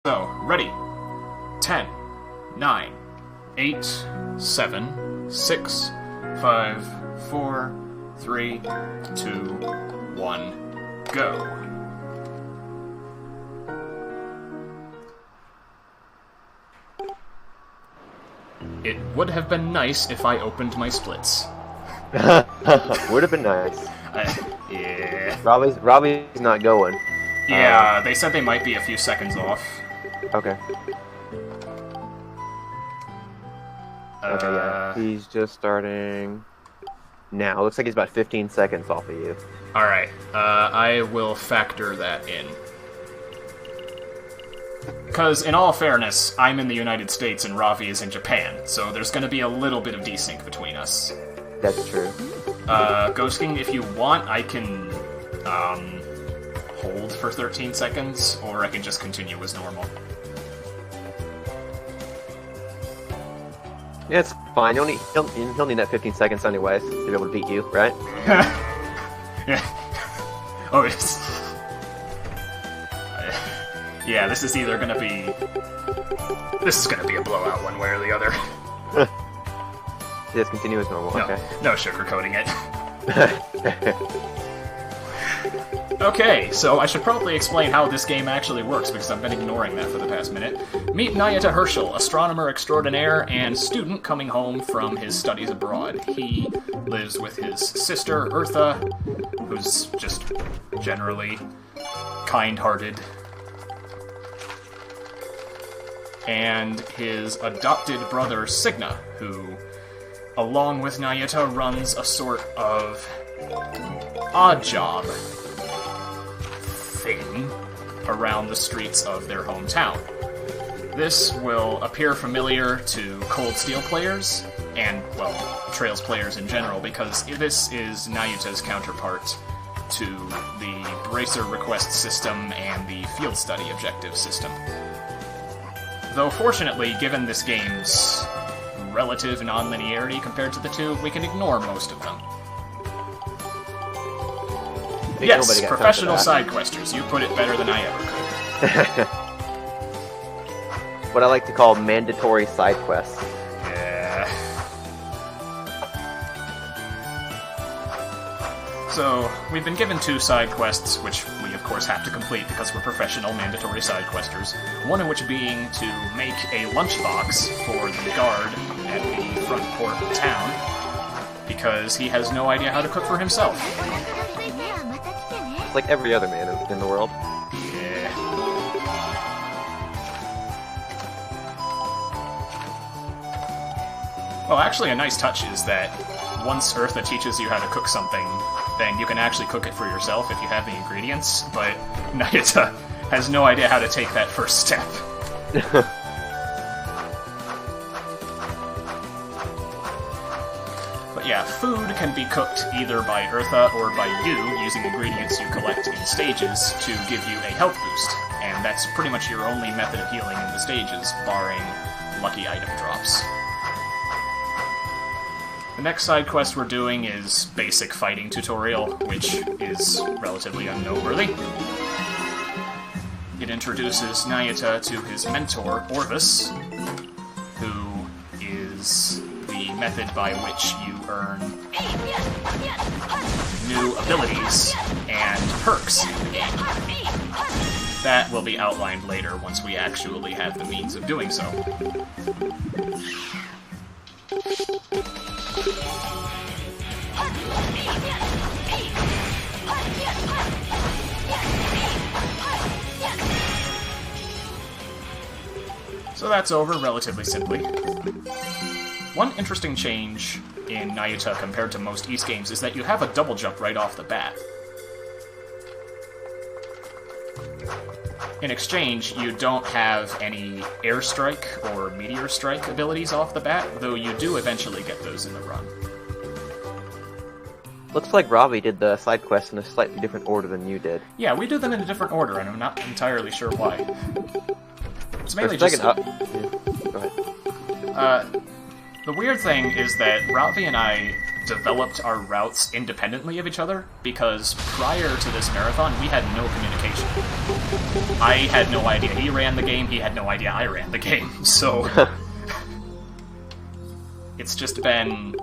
So, ready. 10, 9, 8, 7, 6, 5, 4, 3, 2, 1, go. It would have been nice if I opened my splits. Would have been nice. Yeah. Ravi's not going. Yeah, they said they might be a few seconds off. Okay. Okay, yeah. He's just starting now. Looks like he's about 15 seconds off of you. Alright, I will factor that in. Because, in all fairness, I'm in the United States and Ravi is in Japan, so there's going to be a little bit of desync between us. That's true. Ghost King, if you want, I can, hold for 13 seconds, or I can just continue as normal. Yeah, it's fine. He'll need that 15 seconds anyways to be able to beat you, right? Yeah. Oh, it's... yeah, this is either gonna be... This is gonna be a blowout one way or the other. Just continue as normal, no, okay. No sugarcoating it. Okay, so I should probably explain how this game actually works, because I've been ignoring that for the past minute. Meet Nayuta Herschel, astronomer extraordinaire and student coming home from his studies abroad. He lives with his sister, Eartha, who's just generally kind-hearted, and his adopted brother, Signa, who, along with Nayuta, runs a sort of odd job thing around the streets of their hometown. This will appear familiar to Cold Steel players, and, well, Trails players in general, because this is Nayuta's counterpart to the Bracer Request system and the Field Study Objective system. Though fortunately, given this game's relative non-linearity compared to the two, we can ignore most of them. Yes, professional side questers. You put it better than I ever could. What I like to call mandatory side quests. Yeah. So, we've been given 2 side quests, which we of course have to complete because we're professional mandatory side questers. One of which being to make a lunchbox for the guard at the front port of town, because he has no idea how to cook for himself. It's like every other man in the world. Yeah. Well, actually, a nice touch is that once Eartha teaches you how to cook something, then you can actually cook it for yourself if you have the ingredients, but Nayuta has no idea how to take that first step. But yeah, food can be cooked either by Eartha or by you using ingredients you collect in stages to give you a health boost, and that's pretty much your only method of healing in the stages, barring lucky item drops. The next side quest we're doing is basic fighting tutorial, which is relatively unnoteworthy. It introduces Nayuta to his mentor, Orvis, who is the method by which you earn new abilities and perks in the game. That will be outlined later once we actually have the means of doing so. So that's over relatively simply. One interesting change in Nayuta compared to most East games is that you have a double jump right off the bat. In exchange, you don't have any airstrike or meteor strike abilities off the bat, though you do eventually get those in the run. Looks like Ravi did the side quests in a slightly different order than you did. Yeah, we do them in a different order, and I'm not entirely sure why. It's mainly Go just... ahead. The weird thing is that Ravi and I developed our routes independently of each other, because prior to this marathon, we had no communication. I had no idea he ran the game, he had no idea I ran the game, so... It's just been...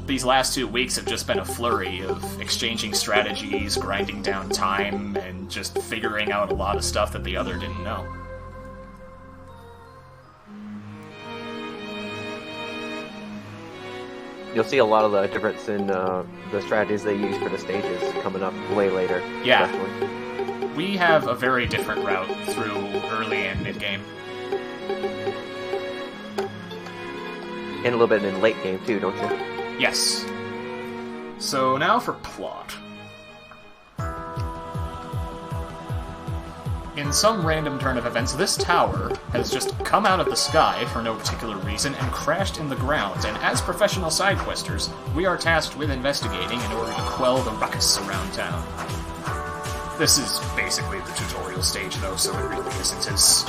These last 2 weeks have just been a flurry of exchanging strategies, grinding down time, and just figuring out a lot of stuff that the other didn't know. You'll see a lot of the difference in the strategies they use for the stages coming up way later. Yeah. Especially. We have a very different route through early and mid-game. And a little bit in late game, too, don't you? Yes. So now for plot. In some random turn of events, this tower has just come out of the sky for no particular reason and crashed in the ground, and as professional side questers, we are tasked with investigating in order to quell the ruckus around town. This is basically the tutorial stage, though, so it really isn't as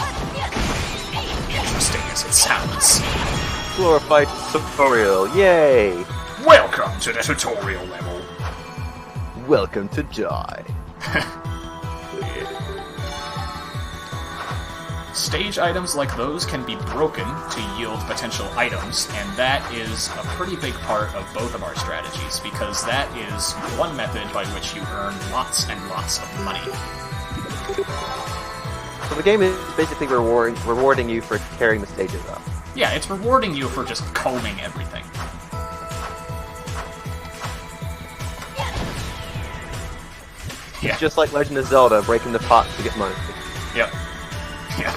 interesting as it sounds. Glorified tutorial, yay! Welcome to the tutorial level. Welcome to die. Stage items like those can be broken to yield potential items, and that is a pretty big part of both of our strategies, because that is one method by which you earn lots and lots of money. So the game is basically rewarding you for carrying the stages up. Yeah, it's rewarding you for just combing everything. Yeah. Just like Legend of Zelda, breaking the pot to get money. Yep. Yeah,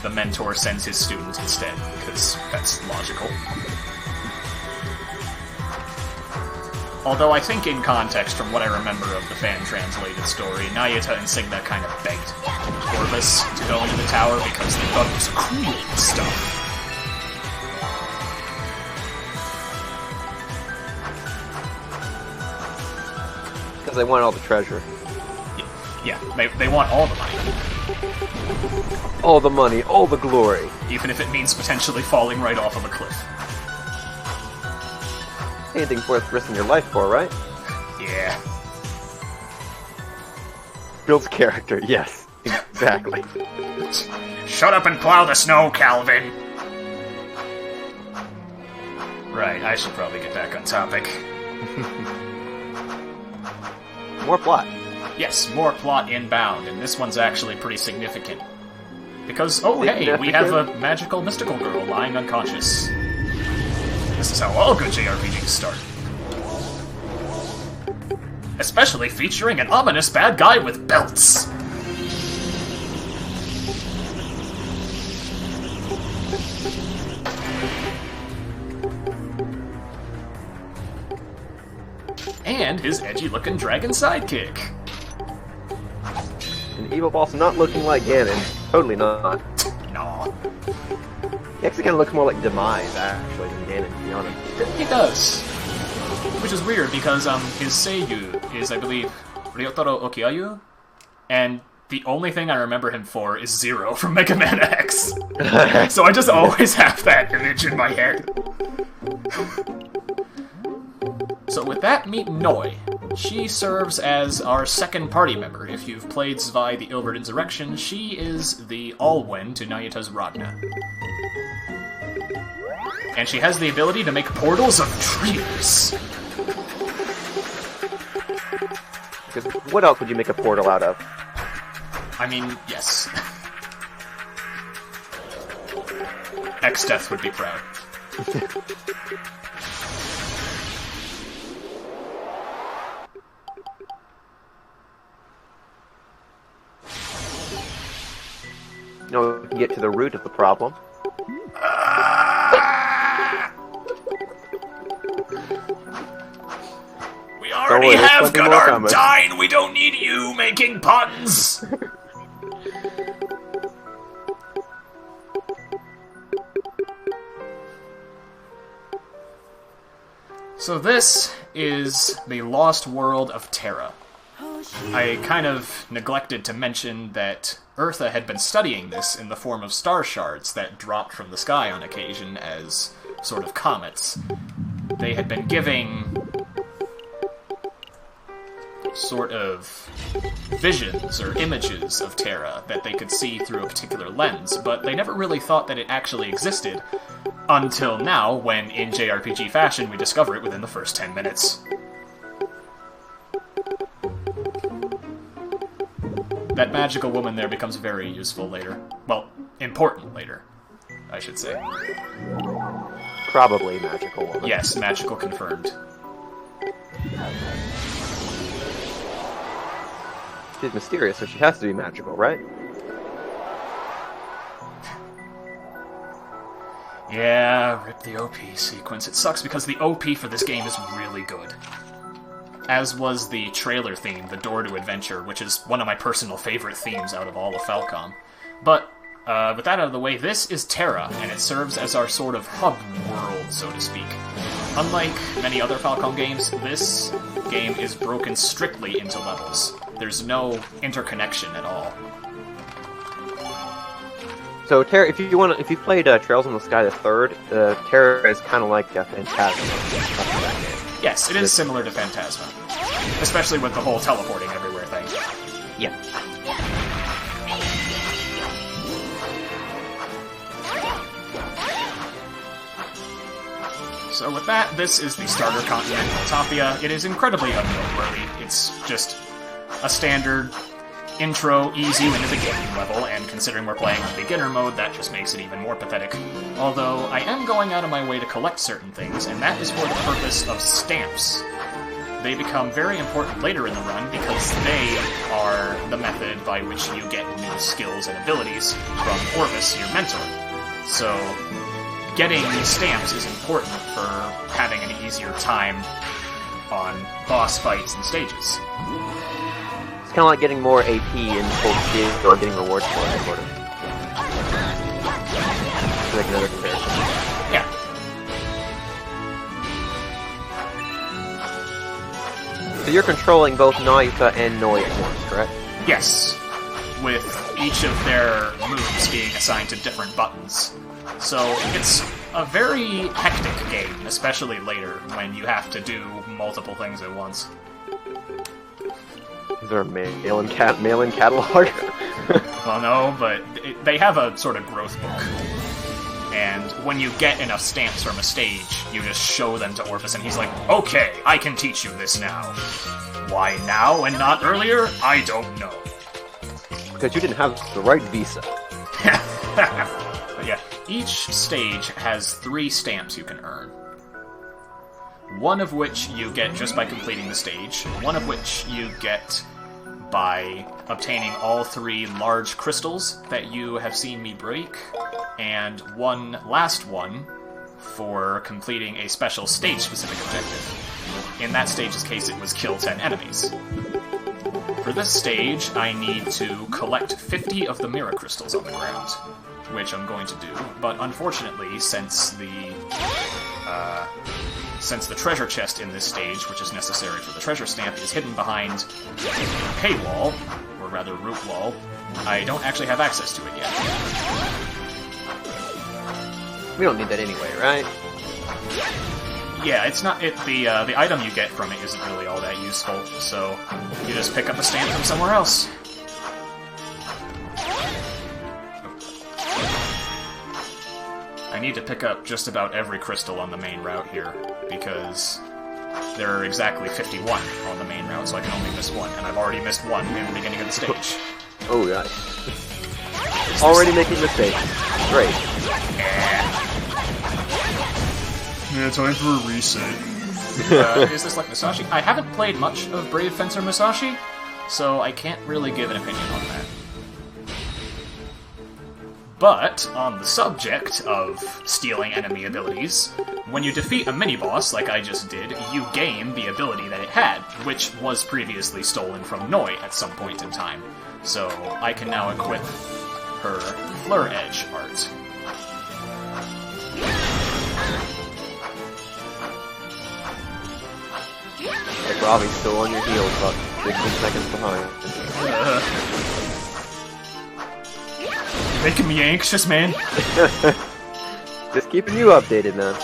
the mentor sends his student instead, because that's logical. Although I think in context, from what I remember of the fan-translated story, Nayuta and Signa kind of begged Orvis to go into the tower because they thought it was cool stuff. Because they want all the treasure. Yeah, they want all the money. All the money, all the glory. Even if it means potentially falling right off of a cliff. Anything worth risking your life for, right? Yeah. Builds character, yes. Exactly. Shut up and plow the snow, Calvin! Right, I should probably get back on topic. More plot. Yes, more plot inbound, and this one's actually pretty significant. Because, oh hey, we have a magical mystical girl lying unconscious. This is how all good JRPGs start. Especially featuring an ominous bad guy with belts! And his edgy-looking dragon sidekick. An evil boss not looking like Ganon. Totally not. No. He actually kind of looks more like Demise, actually, than Ganon, to be honest. He does. Which is weird, because his Seiyu is, I believe, Ryotaro Okiayu, and the only thing I remember him for is Zero from Mega Man X. So I just always have that image in my head. So with that, meet Noi. She serves as our second party member. If you've played Zwei the Ilvered Insurrection, she is the Alwen to Nayuta's Ragna. And she has the ability to make portals of trees. Because what else would you make a portal out of? I mean, yes. X-Death would be proud. No, we can get to the root of the problem. We already have Godardine! We don't need you making puns! So this is the Lost World of Terra. I kind of neglected to mention that Eartha had been studying this in the form of star shards that dropped from the sky on occasion as sort of comets. they had been giving sort of visions or images of Terra that they could see through a particular lens, but they never really thought that it actually existed until now, when in JRPG fashion we discover it within the first 10 minutes. That magical woman there becomes very useful later. Well, important later, I should say. Probably magical woman. Yes, magical confirmed. She's mysterious, so she has to be magical, right? Yeah, rip the OP sequence. It sucks because the OP for this game is really good. As was the trailer theme, the Door to Adventure, which is one of my personal favorite themes out of all of Falcom. But, with that out of the way, this is Terra, and it serves as our sort of hub world, so to speak. Unlike many other Falcom games, this game is broken strictly into levels. There's no interconnection at all. So Terra, if you played Trails in the Sky the Third, Terra is kind of like Phantasma. Yes, it is similar to Phantasma, especially with the whole teleporting everywhere thing. Yeah. So with that, this is the starter continent, Autopia. It is incredibly unnoteworthy. It's just a standard intro, easy win at the beginning level, and considering we're playing on beginner mode, that just makes it even more pathetic. Although, I am going out of my way to collect certain things, and that is for the purpose of stamps. They become very important later in the run because they are the method by which you get new skills and abilities from Orvis, your mentor. So, getting stamps is important for having an easier time on boss fights and stages. It's kind of like getting more AP in full skill or getting rewards for it, sort of. It's like another comparison. Yeah. So you're controlling both Nayuta and Noi at once, correct? Yes. With each of their moves being assigned to different buttons. So it's a very hectic game, especially later, when you have to do multiple things at once. Is there a mail-in catalog? Well, no, but they have a sort of growth book. And when you get enough stamps from a stage, you just show them to Orpheus, and he's like, okay, I can teach you this now. Why now and not earlier? I don't know. Because you didn't have the right visa. But yeah, each stage has 3 stamps you can earn. One of which you get just by completing the stage, one of which you get by obtaining all 3 large crystals that you have seen me break, and one last one for completing a special stage-specific objective. In that stage's case, it was kill 10 enemies. For this stage, I need to collect 50 of the mirror crystals on the ground, which I'm going to do, but unfortunately, since the treasure chest in this stage, which is necessary for the treasure stamp, is hidden behind a paywall, or rather root wall, I don't actually have access to it yet. We don't need that anyway, right? Yeah, it's not. The item you get from it isn't really all that useful, so you just pick up a stamp from somewhere else. I need to pick up just about every crystal on the main route here, because there are exactly 51 on the main route, so I can only miss one, and I've already missed one in the beginning of the stage. Oh, yeah. Already making mistakes. Great. Yeah, time for a reset. Is this like Musashi? I haven't played much of Brave Fencer Musashi, so I can't really give an opinion on that. But, on the subject of stealing enemy abilities, when you defeat a mini-boss, like I just did, you gain the ability that it had, which was previously stolen from Noi at some point in time. So, I can now equip her Fleur Edge art. Like Ravi's still on your heels, about 15 seconds behind. Making me anxious, man. Just keeping you updated, man.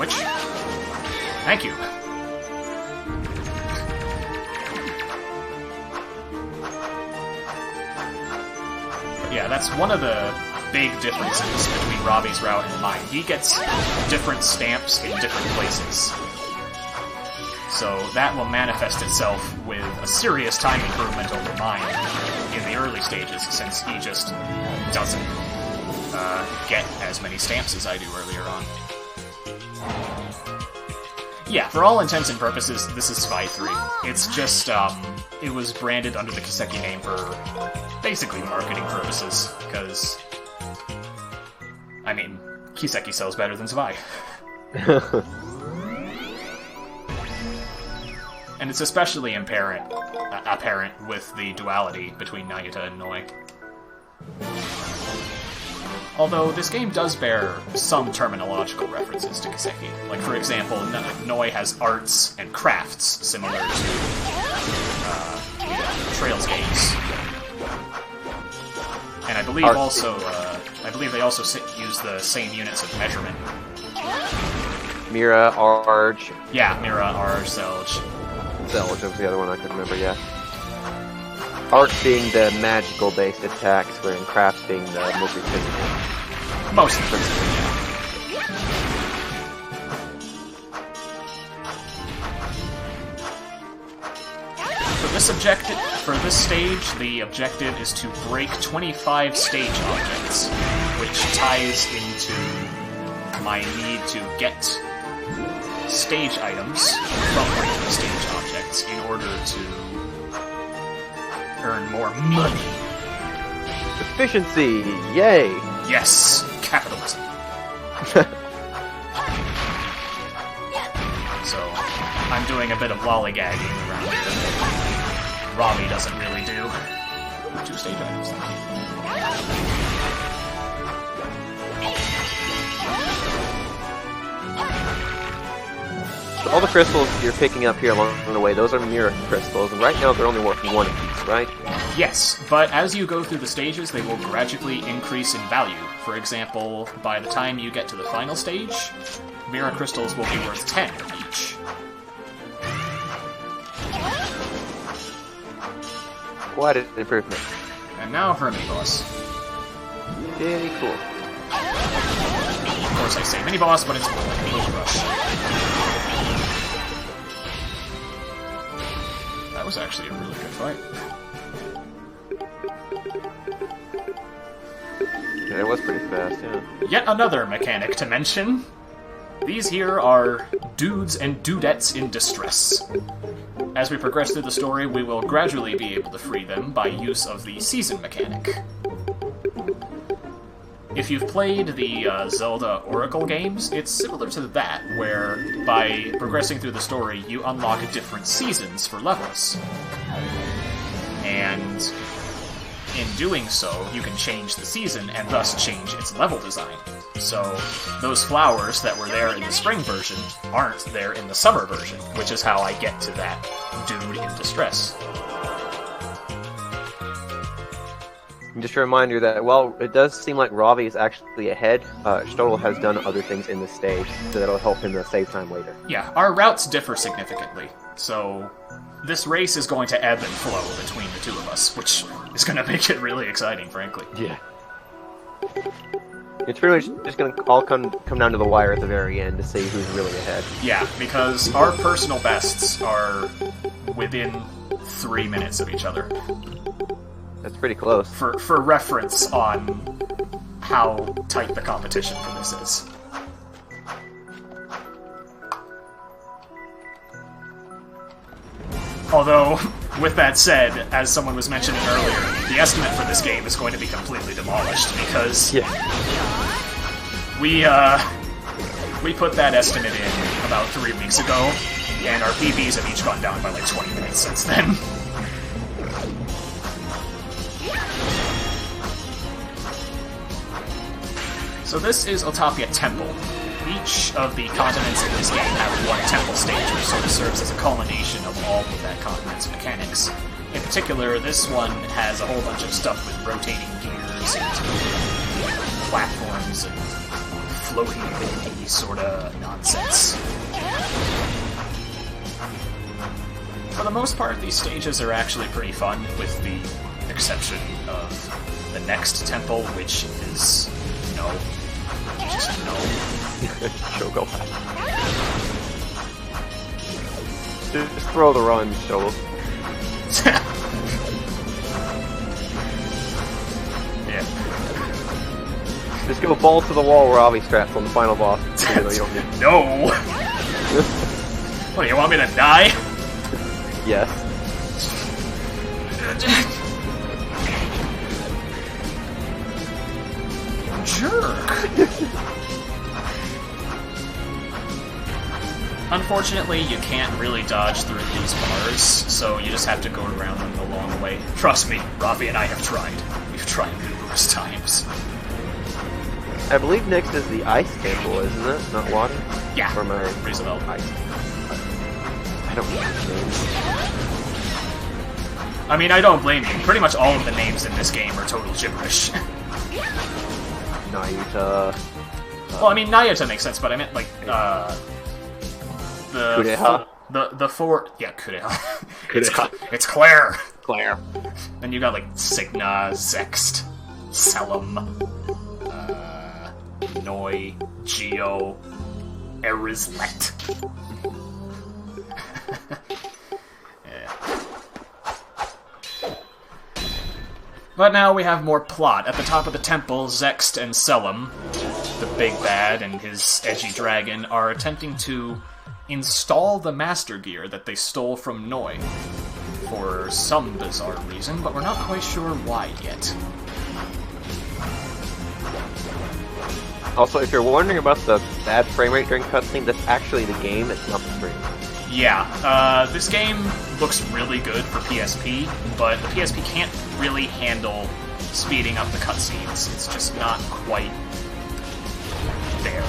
Switch. Thank you. Yeah, that's one of the big differences between Ravi's route and mine. He gets different stamps in different places. So that will manifest itself with a serious time improvement over mine in the early stages, since he just doesn't get as many stamps as I do earlier on. Yeah, for all intents and purposes, this is Spy 3. It's just, it was branded under the Kiseki name for basically marketing purposes, because, I mean, Kiseki sells better than Spy. And it's especially apparent with the duality between Nayuta and Noi. Although this game does bear some terminological references to Kiseki. Like, for example, Noi has arts and crafts similar to Trails games. And I believe they also use the same units of measurement. Mira, Arge. Yeah, Mira, Arge, Selge. Selge was the other one I couldn't remember, yeah. Arts being the magical-based attacks, wherein crafts being the mostly physical. Mostly physical, yeah. For this stage, the objective is to break 25 stage objects, which ties into my need to get stage items from breaking stage objects in order to earn more money. Efficiency! Yay! Yes! Capitalism. So, I'm doing a bit of lollygagging around here. Ravi doesn't really do. 2 stage items, thank you. All the crystals you're picking up here along the way, those are mirror crystals, and right now they're only worth 1 apiece, right? Yes, but as you go through the stages, they will gradually increase in value. For example, by the time you get to the final stage, mirror crystals will be worth 10 each. Quite an improvement. And now for a mini-boss. Very cool. Of course I say mini-boss, but it's Mini Rush. That was actually a really good fight. Yeah, it was pretty fast, yeah. Yet another mechanic to mention. These here are dudes and dudettes in distress. As we progress through the story, we will gradually be able to free them by use of the season mechanic. If you've played the Zelda Oracle games, it's similar to that, where by progressing through the story, you unlock different seasons for levels. And in doing so, you can change the season and thus change its level design. So, those flowers that were there in the spring version aren't there in the summer version, which is how I get to that dude in distress. Just a reminder that, while it does seem like Ravi is actually ahead, Schtolteheim has done other things in this stage, so that'll help him to save time later. Yeah, our routes differ significantly, so this race is going to ebb and flow between the two of us, which is going to make it really exciting, frankly. Yeah. It's pretty much just going to all come down to the wire at the very end to see who's really ahead. Yeah, because our personal bests are within 3 minutes of each other. That's pretty close. For reference on how tight the competition for this is. Although, with that said, as someone was mentioning earlier, the estimate for this game is going to be completely demolished, because we put that estimate in about 3 weeks ago, and our PBs have each gone down by like 20 minutes since then. So this is Autopia Temple. Each of the continents in this game have one temple stage, which sort of serves as a culmination of all of that continent's mechanics. In particular, this one has a whole bunch of stuff with rotating gears and platforms and floaty sort of nonsense. For the most part, these stages are actually pretty fun, with the exception of the next temple, which is no. Just no. Shogo. Just throw the run, Shogo. Yeah. Just go ball to the wall, Ravi straps on the final boss. Even though you don't need... No! What, do you want me to die? Yes. Jerk! Unfortunately, you can't really dodge through these bars, so you just have to go around them the long way. Trust me, Ravi and I have tried. We've tried numerous times. I believe next is the ice temple, isn't it? Not water? Yeah, Or my Roosevelt. ice. I don't know the names. I mean, I don't blame you. Pretty much all of the names in this game are total gibberish. Nayuta. Well, I mean, Nayuta makes sense, but I meant, like, Kureha. the four... Yeah, Kureha. Kureha. It's Claire! Claire. Then you got, like, Signa, Zext, Selim, Noi, Geo, Erislet. Yeah. But now we have more plot. At the top of the temple, Zext and Selim, the big bad and his edgy dragon, are attempting to install the Master Gear that they stole from Noi. For some bizarre reason, but we're not quite sure why yet. Also, if you're wondering about the bad frame rate during cutscene, that's actually the game, it's not the screen. Yeah, this game looks really good for PSP, but the PSP can't really handle speeding up the cutscenes. It's just not quite there.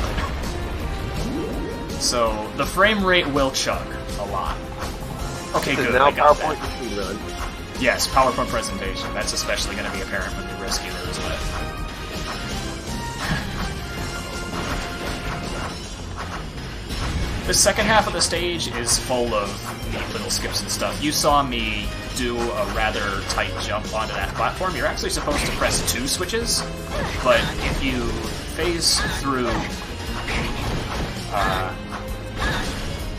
So, the frame rate will chug a lot. Okay, good, Now I got PowerPoint that. Speedrun. Yes, PowerPoint presentation. That's especially going to be apparent when you rescue Erislet. The second half of the stage is full of neat little skips and stuff. You saw me do a rather tight jump onto that platform. You're actually supposed to press 2 switches, but if you phase through...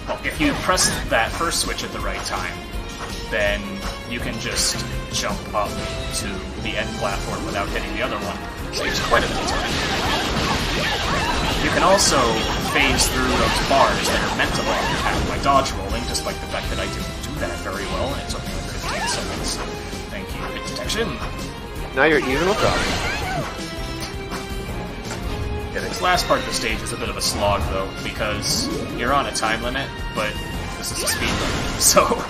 well, if you press that first switch at the right time, then you can just jump up to the end platform without hitting the other one. Saves quite a bit of time. You can also phase through those bars that are meant to block your path by dodge rolling, despite the fact that I didn't do that very well, and it took me like 15 seconds. Thank you, hit detection. Now you're even with Ravi. Yeah, this last part of the stage is a bit of a slog, though, because you're on a time limit, but this is a speedrun, so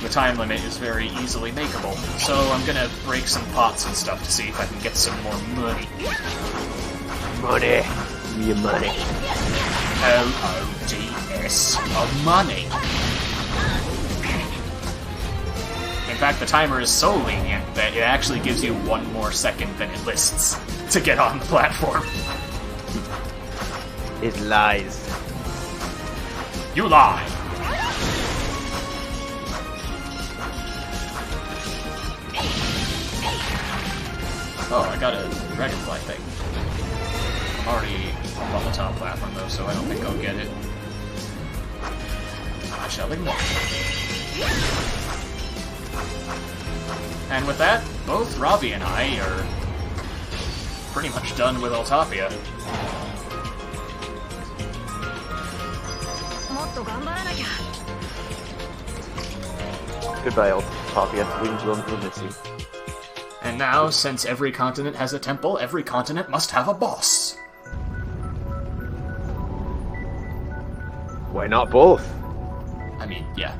the time limit is very easily makeable. So I'm gonna break some pots and stuff to see if I can get some more money. Money. Give me your money. O-O-D-S of money. In fact, the timer is so lenient that it actually gives you 1 more second than it lists to get on the platform. It lies. You lie! Oh, I got a dragonfly thing. I'm already up on the top platform though, so I don't think I'll get it. I shall ignore. And with that, both Ravi and I are pretty much done with Autopia. Goodbye, Autopia. We will miss you. And now, since every continent has a temple, every continent must have a boss. Why not both? I mean, yeah.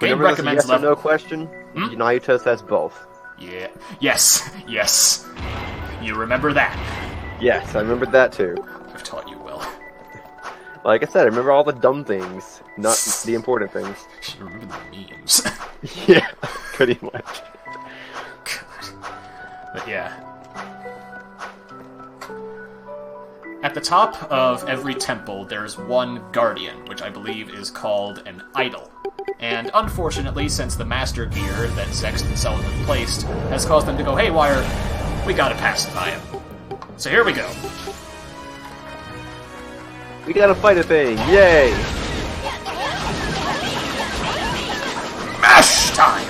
Game Remember this recommends yes or no question? Nayuta says both. Yeah. Yes. Yes. You remember that. Yes, I remembered that too. I've taught you well. Like I said, I remember all the dumb things, not the important things. You remember the memes. Yeah, pretty much. But yeah. At the top of every temple, there's one guardian, which I believe is called an idol. And unfortunately, since the master gear that Zex themselves have placed has caused them to go haywire, we gotta pacify him. So here we go. We gotta fight a thing, yay! Mash time!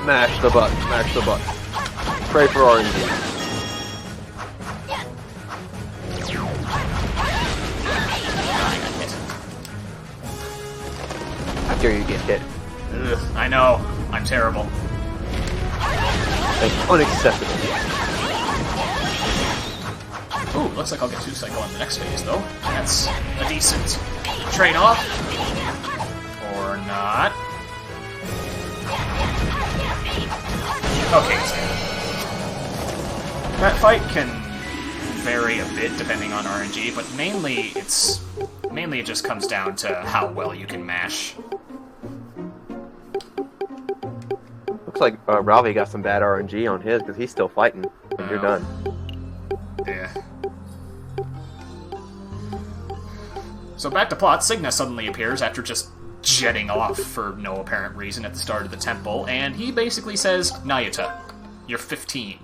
Mash the button, mash the button. Pray for RNG. How dare you get hit? Ugh, I know. I'm terrible. That's unacceptable. Ooh, looks like I'll get 2-cycle in the next phase, though. That's a decent trade-off. Or not. Okay, so that fight can vary a bit depending on RNG, but mainly it just comes down to how well you can mash. Looks like Ravi got some bad RNG on his because he's still fighting. And you're done. Yeah. So back to plot, Cygna suddenly appears after just jetting off for no apparent reason at the start of the temple, and he basically says, Nayuta, you're 15.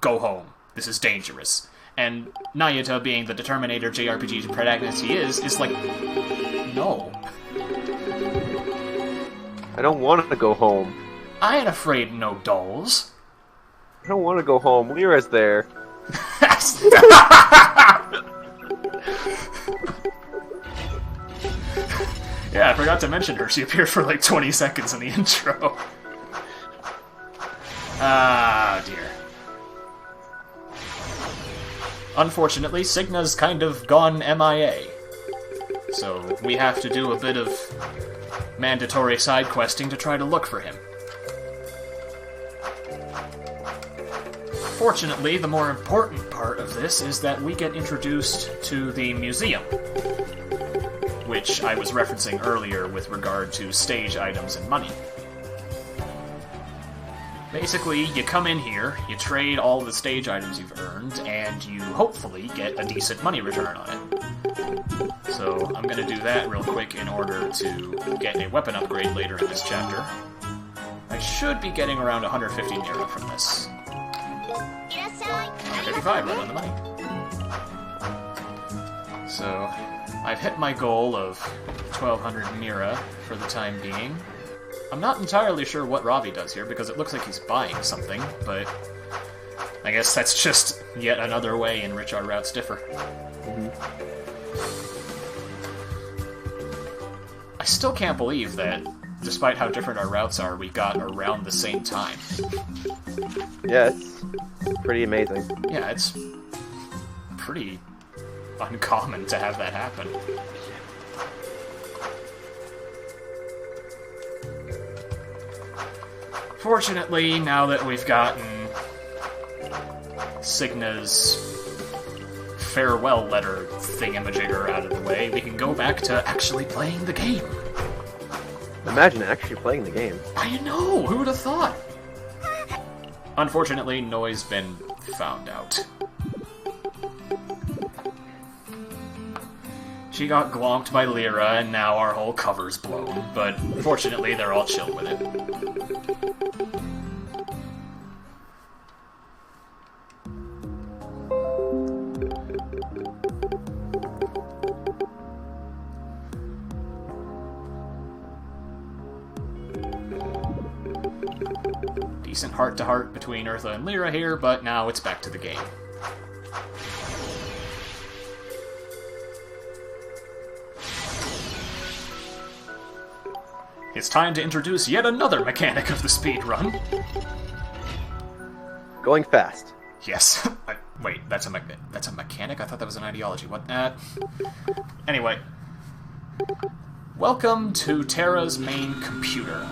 Go home. This is dangerous. And Nayuta, being the Determinator JRPG protagonist he is like, no. I don't want to go home. I ain't afraid of no dolls. I don't want to go home. Lyra's there. Yeah, I forgot to mention her. She appeared for like 20 seconds in the intro. Ah, dear. Unfortunately, Cygna's kind of gone MIA. So we have to do a bit of mandatory side questing to try to look for him. Fortunately, the more important part of this is that we get introduced to the museum, which I was referencing earlier with regard to stage items and money. Basically, you come in here, you trade all the stage items you've earned, and you hopefully get a decent money return on it. So I'm going to do that real quick in order to get a weapon upgrade later in this chapter. I should be getting around 150 Nira from this. 155, right on the money. So I've hit my goal of 1200 Nira for the time being. I'm not entirely sure what Ravi does here, because it looks like he's buying something, but I guess that's just yet another way in which our routes differ. I still can't believe that, despite how different our routes are, we got around the same time. Yeah, it's pretty amazing. Yeah, it's pretty uncommon to have that happen. Fortunately, now that we've gotten Cygna's farewell letter thingamajigger out of the way, we can go back to actually playing the game. Imagine actually playing the game. I know! Who would have thought? Unfortunately, Noi's been found out. She got glonked by Lyra, and now our whole cover's blown, but fortunately they're all chill with it. Decent heart-to-heart between Eartha and Lyra here, but now it's back to the game. It's time to introduce yet another mechanic of the speedrun. Going fast. Yes. Wait, that's a mechanic? I thought that was an ideology. What? Anyway. Welcome to Terra's main computer.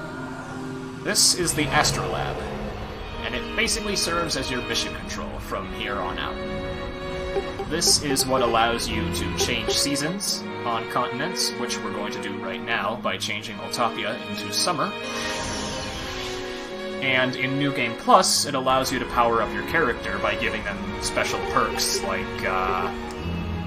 This is the Astrolab, and it basically serves as your mission control from here on out. This is what allows you to change seasons on continents, which we're going to do right now by changing Autopia into summer. And in New Game Plus, it allows you to power up your character by giving them special perks like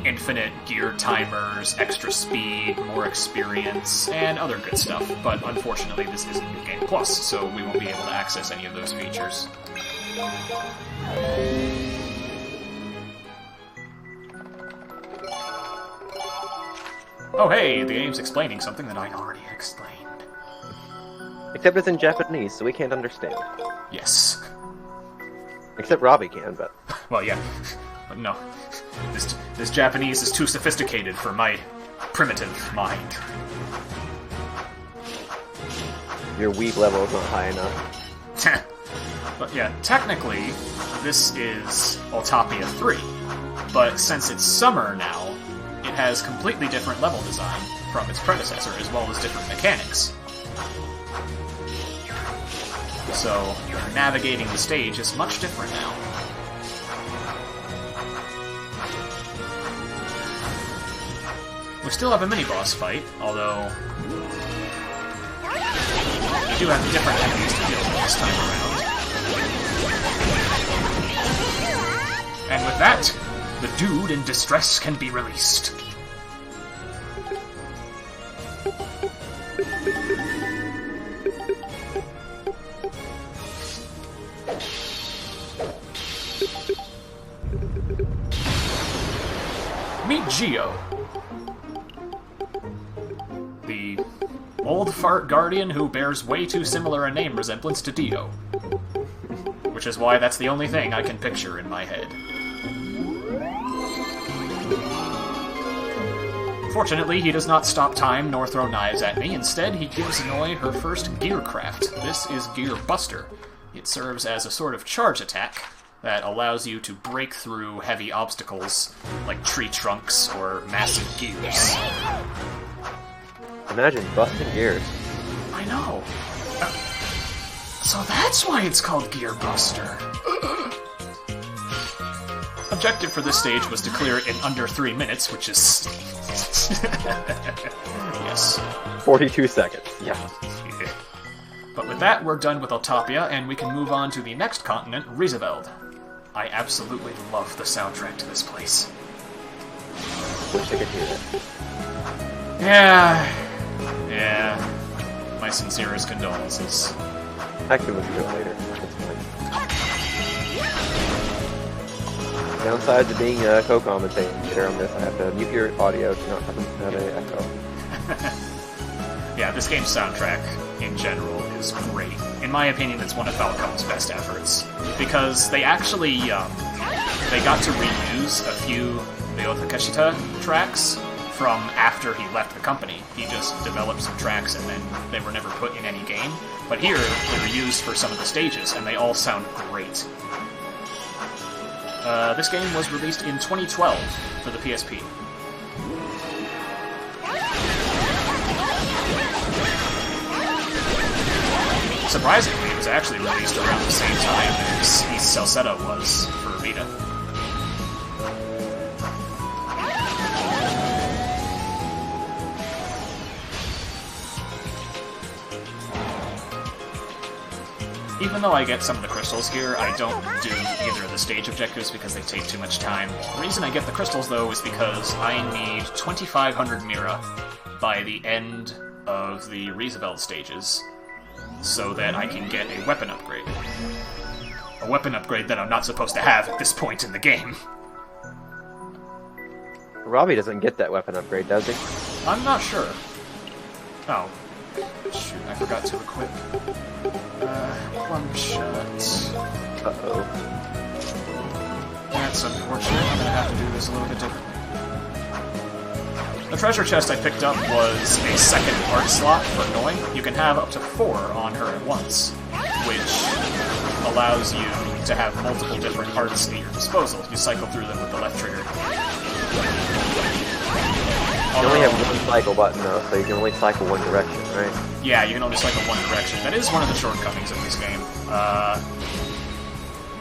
infinite gear timers, extra speed, more experience, and other good stuff. But unfortunately, this isn't New Game Plus, so we won't be able to access any of those features. Oh hey, the game's explaining something that I already explained. Except it's in Japanese, so we can't understand. Yes. Except Ravi can, but... Well, yeah. But no. This Japanese is too sophisticated for my primitive mind. Your weeb level is not high enough. But yeah, technically, this is Autopia 3. But since it's summer now, it has completely different level design from its predecessor, as well as different mechanics. So, navigating the stage is much different now. We still have a mini-boss fight, although we do have different enemies to deal with this time around. And with that, the dude in distress can be released. Meet Geo, the old fart guardian who bears way too similar a name resemblance to Dio. Which is why that's the only thing I can picture in my head. Fortunately, he does not stop time nor throw knives at me. Instead, he gives Noi her first gear craft. This is Gear Buster. It serves as a sort of charge attack that allows you to break through heavy obstacles like tree trunks or massive gears. Imagine busting gears. I know. So that's why it's called Gear Buster. Objective for this stage was to clear it in under 3 minutes, which is... yes. 42 seconds, yeah. But with that, we're done with Autopia, and we can move on to the next continent, Rieseveld. I absolutely love the soundtrack to this place. Wish I could hear it. Yeah. My sincerest condolences. Actually, we'll do it later. That's fine. Downside to being a co-commentator on this, I have to mute your audio to not have an echo. Yeah, this game's soundtrack, in general, is great. In my opinion, it's one of Falcom's best efforts. Because they actually, they got to reuse a few Nayuta Kashita tracks from after he left the company. He just developed some tracks and then they were never put in any game. But here, they were used for some of the stages, and they all sound great. This game was released in 2012 for the PSP. Surprisingly, it was actually released around the same time as East Salsetta was for Vita. Even though I get some of the crystals here, I don't do either of the stage objectives because they take too much time. The reason I get the crystals, though, is because I need 2,500 Mira by the end of the Rieseveld stages, so that I can get a weapon upgrade. A weapon upgrade that I'm not supposed to have at this point in the game. Ravi doesn't get that weapon upgrade, does he? I'm not sure. Oh. Shoot, I forgot to equip. One shot. Uh-oh. That's unfortunate. I'm gonna have to do this a little bit differently. The treasure chest I picked up was a second art slot for Noi. You can have up to 4 on her at once, which allows you to have multiple different arts at your disposal. You cycle through them with the left trigger. You only have one cycle button, though, so you can only cycle one direction, right? Yeah, you can only cycle one direction. That is one of the shortcomings of this game.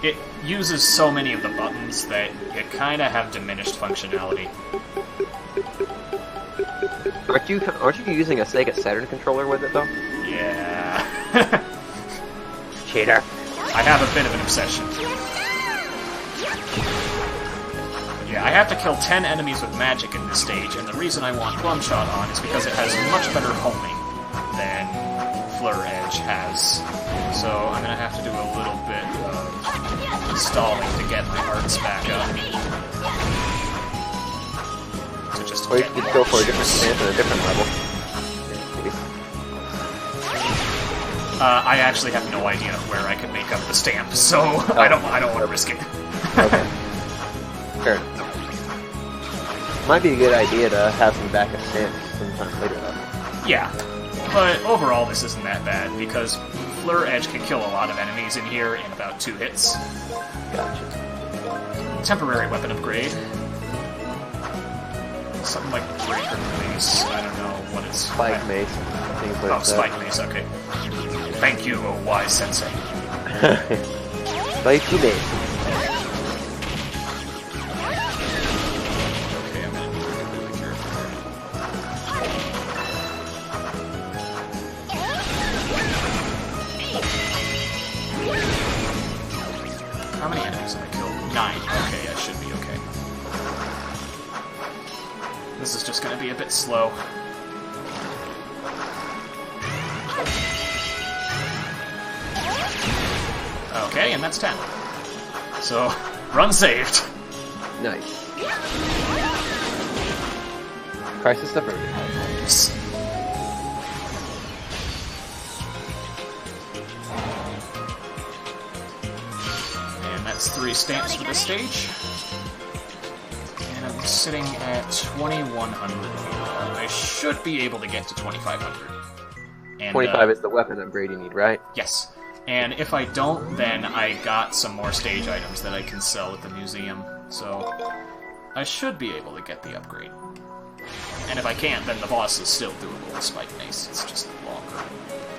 It uses so many of the buttons that it kind of have diminished functionality. Aren't you using a Sega Saturn controller with it, though? Yeah. cheater. I have a bit of an obsession. Yeah, I have to kill 10 enemies with magic in this stage, and the reason I want Plum Shot on is because it has much better homing than Fleur Edge has. So I'm gonna have to do a little bit of stalling to get my hearts back up. So just Or you could go for a different stance at a different level. I actually have no idea where I can make up the stamp, so I don't want to risk it. Okay. Sure. Might be a good idea to have some backup stamps sometime later though. Yeah, but overall this isn't that bad, because Fleur Edge can kill a lot of enemies in here in about 2 hits. Gotcha. Temporary weapon upgrade. Something like Breaker Mace, I don't know what it's... Spike Mace. Things like that. Spike Mace, okay. Thank you, oh wise sensei. Spiky Mace. Okay, I'm gonna need to be really careful. How many enemies have I killed? 9. Okay, I should be okay. This is just gonna be a bit slow. Okay, and that's 10. So, run saved. Nice. Crisis averted. Yes. And that's 3 stamps for this stage. And I'm sitting at 2100. I should be able to get to 2500. And, 25 is the weapon upgrade you need, right? Yes. And if I don't, then I got some more stage items that I can sell at the museum. So I should be able to get the upgrade. And if I can't, then the boss is still doable with Spike Mace. It's just longer.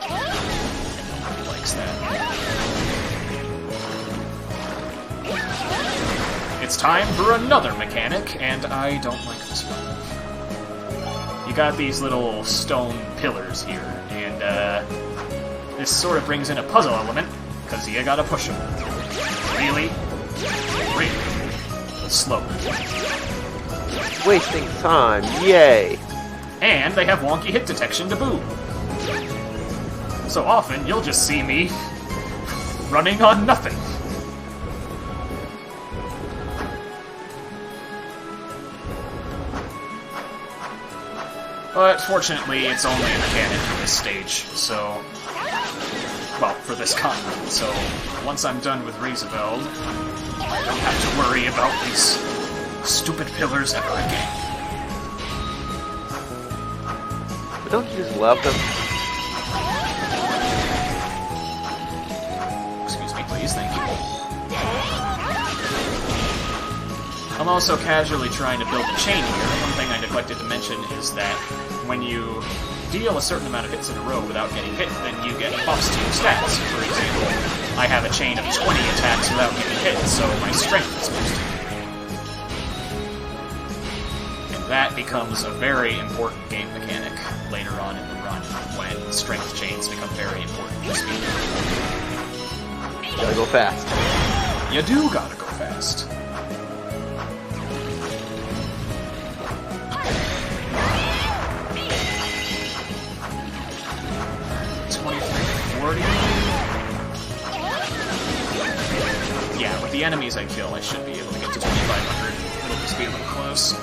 And nobody likes that. It's time for another mechanic, and I don't like this one. You got these little stone pillars here, and this sort of brings in a puzzle element, because you gotta push them. Really slow. Wasting time, yay! And they have wonky hit detection to boot. So often, you'll just see me running on nothing. But fortunately, it's only a mechanic for this stage, so... Well, for this continent, so once I'm done with Rieseveld, I don't have to worry about these stupid pillars ever again. But don't you just love them? Excuse me, please, thank you. I'm also casually trying to build a chain here. One thing I neglected to mention is that when you deal a certain amount of hits in a row without getting hit, then you get buffs to your stats. For example, I have a chain of 20 attacks without getting hit, so my strength is boosted. And that becomes a very important game mechanic later on in the run, when strength chains become very important for speed. You gotta go fast. You do gotta go fast. Yeah, with the enemies I kill, I should be able to get to 2500. It'll just be a little close.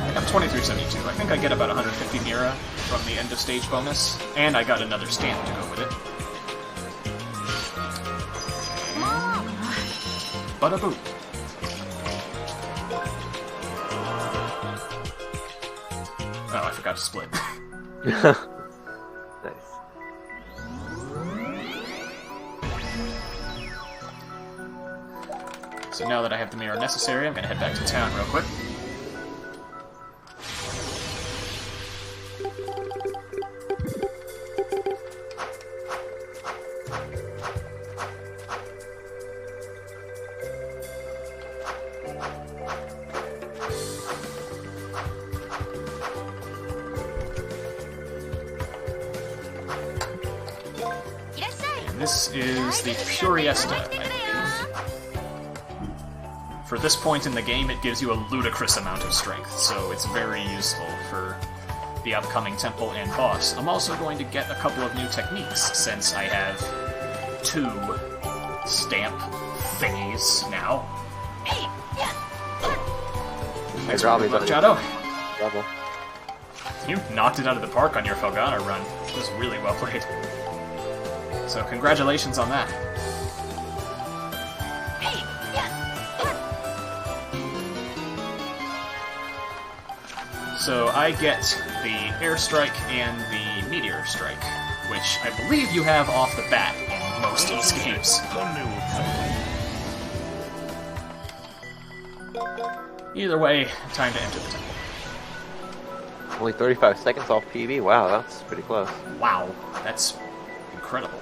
I got 2372. I think I get about 150 Mira from the end of stage bonus, and I got another stamp to go with it. Bada boop. Oh, I forgot to split. Nice. So now that I have the mirror necessary, I'm gonna head back to town real quick. This is the Puriesta, I believe. For this point in the game, it gives you a ludicrous amount of strength, so it's very useful for the upcoming temple and boss. I'm also going to get a couple of new techniques, since I have 2 stamp thingies now. Nice work, Machado. Bravo. You knocked it out of the park on your Falcon run. It was really well played. So congratulations on that. So I get the Airstrike and the Meteor Strike, which I believe you have off the bat in most of these games. Either way, time to enter the temple. Only 35 seconds off PB. Wow, that's pretty close. Wow, that's incredible.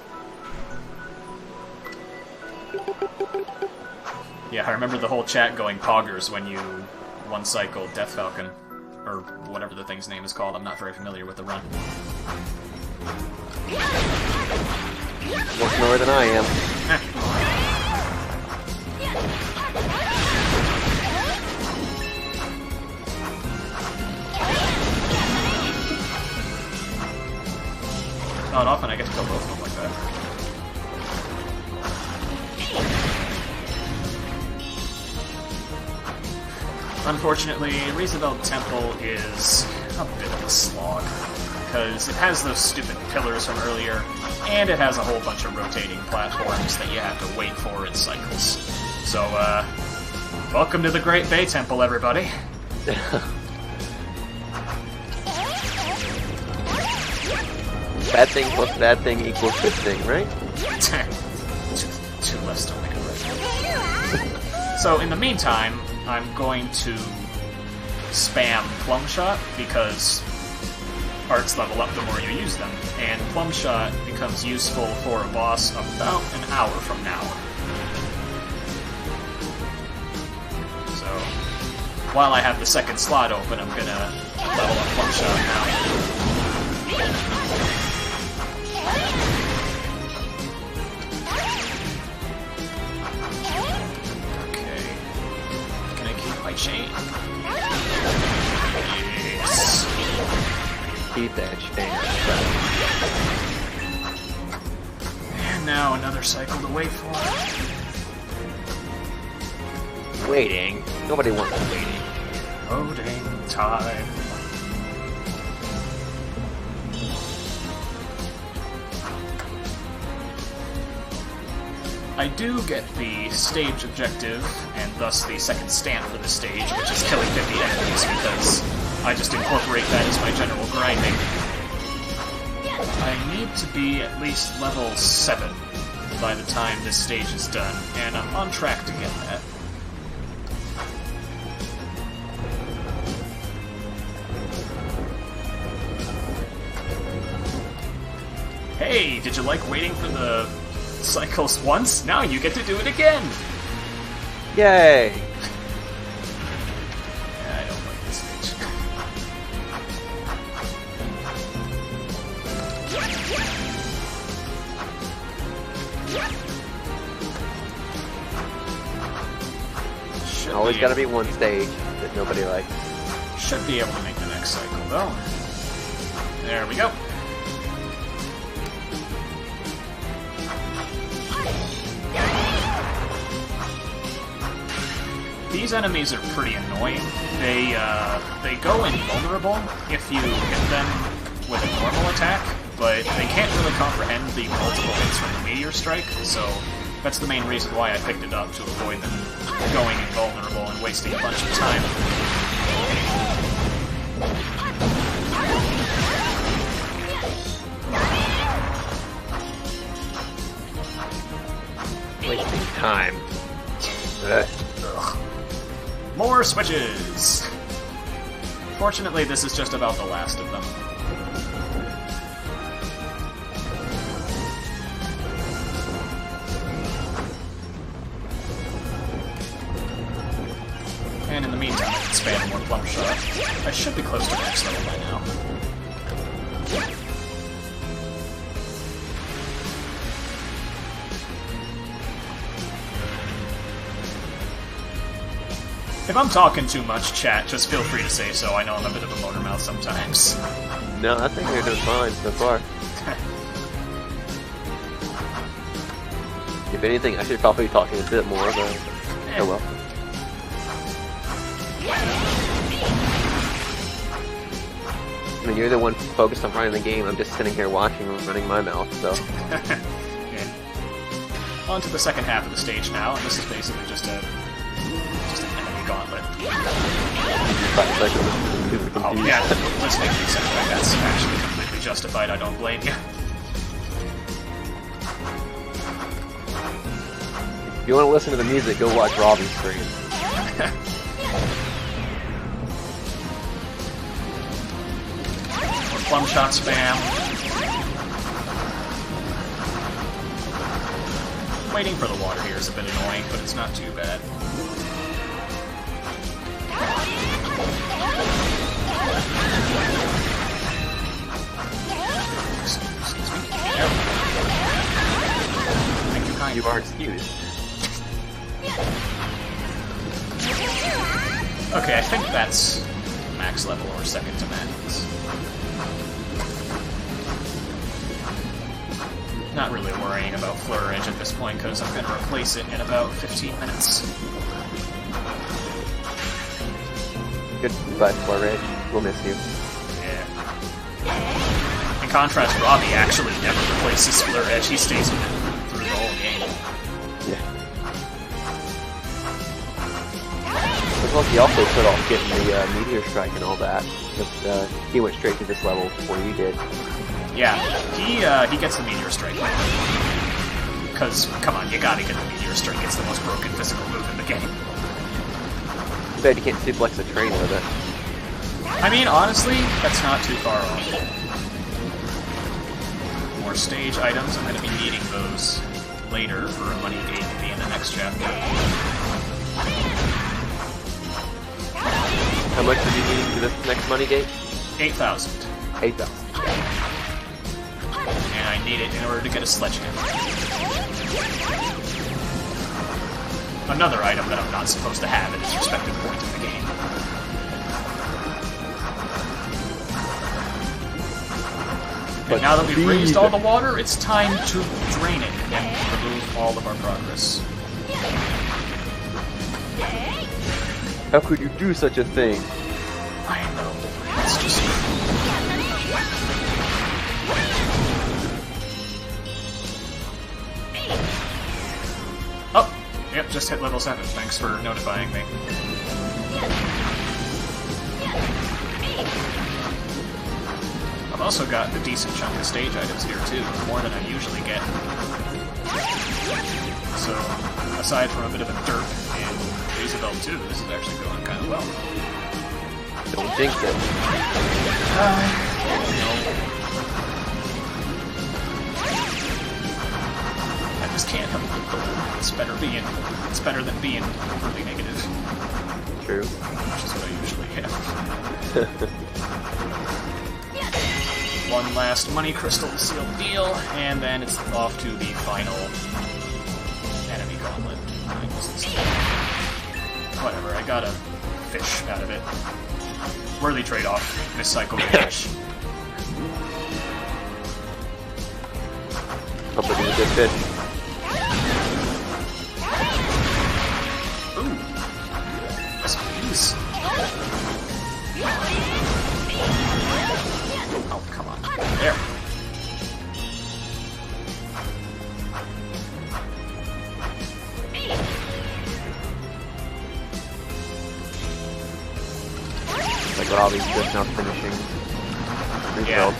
Yeah, I remember the whole chat going poggers when you one-cycle Death Falcon, or whatever the thing's name is called. I'm not very familiar with the run. More slower than I am. Not often I get to kill both of them like that. Unfortunately, Rieseveld Temple is a bit of a slog, because it has those stupid pillars from earlier, and it has a whole bunch of rotating platforms that you have to wait for in cycles. So, welcome to the Great Bay Temple, everybody. Bad thing plus bad thing equals good thing, right? Two less to make it right. So, in the meantime, I'm going to spam Plum Shot, because arts level up the more you use them, and Plum Shot becomes useful for a boss about an hour from now. So, while I have the second slot open, I'm gonna level up Plum Shot now. Chain. Yes. Keep that chain. And now another cycle to wait for. Waiting? Nobody wants waiting. Loading time. I do get the stage objective, and thus the second stamp for the stage, which is killing 50 enemies, because I just incorporate that as my general grinding. I need to be at least level 7 by the time this stage is done, and I'm on track to get that. Hey, did you like waiting for the cycles once? Now you get to do it again! Yay! Yeah, I don't like this stage. Always gotta be one stage that nobody likes. Should be able to make the next cycle, though. There we go. These enemies are pretty annoying. They go invulnerable if you hit them with a normal attack, but they can't really comprehend the multiple hits from the Meteor Strike, so that's the main reason why I picked it up, to avoid them going invulnerable and wasting a bunch of time. Wasting time. Ugh. More switches! Fortunately, this is just about the last of them. And in the meantime, I can spam more Plum Shot. I should be close to max level by now. If I'm talking too much, chat, just feel free to say so. I know I'm a bit of a motor mouth sometimes. No, I think you're doing fine so far. If anything, I should probably be talking a bit more, but oh well. I mean, you're the one focused on running the game. I'm just sitting here watching and running my mouth, so. Yeah. On to the second half of the stage now, and this is basically just an enemy gauntlet. Oh yeah, let's make these anyway. That's actually completely justified. I don't blame you. If you want to listen to the music, go watch Ravi's stream. Plum shot spam. Waiting for the water here is a bit annoying, but it's not too bad. Excuse me. There we go. Thank you, kind. You are excused. Okay, I think that's max level or second to max. Not really worrying about Fleur Edge at this point because I'm going to replace it in about 15 minutes. Goodbye, Fleur Edge. We'll miss you. Yeah. In contrast, Ravi actually never replaces Fleur Edge. He stays with it through the whole game. Yeah. Well, he also put off getting the meteor strike and all that. But he went straight to this level before you did. Yeah, he gets the meteor strike. Because, come on, you gotta get the meteor strike. It's the most broken physical move in the game. Too bad you can't suplex a train with it. I mean, honestly, that's not too far off. More stage items. I'm gonna be needing those later for a money gate to be in the next chapter. How much did you need for this next money gate? 8,000. 8,000. And I need it in order to get a sledgehammer. Another item that I'm not supposed to have at its respective point in the game. And now that we've raised all the water, it's time to drain it and remove all of our progress. How could you do such a thing? I know. It's just... Oh! Yep, just hit level 7. Thanks for notifying me. I've also got a decent chunk of stage items here too, more than I usually get. So, aside from a bit of a derp in Isabel 2, this is actually going kind of well. Don't jinx it. No. I just can't help it. It's better than being overly negative. True. Which is what I usually have. One last money crystal to seal the deal, and then it's off to the final enemy gauntlet. Whatever, I got a fish out of it. Worthy trade-off. Miscycle fish. Hope it was a good fish. Ooh. Yes, please. Oh, come on. There. Like Ravi's just now finishing. Yeah.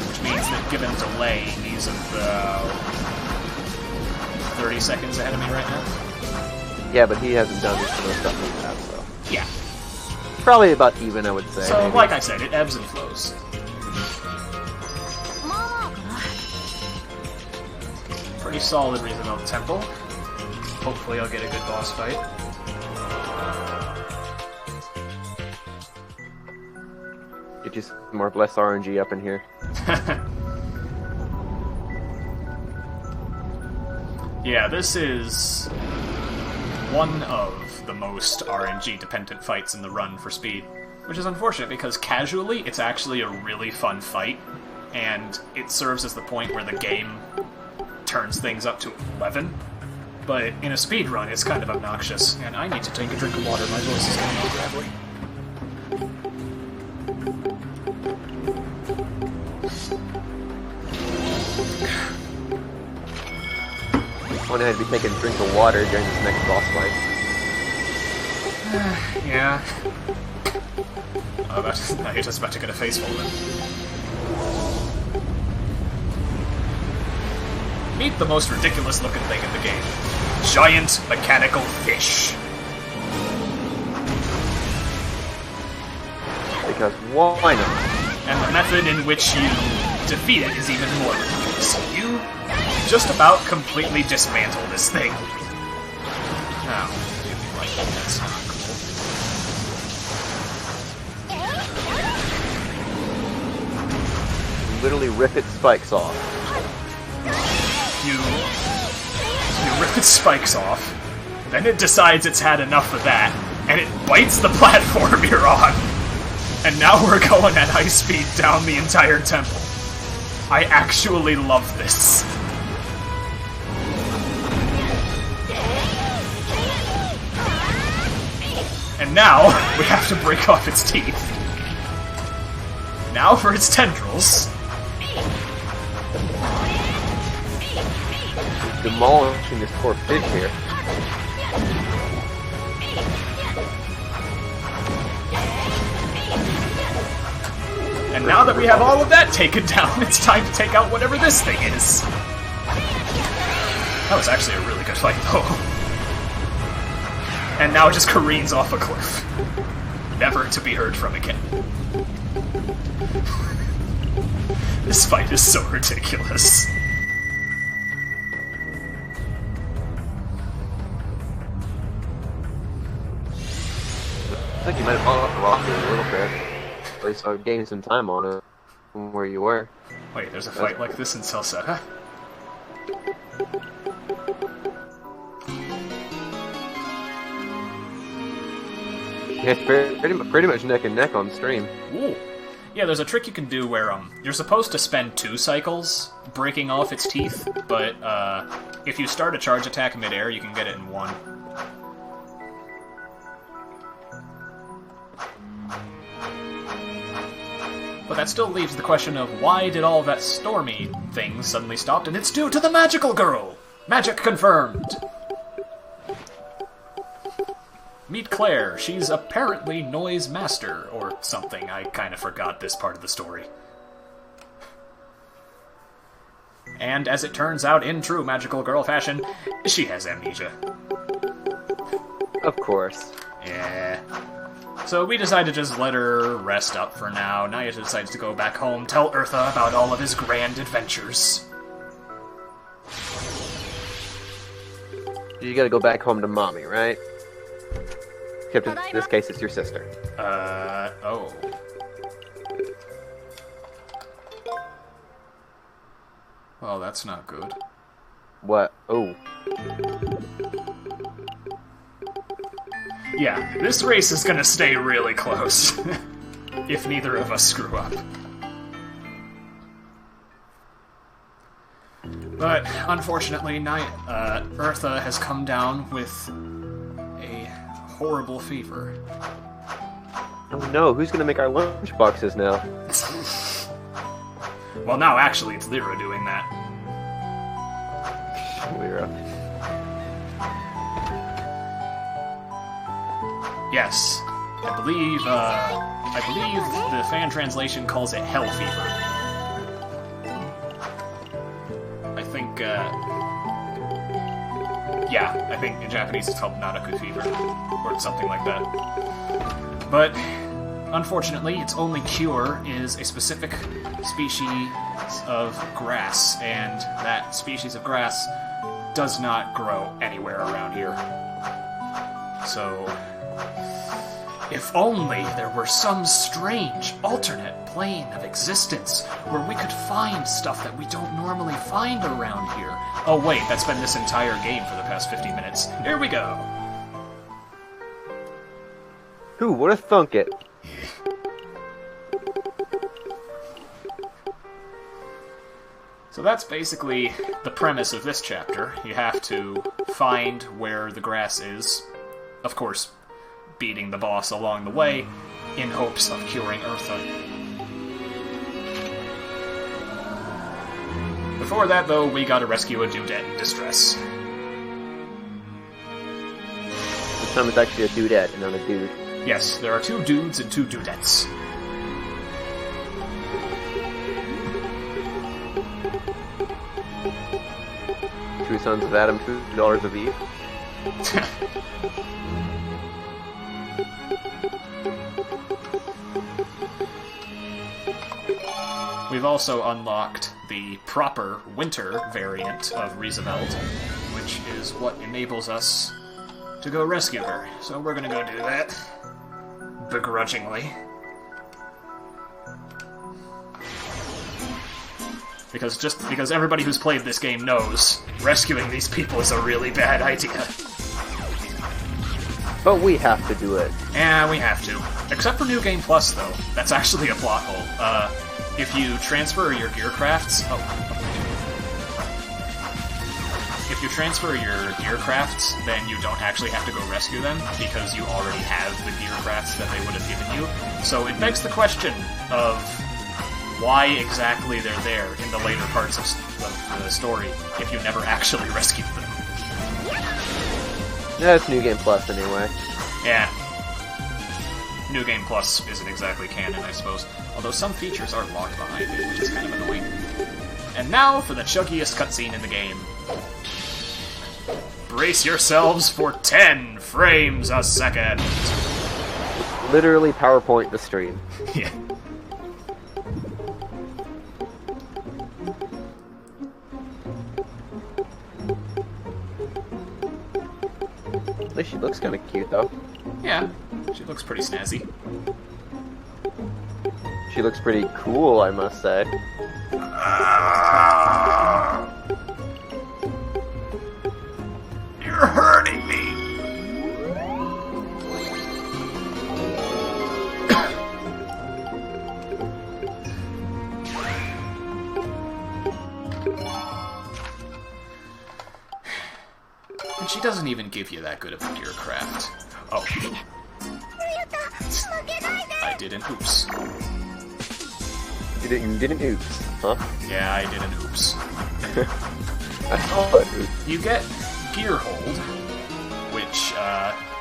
Which means that given delay, he's about 30 seconds ahead of me right now. Yeah, but he hasn't done this kind of stuff in the past, so. Yeah. Probably about even, I would say. So, maybe. like I said, it ebbs and flows. Pretty solid Roosevelt Temple. Hopefully I'll get a good boss fight. Get just more less RNG up in here. Yeah, this is one of the most RNG-dependent fights in the run for speed, which is unfortunate because casually it's actually a really fun fight, and it serves as the point where the game turns things up to 11. But in a speed run, it's kind of obnoxious, and I need to take a drink of water. My voice is getting all gravelly. I'm gonna have to be taking a drink of water during this next boss fight. Yeah. Nayuta's about to get a face full then. Meet the most ridiculous looking thing in the game. Giant mechanical fish. Because why not? And the method in which you defeat it is even more ridiculous. You just about completely dismantle this thing. Now, that's not cool. Literally rip its spikes off. You rip its spikes off, then it decides it's had enough of that, and it bites the platform you're on. And now we're going at high speed down the entire temple. I actually love this. And now, we have to break off its teeth. Now for its tendrils. Demolishing this poor fish here. And now that we have all of that taken down, it's time to take out whatever this thing is. That was actually a really good fight, though. And now it just careens off a cliff. Never to be heard from again. This fight is so ridiculous. I think you might have fallen off the rock a little bit. At least I gained some time on it from where you were. Wait, there's a fight like this in Celceta? Yeah, it's pretty much neck and neck on stream. Ooh. Yeah, there's a trick you can do where you're supposed to spend 2 cycles breaking off its teeth, but if you start a charge attack mid-air, you can get it in 1. But that still leaves the question of why did all that stormy thing suddenly stop, and it's due to the magical girl! Magic confirmed! Meet Claire. She's apparently Noise Master, or something. I kind of forgot this part of the story. And as it turns out, in true magical girl fashion, she has amnesia. Of course. Yeah. So we decide to just let her rest up for now. Nayuta decides to go back home, tell Eartha about all of his grand adventures. You gotta go back home to mommy, right? Except in this case, it's your sister. Oh. Well, that's not good. What? Oh. Yeah, this race is gonna stay really close. If neither of us screw up. But, unfortunately, Eartha has come down with a horrible fever. Oh no, who's gonna make our lunch boxes now? Well, now actually it's Lyra doing that. Lyra. Yes. I believe the fan translation calls it hell fever. I think in Japanese it's called Naraku fever, or something like that. But, unfortunately, its only cure is a specific species of grass, and that species of grass does not grow anywhere around here. So, if only there were some strange, alternate plane of existence where we could find stuff that we don't normally find around here. Oh wait, that's been this entire game for the past 50 minutes. Here we go! Who would have thunk it? So that's basically the premise of this chapter. You have to find where the grass is, of course, beating the boss along the way, in hopes of curing Eartha. Before that, though, we gotta rescue a dudette in distress. This time it's actually a dudette and not a dude. Yes, there are 2 dudes and 2 dudettes. Two sons of Adam, 2 daughters of Eve. We've also unlocked the proper winter variant of Rieseveld, which is what enables us to go rescue her. So we're gonna go do that. Begrudgingly. Because everybody who's played this game knows rescuing these people is a really bad idea. But we have to do it. Yeah, we have to. Except for New Game Plus, though. That's actually a plot hole. If you transfer your gear crafts... If you transfer your gear crafts, then you don't actually have to go rescue them, because you already have the gear crafts that they would have given you. So it begs the question of why exactly they're there in the later parts of the story if you never actually rescued them. Yeah, it's New Game Plus anyway. Yeah. New Game Plus isn't exactly canon, I suppose. Although some features are locked behind it, which is kind of annoying. And now for the chuggiest cutscene in the game. Brace yourselves for 10 frames a second! Literally PowerPoint the stream. Yeah. At least she looks kind of cute, though. Yeah, she looks pretty snazzy. She looks pretty cool, I must say. You're hurting me! And she doesn't even give you that good of a gear craft. Oh. I did an oops. You didn't oops, huh? Yeah, I did an oops. I saw it. You get Gear Hold, which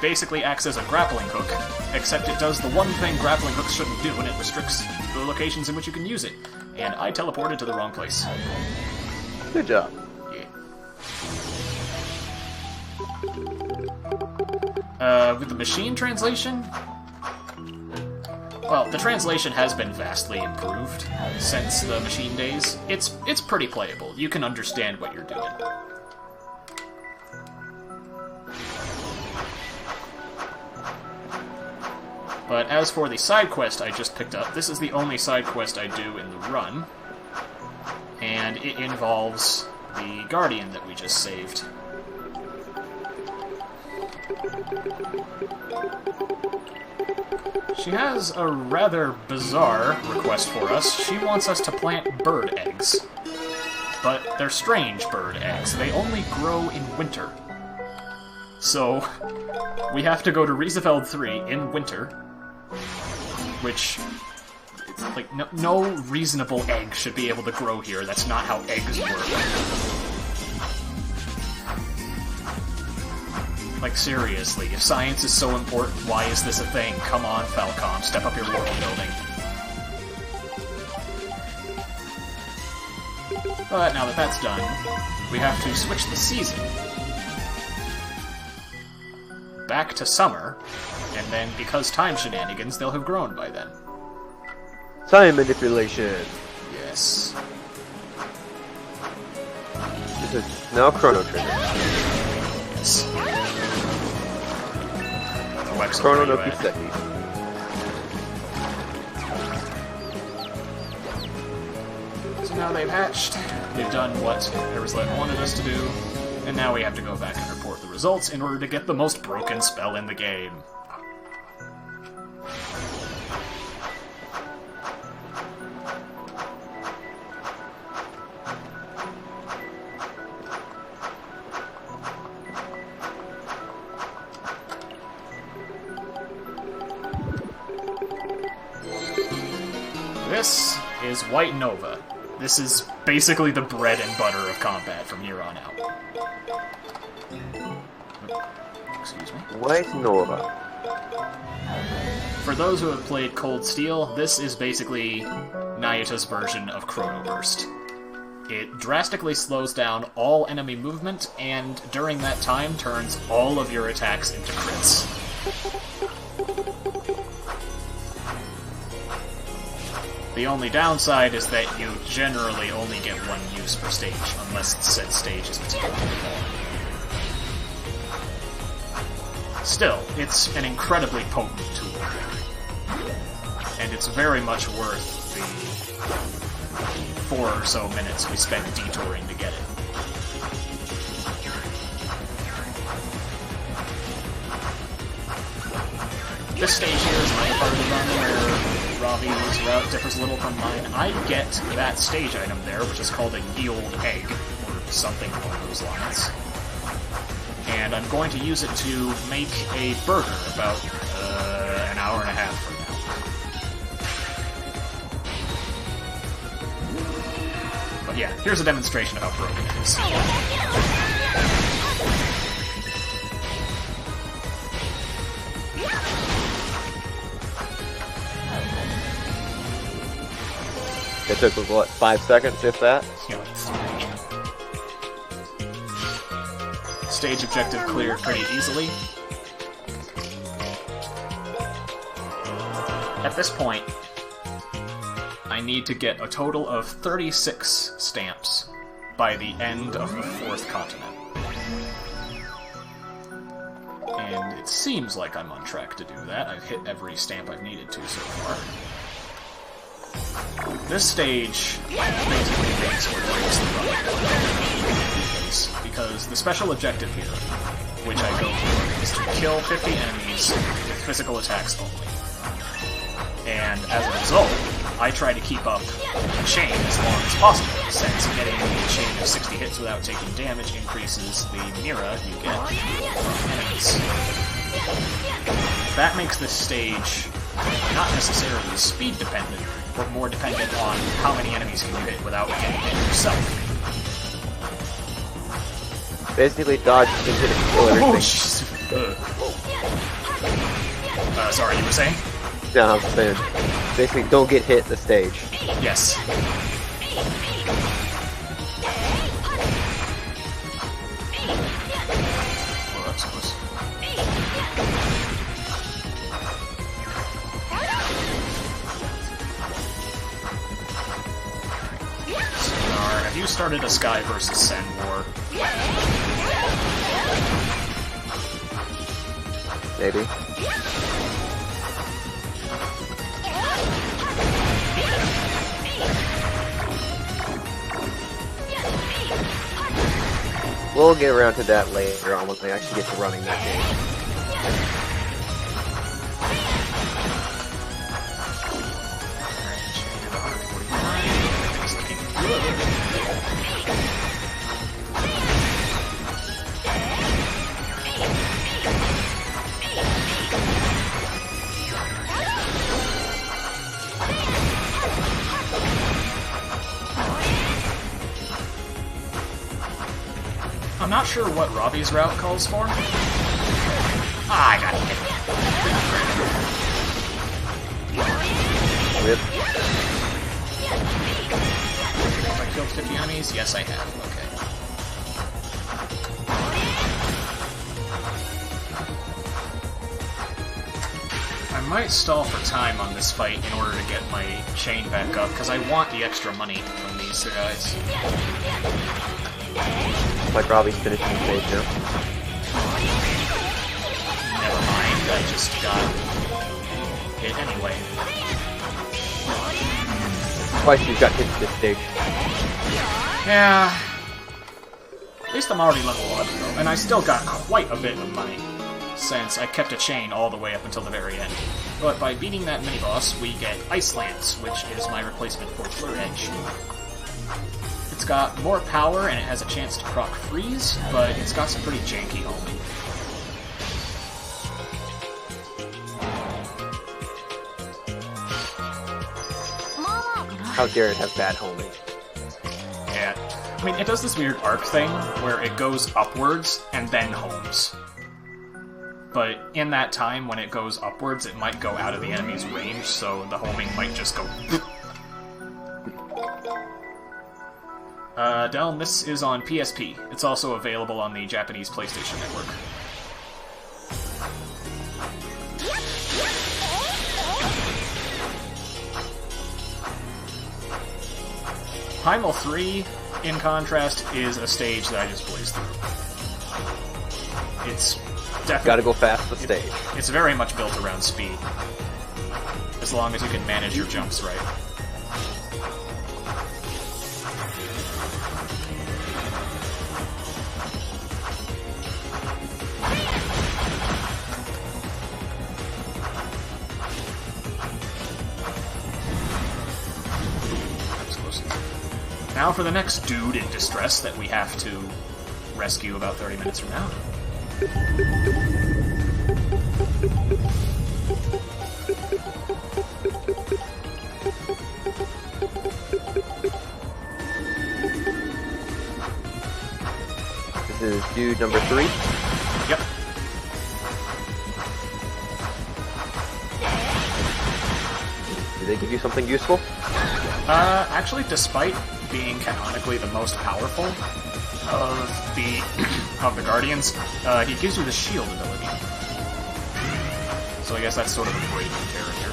basically acts as a grappling hook, except it does the one thing grappling hooks shouldn't do, and it restricts the locations in which you can use it. And I teleported to the wrong place. Good job. Yeah. With the machine translation? Well, the translation has been vastly improved since the machine days. It's pretty playable. You can understand what you're doing. But as for the side quest I just picked up, this is the only side quest I do in the run, and it involves the Guardian that we just saved. She has a rather bizarre request for us. She wants us to plant bird eggs. But they're strange bird eggs. They only grow in winter. So, we have to go to Rieseveld 3 in winter, which, like, no reasonable egg should be able to grow here. That's not how eggs work. Like, seriously, if science is so important, why is this a thing? Come on, Falcom, step up your world building. But now that that's done, we have to switch the season back to summer, and then, because time shenanigans, they'll have grown by then. Time manipulation! Yes. This is now Chrono Trigger. Yes. Alexa, Chrono no where you at? Kiseki. So now they've hatched, they've done what Erislet wanted us to do, and now we have to go back and report the results in order to get the most broken spell in the game. this is White Nova. This is basically the bread and butter of combat from here on out. Excuse me. White Nova. For those who have played Cold Steel, this is basically Nayuta's version of Chrono Burst. It drastically slows down all enemy movement, and during that time turns all of your attacks into crits. The only downside is that you generally only get one use per stage, unless said stage is particularly long. Still, it's an incredibly potent tool. And it's very much worth the 4 or so minutes we spent detouring to get it. This stage here is my part of the run where Ravi's route differs a little from mine. I get that stage item there, which is called a yield egg, or something along those lines. And I'm going to use it to make a burger about an hour and a half from now. But yeah, here's a demonstration of how broken it is. It took, what, 5 seconds, if that? Yeah, like 3. Stage objective cleared pretty easily. At this point, I need to get a total of 36 stamps by the end of the 4th continent. And it seems like I'm on track to do that. I've hit every stamp I've needed to so far. This stage basically makes or breaks the run, because the special objective here, which I go for, is to kill 50 enemies with physical attacks only. And as a result, I try to keep up a chain as long as possible, since getting a chain of 60 hits without taking damage increases the mira you get from enemies. That makes this stage not necessarily speed dependent, but more dependent on how many enemies can you hit without getting hit yourself. Basically, dodge into the kill everything. Sorry, you were saying? Yeah, I was saying. Basically, don't get hit the stage. Yes. Well, that's close. Have you started a Sky vs. Sen war? Maybe. We'll get around to that later on once I actually get to running that game. I'm not sure what Ravi's route calls for. Ah, I got hit. Yep. Have I killed 50 enemies? Yes, I have. Okay. I might stall for time on this fight in order to get my chain back up, because I want the extra money from these guys. Like Ravi's finishing the stage now. Never mind, I just got hit anyway. Twice you got hit this stage. Yeah. At least I'm already level 11 though, and I still got quite a bit of money, since I kept a chain all the way up until the very end. But by beating that mini-boss, we get Ice Lance, which is my replacement for Fleur Edge. It's got more power and it has a chance to proc freeze, but it's got some pretty janky homing. Mama! How dare it have bad homing? Yeah. I mean, it does this weird arc thing where it goes upwards and then homes. But in that time, when it goes upwards, it might go out of the enemy's range, so the homing might just go... Delm, this is on PSP. It's also available on the Japanese PlayStation Network. Primal 3, in contrast, is a stage that I just blazed through. It's definitely... Gotta go fast the stage. It's very much built around speed. As long as you can manage your jumps right. Now for the next dude in distress that we have to rescue about 30 minutes from now. This is dude number 3. Yep. Did they give you something useful? Actually, despite being canonically the most powerful of the Guardians, he gives you the shield ability. So I guess that's sort of a breaking character.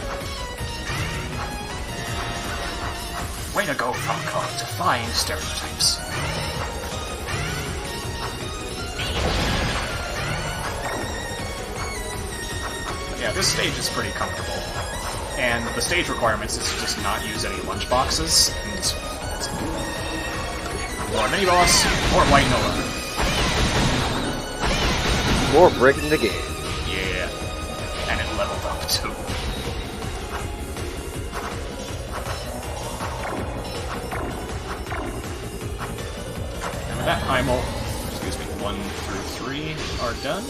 Way to go, Falcom, defying stereotypes. But yeah, this stage is pretty comfortable. And the stage requirements is to just not use any lunchboxes. More mini-boss, more white Nova. More breaking the game. Yeah. And it leveled up, too. And with that, primal, 1 through 3 are done.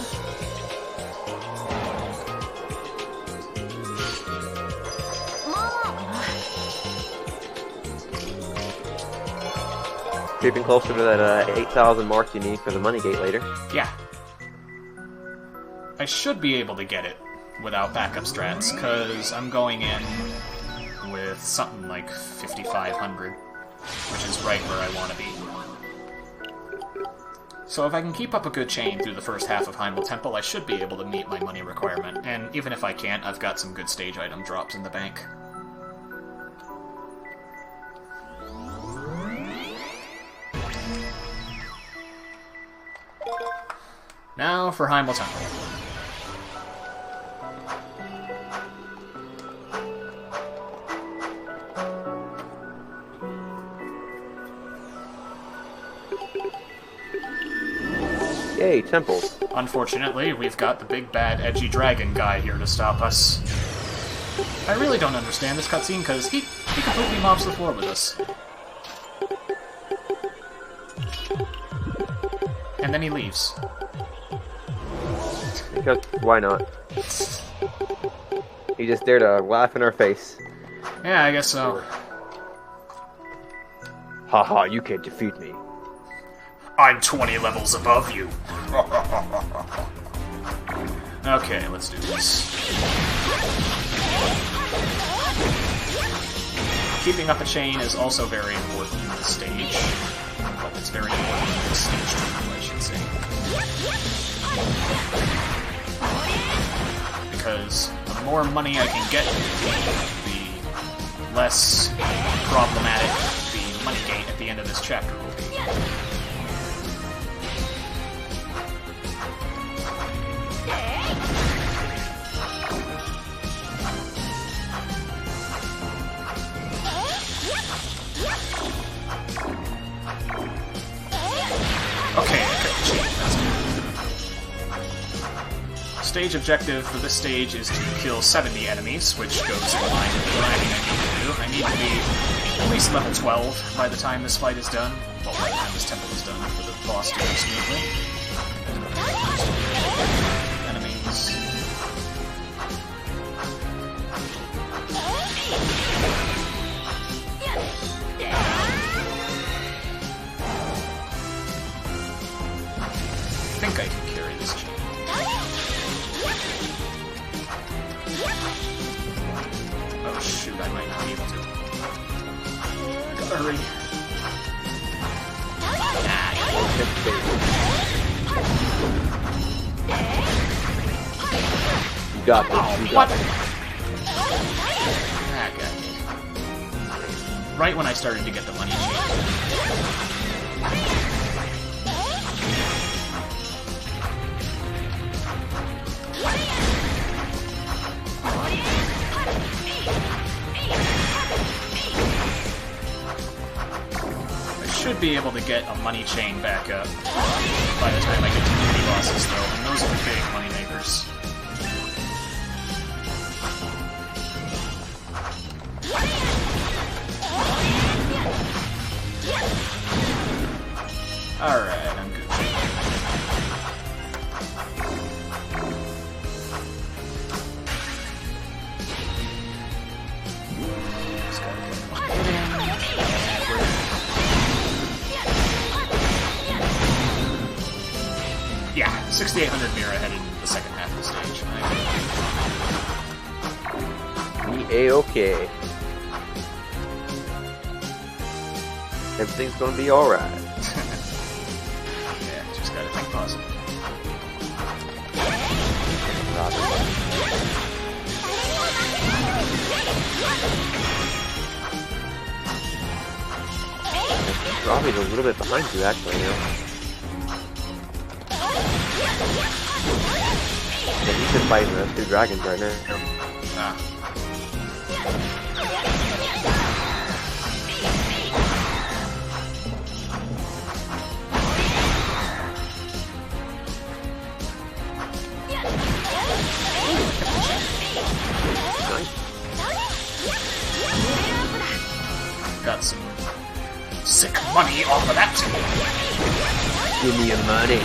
Creeping closer to that 8,000 mark you need for the money gate later. Yeah. I should be able to get it without backup strats, because I'm going in with something like 5,500, which is right where I want to be. So if I can keep up a good chain through the first half of Heimdall Temple, I should be able to meet my money requirement, and even if I can't, I've got some good stage item drops in the bank. Now for Heimdall Temple. Yay, temples. Unfortunately, we've got the big bad edgy dragon guy here to stop us. I really don't understand this cutscene, because he completely mops the floor with us. And then he leaves. Because why not? He just dared to laugh in our face. Yeah, I guess so. Haha, you can't defeat me. I'm 20 levels above you. Okay, let's do this. Keeping up a chain is also very important in this stage. Well, it's very important in this stage too, I should say. Because the more money I can get, the less problematic the money gate at the end of this chapter will be. Okay, that's good. Stage objective for this stage is to kill 70 enemies, which goes in line with what I need to do. I need to be at least level 12 by the time this fight is done. Well, by the time this temple is done, for the boss to go smoothly. Enemies. hurry. You got this. Oh, You got what? this. That got me. Right when I started to get the money chain. I should be able to get a money chain back up by the time I get to mini bosses, though, and those are the big money makers. Alright, I'm good. Just gotta get my head in. Yeah, 6,800 mirror headed into the second half of the stage. We A-okay. Everything's gonna be alright. Yeah, just gotta think positive. Ravi's a little bit behind you, actually, now. Yeah, he's just fighting those two dragons right now. Ah. Got some sick money off of that. Give me your money.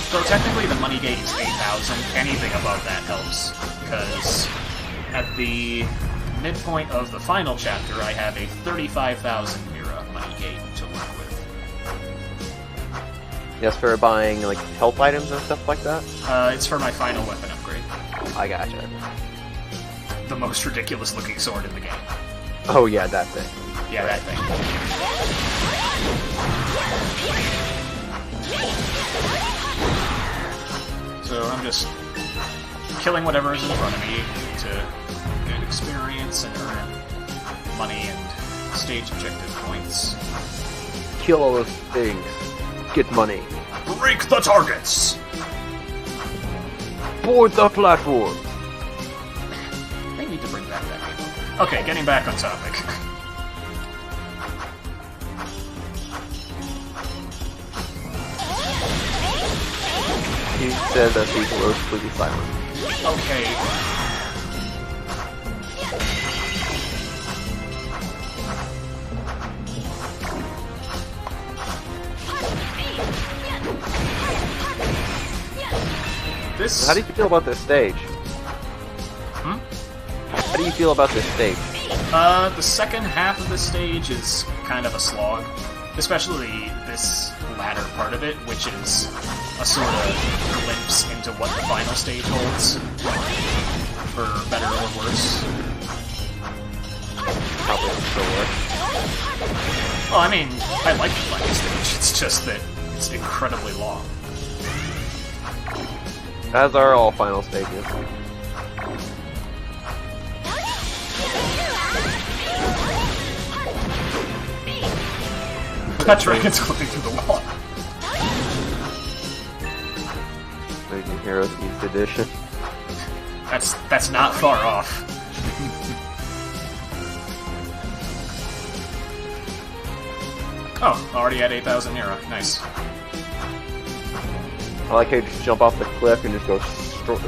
So technically the money gate is 8,000. Anything above that helps, because at the midpoint of the final chapter, I have a 35,000 Mira money gate to work with. Just for buying, like, health items and stuff like that? It's for my final weapon upgrade. I gotcha. The most ridiculous looking sword in the game. Oh yeah, that thing. Yeah, that thing. So I'm just killing whatever is in front of me to get experience and earn money and stage objective points. Kill all those things. Get money. Break the targets! Board the platform! They need to bring back that game. Okay, getting back on topic. He said that people are completely silent. Okay. This... How do you feel about this stage? Hmm? How do you feel about this stage? The second half of the stage is kind of a slog. Especially this latter part of it, which is a sort of glimpse into what the final stage holds. For better or worse. Probably still work. Well, I mean, I like the final stage, it's just that it's incredibly long. As are all final stages. That dragon's going through the wall. Making Heroes East Edition. That's not far off. Oh, already at 8,000 Mira. Nice. I like how you just jump off the cliff and just go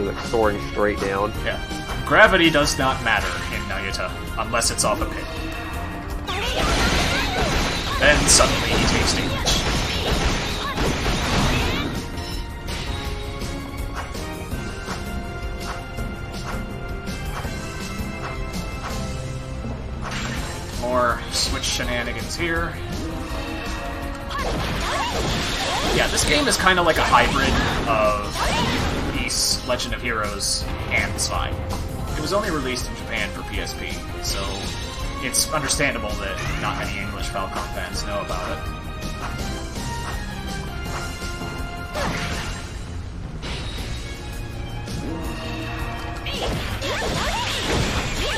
like soaring straight down. Yeah. Gravity does not matter in Nayuta, unless it's off a pit. Then suddenly he takes damage. More switch shenanigans here. Yeah, this game is kind of like a hybrid of Ys, Legend of Heroes, and Spy. It was only released in Japan for PSP, so it's understandable that not many English Falcom fans know about it.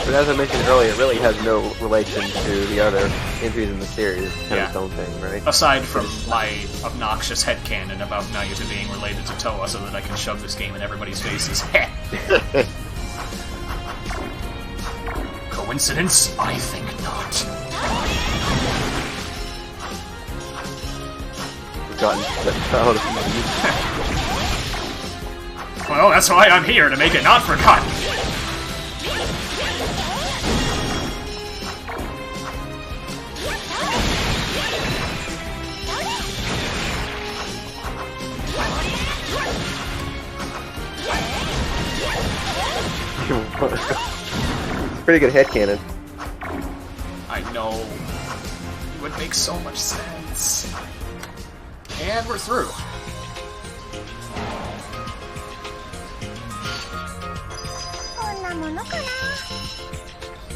But as I mentioned earlier, it really has no relation to the other entries in the series. It's kind of its own thing, right? Aside from my obnoxious headcanon about Nayuta being related to Toa so that I can shove this game in everybody's faces. Coincidence? I think not. Well, that's why I'm here, to make it not forgotten. It's a pretty good headcanon. I know. It would make so much sense. And we're through.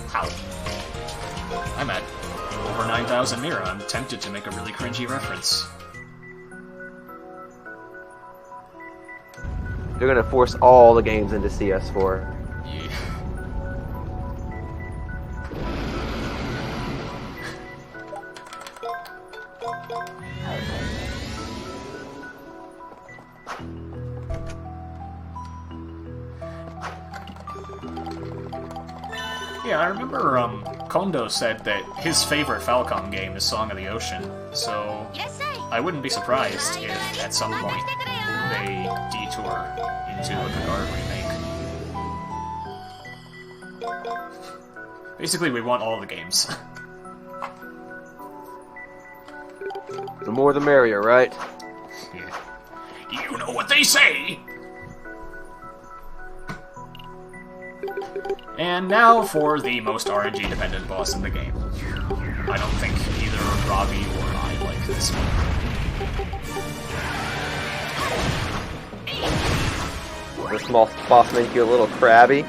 How? I'm at over 9,000 Mira. I'm tempted to make a really cringy reference. They're gonna force all the games into CS4. Yeah. Yeah, I remember Kondo said that his favorite Falcom game is Song of the Ocean, so I wouldn't be surprised if at some point they detour into a Picard remake. Basically, we want all the games. The more the merrier, right? Yeah. You know what they say! And now for the most RNG-dependent boss in the game. I don't think either Ravi or I like this one. The small boss make you a little crabby.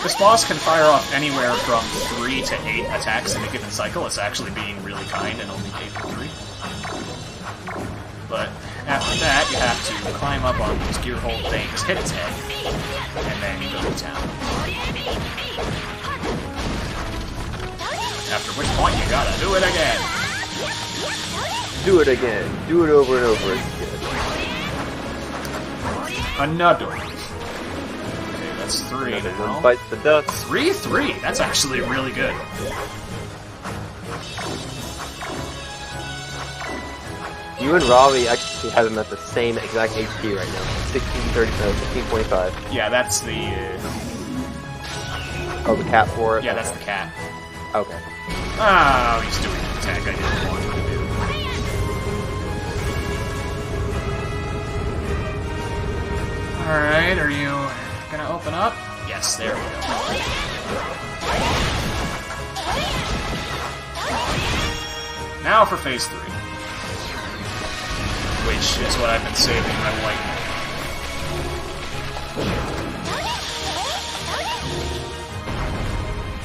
This boss can fire off anywhere from 3 to 8 attacks in a given cycle. It's actually being really kind and only paid for 3. But after that, you have to climb up on these gear hold things, hit its head, and then go to town. After which point, you gotta do it again. Do it again. Do it over and over again. Another. Okay, that's 3 Another now. one bites the dust. 3-3? That's actually really good. You and Ravi actually have them at the same exact HP right now. 1625. Yeah, that's the... Oh, the cat for it? Yeah, that's the cat. Okay. Oh, he's doing an attack I didn't want him to do. Alright, are you gonna open up? Yes, there we go. Now for phase 3. Which is what I've been saving my lightning.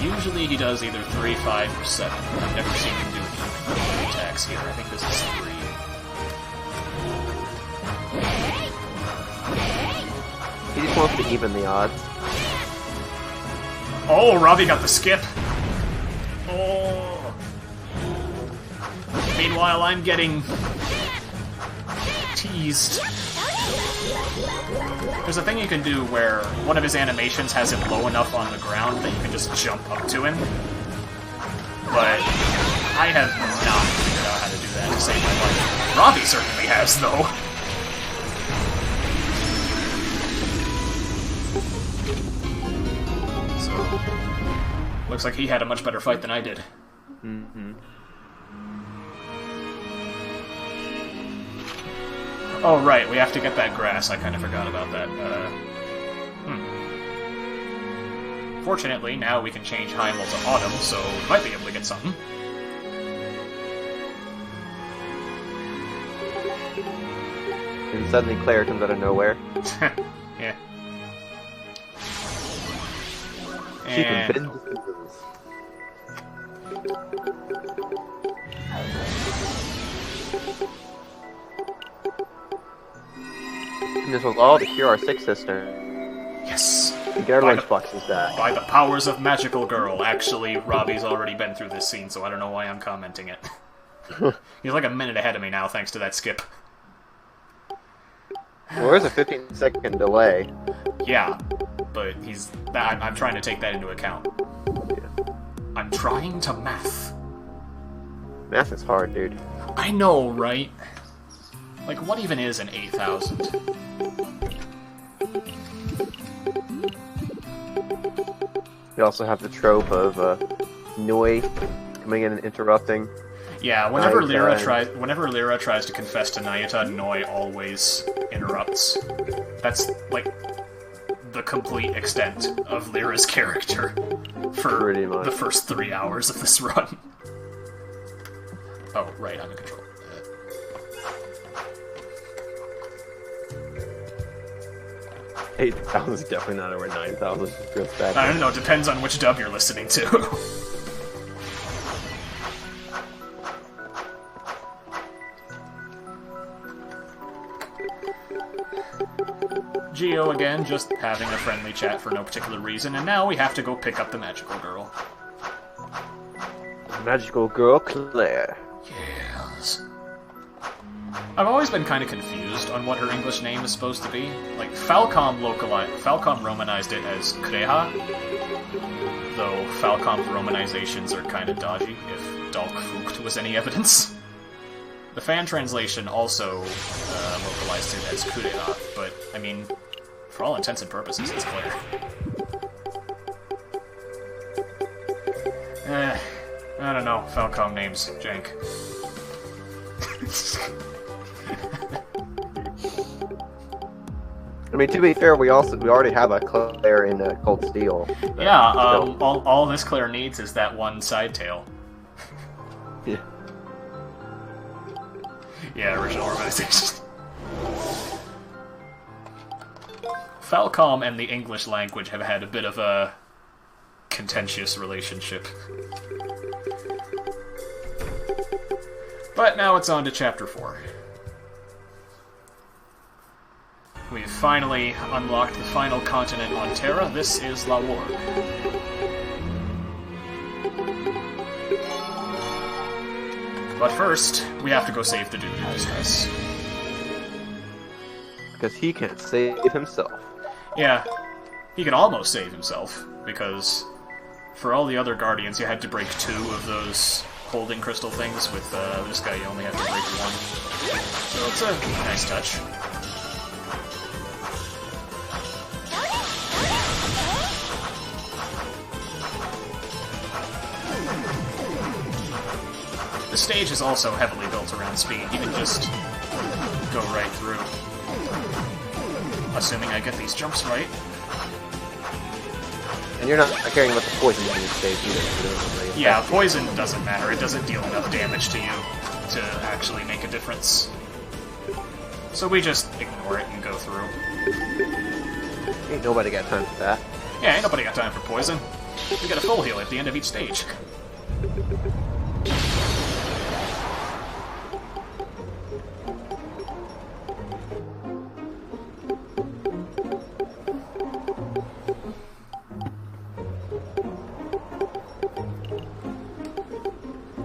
Usually he does either 3, 5, or 7. I've never seen him do any attacks here. I think this is 3. He just wants to even the odds. Oh, Ravi got the skip. Oh. Meanwhile, I'm getting teased. There's a thing you can do where one of his animations has him low enough on the ground that you can just jump up to him. But I have not figured out how to do that to save my life. Ravi certainly has, though. So, looks like he had a much better fight than I did. Mm-hmm. Oh, right, we have to get that grass. I kind of forgot about that. Fortunately, now we can change Heimel to Autumn, so we might be able to get something. And suddenly Claire comes out of nowhere. Yeah. She can And bend the scissors. And this was all to cure our sick sister. yes, And get our By the- lunchboxes back. by the powers of Magical Girl. Actually, Ravi's already been through this scene, so I don't know why I'm commenting it. He's like a minute ahead of me now, thanks to that skip. Well, there's a 15-second delay. Yeah, but I'm trying to take that into account. I'm trying to math. Math is hard, dude. I know, right? Like, what even is an 8,000? We also have the trope of Noi coming in and interrupting. Yeah, whenever Nayuta Lyra tries to confess to Nayuta, Noi always interrupts. That's like the complete extent of Lyra's character for Pretty much. the first 3 hours of this run. Oh, right, I'm in control. 8,000 is definitely not over 9,000. I don't know, depends on which dub you're listening to. Geo again, just having a friendly chat for no particular reason, and now we have to go pick up the magical girl. Magical girl Claire. Yes. I've always been kind of confused on what her English name is supposed to be. Like, Falcom romanized it as Kreha, though Falcom romanizations are kind of dodgy, if Dalk Fucht was any evidence. The fan translation also localized it as Kureha, but, I mean, for all intents and purposes, it's Claire. I don't know, Falcom names, jank. I mean, to be fair, we already have a Claire in Cold Steel. Yeah, all this Claire needs is that one side tail. Yeah. Yeah, original organization. Falcom and the English language have had a bit of a contentious relationship. But now it's on to Chapter 4. We've finally unlocked the final continent on Terra. This is La Warg. But first, we have to go save the dude in distress. Because he can't save himself. Yeah, he can almost save himself, because for all the other Guardians, you had to break 2 of those holding crystal things. With this guy, you only have to break 1. So it's a nice touch. The stage is also heavily built around speed. You can just go right through. Assuming I get these jumps right. And you're not caring about the poison in this stage either. Yeah, poison doesn't matter. It doesn't deal enough damage to you to actually make a difference. So we just ignore it and go through. Ain't nobody got time for that. Yeah, ain't nobody got time for poison. We get a full heal at the end of each stage.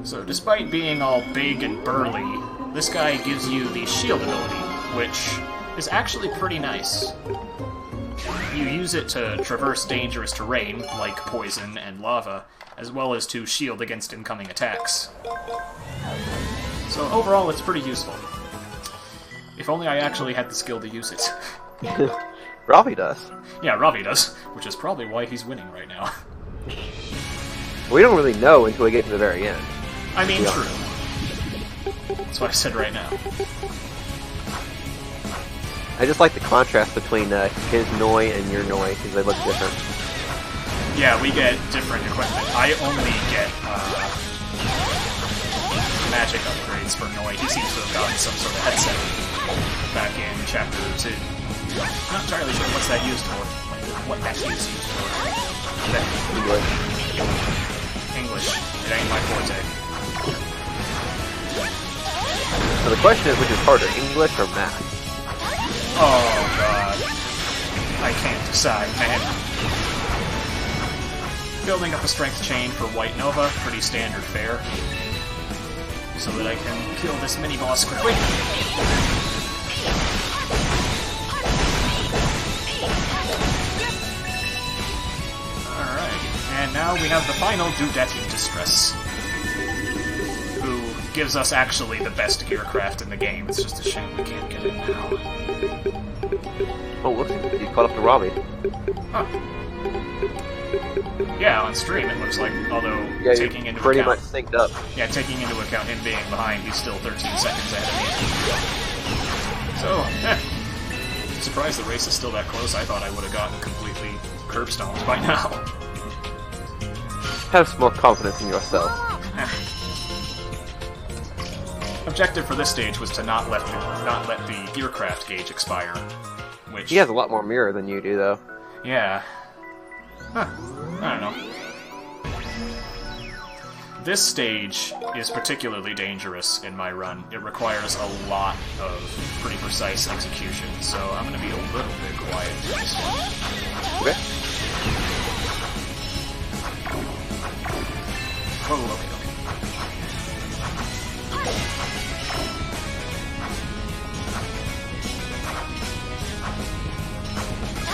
So despite being all big and burly, this guy gives you the shield ability, which is actually pretty nice. You use it to traverse dangerous terrain, like poison and lava, as well as to shield against incoming attacks. So overall, it's pretty useful. If only I actually had the skill to use it. Ravi does. Yeah, Ravi does, which is probably why he's winning right now. We don't really know until we get to the very end. I mean, Yeah. true. That's what I said right now. I just like the contrast between his Noi and your Noi, because they look different. Yeah, we get different equipment. I only get magic upgrades for Noi. He seems to have gotten some sort of headset back in Chapter 2. I'm not entirely sure what's that used for. Like, what that is used for. English. It ain't my forte. So the question is, which is harder, English or math? Oh god. I can't decide, man. Building up a strength chain for White Nova, pretty standard fare. So that I can kill this mini-boss quickly. Alright, and now we have the final Dudette in Distress, who gives us actually the best gearcraft in the game. It's just a shame we can't get it now. Oh, looks like you caught up to Ravi. Huh. Yeah, on stream it looks like, although Yeah, taking into pretty account... much synced up. Yeah, taking into account him being behind, he's still 13 seconds ahead of me. So, surprised the race is still that close. I thought I would have gotten completely curbstones by now. Have some more confidence in yourself. Objective for this stage was to not let the gearcraft gauge expire, which... He has a lot more mirror than you do, though. Yeah. Huh. I don't know. This stage is particularly dangerous in my run. It requires a lot of pretty precise execution, so I'm going to be a little bit quiet for this one. Okay. Oh, okay.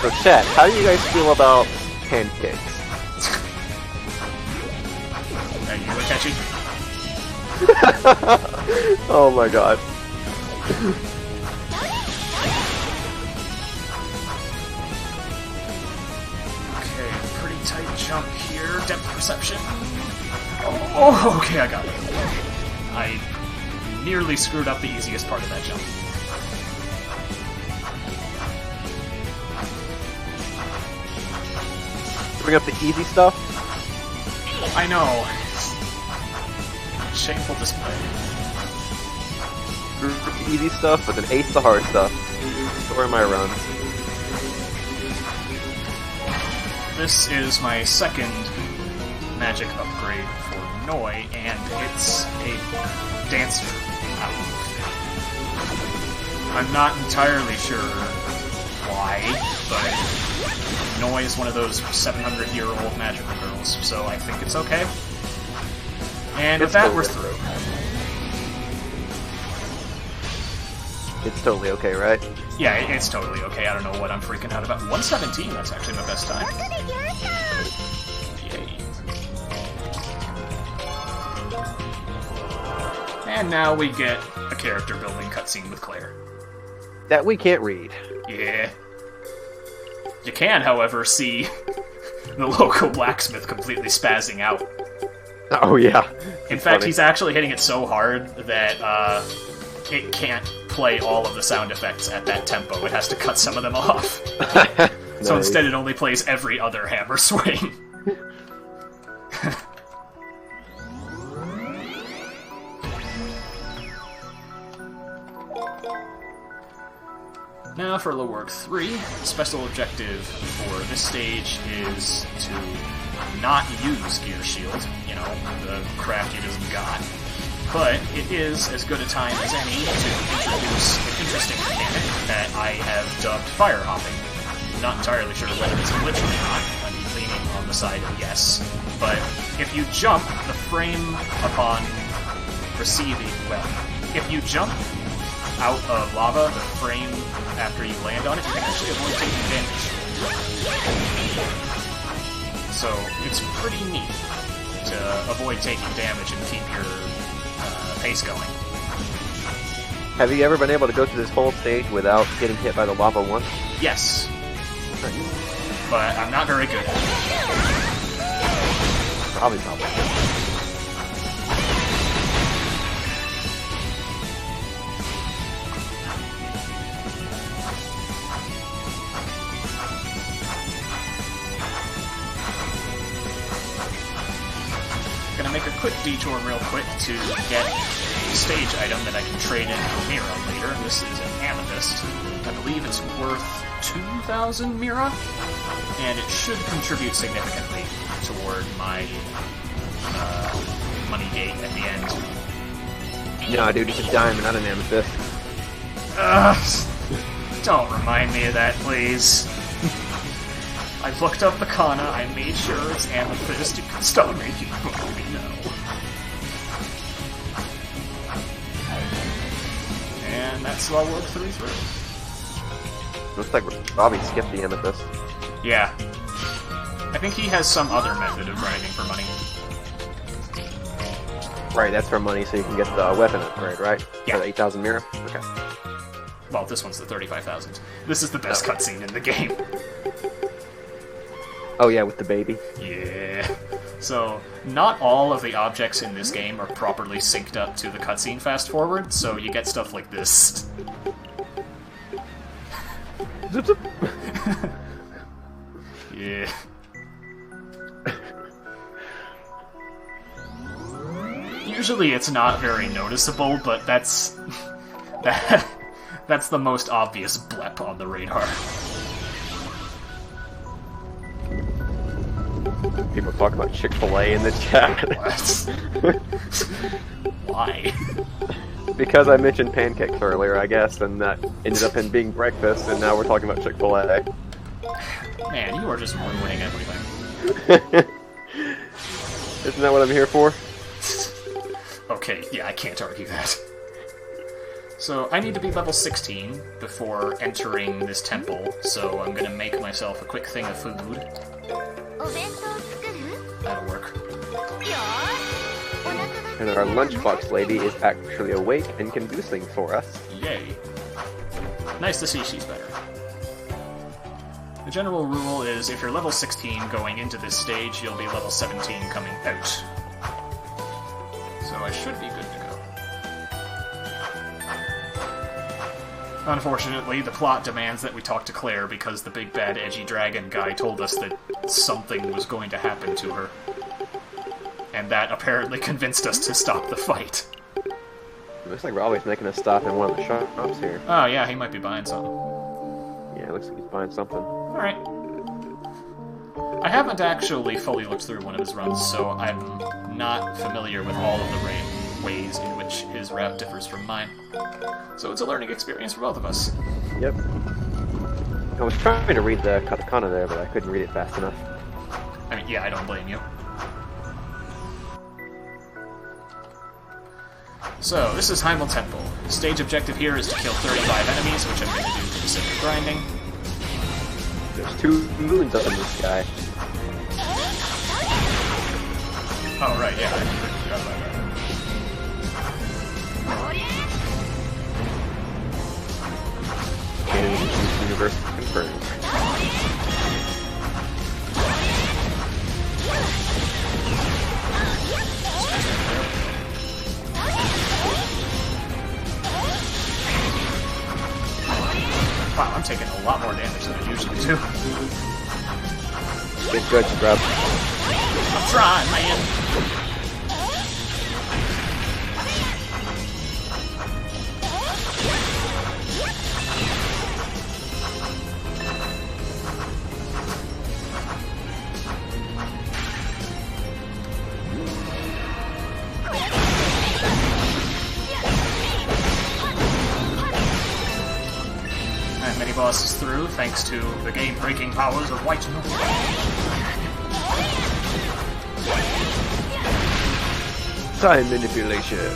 So, chat, how do you guys feel about pancakes? Are you catchy? Oh my god. Okay, pretty tight jump here. Depth perception. Oh, okay, I got it. I nearly screwed up the easiest part of that jump. Bring up the easy stuff? I know. Shameful display. Bring up the easy stuff, but then ace the hard stuff. Story my runs. This is my second magic upgrade for Noi, and it's a dance outfit. I'm not entirely sure why, but Noi is one of those 700-year-old magical girls, so I think it's okay. And with that, we're through. It's totally okay, right? Yeah, it's totally okay. I don't know what I'm freaking out about. 117, that's actually my best time. Yay. And now we get a character building cutscene with Claire. That we can't read. Yeah. You can, however, see the local blacksmith completely spazzing out. Oh, yeah. In fact, he's actually hitting it so hard that it can't play all of the sound effects at that tempo. It has to cut some of them off. Nice. So instead it only plays every other hammer swing. Now for Work 3, special objective for this stage is to not use Gear Shield, you know, the craft you just got. But it is as good a time as any to introduce an interesting mechanic that I have dubbed fire hopping. I'm not entirely sure whether it's a glitch or not. I'm leaning on the side of yes. But if you jump, the frame upon receiving, well, if you jump out of lava, the frame after you land on it, you can actually avoid taking damage. So it's pretty neat to avoid taking damage and keep your pace going. Have you ever been able to go through this whole stage without getting hit by the lava once? Yes. But I'm not very good at it. Probably not. Gonna make a quick detour real quick to get stage item that I can trade in for Mira later. This is an amethyst. I believe it's worth 2,000 Mira, and it should contribute significantly toward my money gate at the end. No, dude, it's a diamond, not an amethyst. Don't remind me of that, please. I looked up the kana, I made sure it's amethyst. You can stop making fun of me now. And that's all work 3 through. Looks like Ravi skipped the amethyst. Yeah. I think he has some other method of grinding for money. Right, that's for money, so you can get the weapon upgrade, right? Yeah. For the 8,000 Mira? Okay. Well, this one's the 35,000. This is the best cutscene in the game. Oh yeah, with the baby. Yeah. So, not all of the objects in this game are properly synced up to the cutscene fast forward, so you get stuff like this. Zip zip. Yeah. Usually it's not very noticeable, but that's the most obvious blep on the radar. People talk about Chick-fil-A in the chat. What? Why? Because I mentioned pancakes earlier, I guess, and that ended up in being breakfast, and now we're talking about Chick-fil-A. Man, you are just ruining everything. Isn't that what I'm here for? Okay, yeah, I can't argue that. So, I need to be level 16 before entering this temple, so I'm gonna make myself a quick thing of food. That'll work. And our lunchbox lady is actually awake and can do things for us. Yay. Nice to see she's better. The general rule is if you're level 16 going into this stage, you'll be level 17 coming out. So I should be good to go. Unfortunately, the plot demands that we talk to Claire because the big bad edgy dragon guy told us that something was going to happen to her. And that apparently convinced us to stop the fight. It looks like Ravi's making a stop in one of the shops here. Oh yeah, he might be buying something. Yeah, it looks like he's buying something. Alright. I haven't actually fully looked through one of his runs, so I'm not familiar with all of the ways in which his route differs from mine. So it's a learning experience for both of us. Yep. I was trying to read the katakana there, but I couldn't read it fast enough. I mean, yeah, I don't blame you. So, this is Heimel Temple. Stage objective here is to kill 35 enemies, which I'm going to do for the sake of grinding. There's 2 moons up in the sky. Oh, right, yeah, I forgot about that. And this universe confirmed. Wow, I'm taking a lot more damage than I usually do. Get good, scrub. I'm trying, man! Many bosses through, thanks to the game-breaking powers of White Noise. Time manipulation.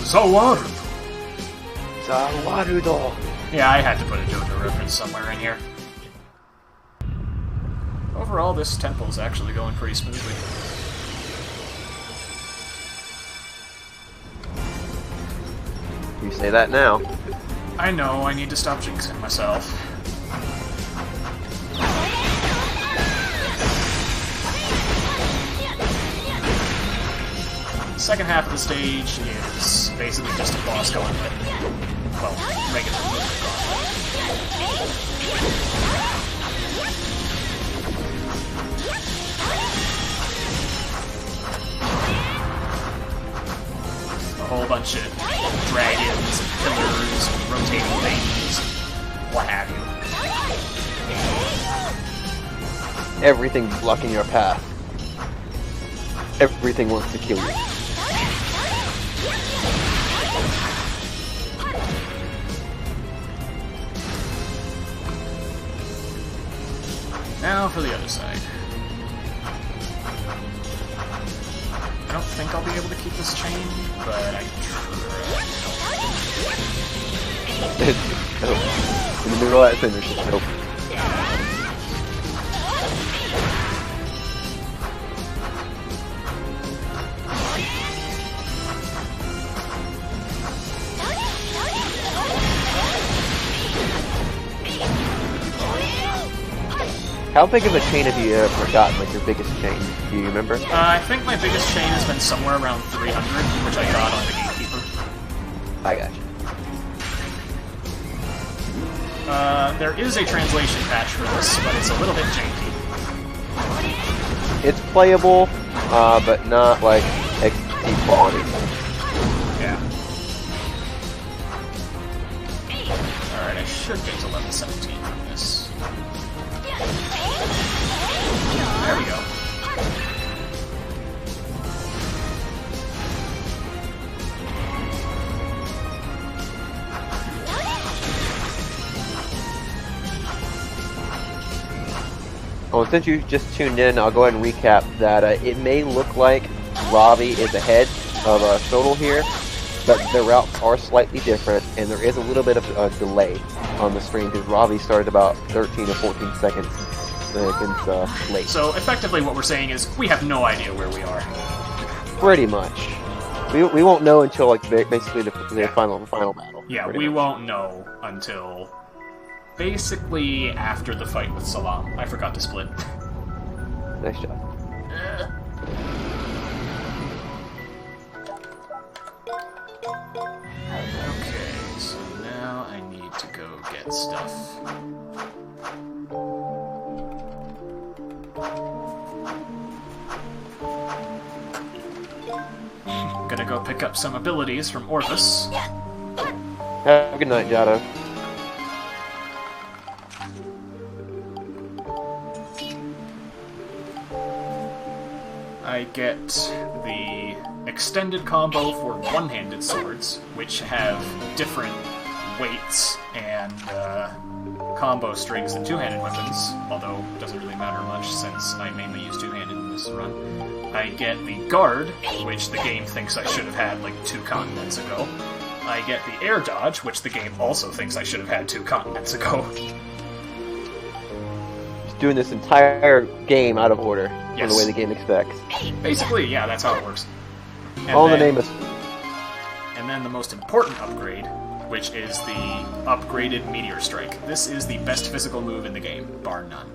Zawaru! Zawarudo. Yeah, I had to put a JoJo reference somewhere in here. Overall, this temple's actually going pretty smoothly. You say that now. I know, I need to stop jinxing myself. The second half of the stage is basically just a boss gauntlet. Well, regular movement gauntlet. whole bunch of dragons, and pillars, and rotating things, what have you. Everything blocking your path. Everything wants to kill you. Now for the other side. I don't think I'll be able to keep this chain, but I try. In the middle of that finish, nope. How big of a chain have you ever gotten, like your biggest chain? Do you remember? I think my biggest chain has been somewhere around 300, which I got on the Gatekeeper. I got you. There is a translation patch for this, but it's a little bit janky. It's playable, but not like XT quality. Yeah. Alright, I should get to level 17 from this. There we go. Oh, since you just tuned in, I'll go ahead and recap that it may look like Ravi is ahead of Schtolteheim here, but the routes are slightly different, and there is a little bit of a delay on the stream because Ravi started about 13 or 14 seconds late. So effectively what we're saying is we have no idea where we are. Pretty much. We won't know until like basically the final battle. Yeah, we won't know until basically after the fight with Salam. I forgot to split. Nice job. Okay, so now I need to go get stuff. Gonna go pick up some abilities from Orvis. Have a good night, Jado. I get the extended combo for one-handed swords, which have different weights and combo strings than two-handed weapons, although it doesn't really matter much since I mainly use two-handed in this run. I get the guard, which the game thinks I should have had like 2 continents ago. I get the air dodge, which the game also thinks I should have had 2 continents ago. Just doing this entire game out of order, Yes. the way the game expects. Basically, yeah, that's how it works. And All in the then- name of... And then the most important upgrade, which is the upgraded Meteor Strike. This is the best physical move in the game, bar none.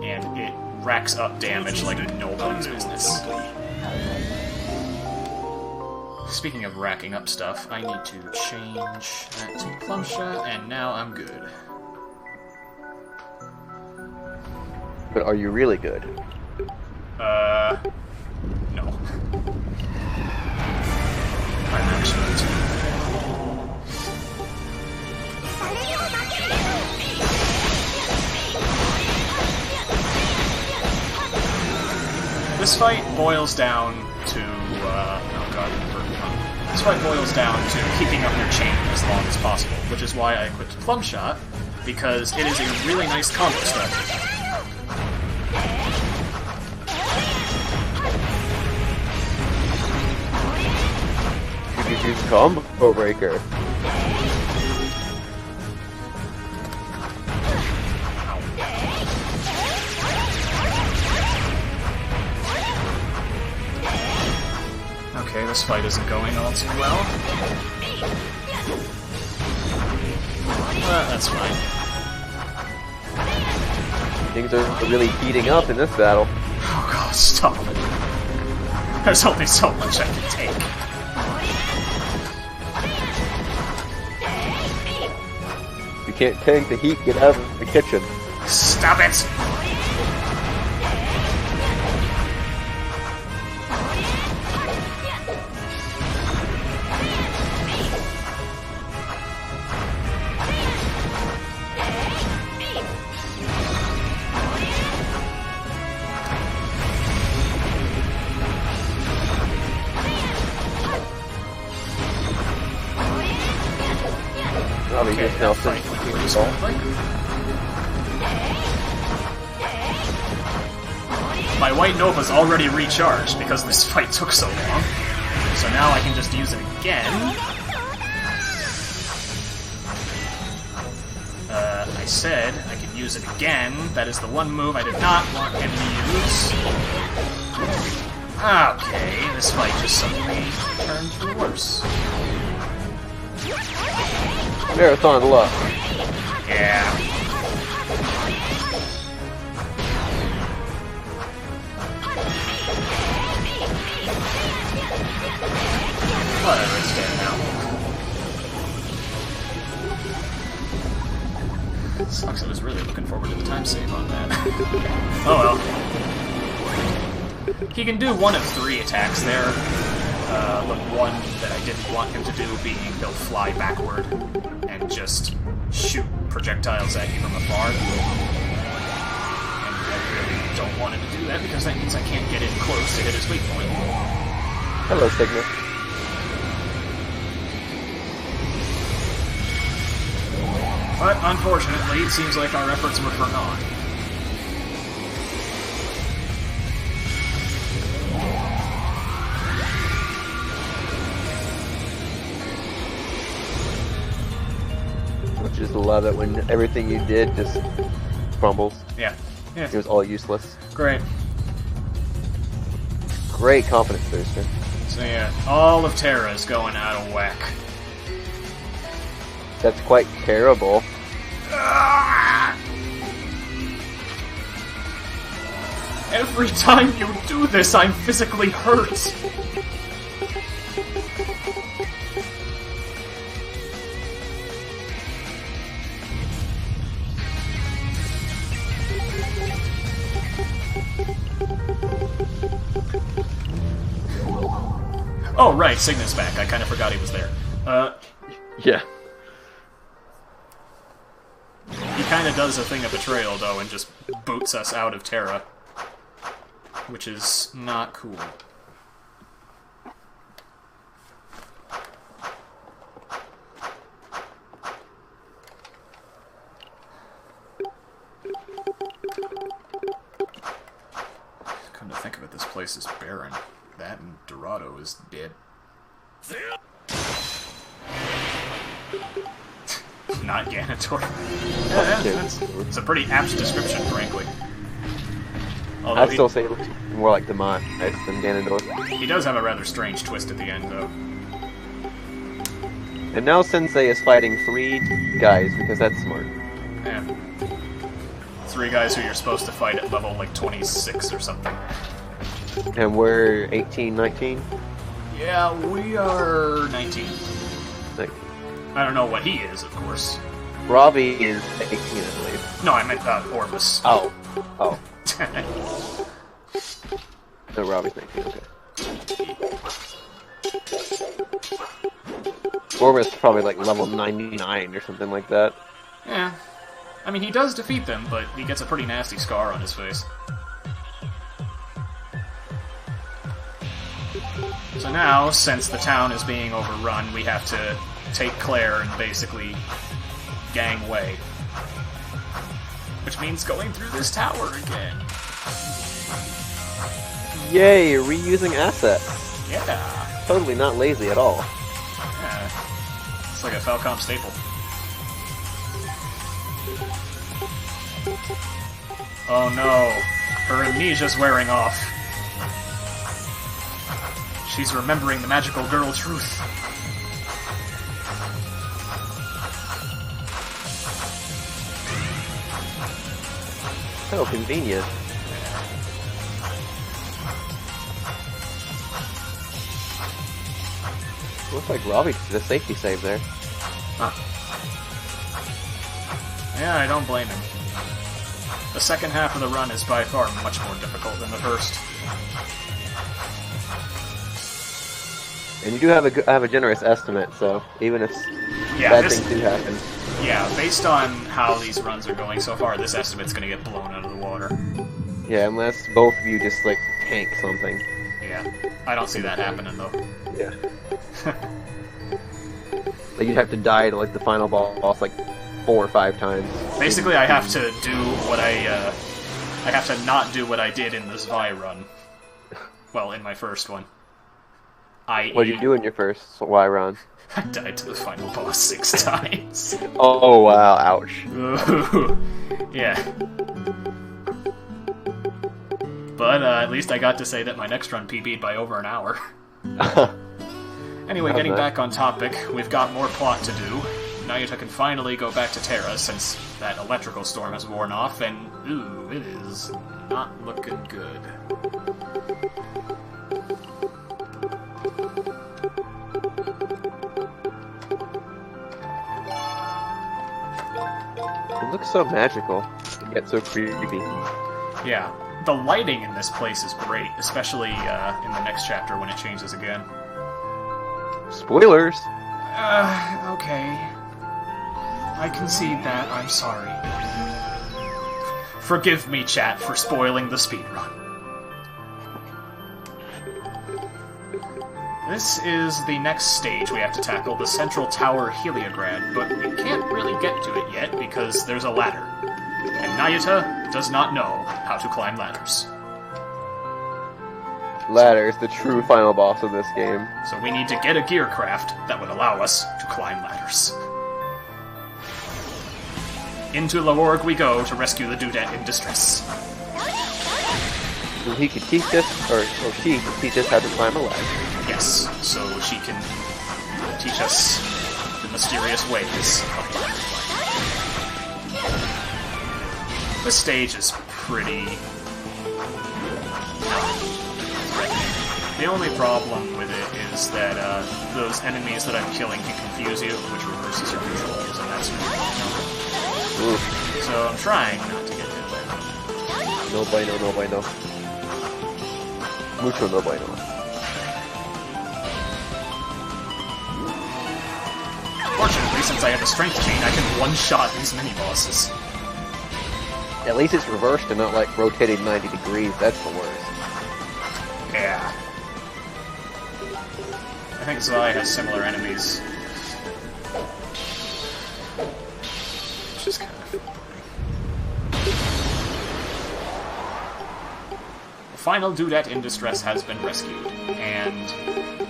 And it racks up damage like no one's business. Speaking of racking up stuff, I need to change that to Plum Shot, and now I'm good. But are you really good? No. I'm actually too. This fight boils down to, This fight boils down to keeping up your chain as long as possible, which is why I equipped Plum Shot, because it is a really nice combo strategy. You could use Combo Breaker. Okay, this fight isn't going all too well. That's fine. Things are really heating up in this battle. Oh god, stop it. There's only so much I can take. If you can't take the heat, get out of the kitchen. Stop it! Ravi Okay, just now that fight finished went the pretty ball. smoothly. My White Nova's already recharged because this fight took so long. So now I can just use it again. I said I could use it again. That is the one move I did not want him to use. Okay, this fight just suddenly turned for the worse. Marathon luck. Yeah. Whatever, it's dead now. Sucks, I was really looking forward to the time save on that. Oh well. He can do one of 3 attacks there. Look, one that I didn't want him to do being he'll fly backward and just shoot projectiles at you from afar. And I really don't want him to do that because that means I can't get in close to hit his weak point. Hello, Sigma. But unfortunately, it seems like our efforts were for naught. I just love it when everything you did just crumbles. Yeah. It was all useless. Great. Great confidence booster. So yeah, all of Terra is going out of whack. That's quite terrible. Every time you do this, I'm physically hurt. Oh, right, Cygnus back. I kind of forgot he was there. Yeah. He kind of does a thing of betrayal, though, and just boots us out of Terra. Which is not cool. Come to think of it, this place is barren. That and Dorado is dead. Not Ganitor. It's a pretty apt description, frankly. Although I'd still say it looks more like Demise than Ganondorf. he does have a rather strange twist at the end, though. And now Sensei is fighting 3 guys, because that's smart. Yeah. 3 guys who you're supposed to fight at level, like, 26 or something. And we're 18, 19? Yeah, we are 19. Like, I don't know what he is, of course. Ravi is 18, I believe. No, I meant Ormus. Oh. Oh. No, Ravi's 19, okay. Ormus is probably like level 99 or something like that. Yeah. I mean, he does defeat them, but he gets a pretty nasty scar on his face. So now, since the town is being overrun, we have to take Claire and basically gang away. Which means going through this tower again. Yay, reusing assets. Yeah. Totally not lazy at all. Yeah. It's like a Falcom staple. Oh no. Her amnesia's wearing off. She's remembering the magical girl truth. How convenient. Looks like Ravi did a safety save there. Huh. Yeah, I don't blame him. The second half of the run is by far much more difficult than the first. And you do have a generous estimate, so even if bad things do happen. Yeah, based on how these runs are going so far, this estimate's gonna get blown out of the water. Yeah, unless both of you just, like, tank something. Yeah, I don't see that happening, though. Yeah. Like, you'd have to die to, like, the final boss, like, 4 or 5 times. Basically, I have to do what I have to not do what I did in the Zwei run. Well, in my first one. What did you do in your first Y run? I died to the final boss 6 times. Oh, wow, ouch. Yeah. But at least I got to say that my next run PB'd by over an hour. Anyway, getting back on topic, we've got more plot to do. Nayuta can finally go back to Terra since that electrical storm has worn off, and ooh, it is not looking good. It looks so magical, yet so creepy. Yeah, the lighting in this place is great, especially in the next chapter when it changes again. Spoilers! Okay. I concede that, I'm sorry. Forgive me, chat, for spoiling the speedrun. This is the next stage we have to tackle, the Central Tower Heliograd, but we can't really get to it yet because there's a ladder. And Nayuta does not know how to climb ladders. Ladder is the true final boss of this game. So we need to get a gearcraft that would allow us to climb ladders. Into Laorg we go to rescue the dudette in distress. So he could teach us, or she could teach us how to climb a ladder. Yes, so she can teach us the mysterious ways of life. This stage is pretty threatening. The only problem with it is that those enemies that I'm killing can confuse you, which reverses your controls, and that's really annoying. So I'm trying not to get hit by them. No bueno, no bueno. Mucho no bueno. Fortunately, since I have a strength chain, I can one-shot these mini-bosses. At least it's reversed and not like rotated 90 degrees, that's the worst. Yeah. I think Zwei has similar enemies. Which is kind of boring. The final dudette in distress has been rescued, and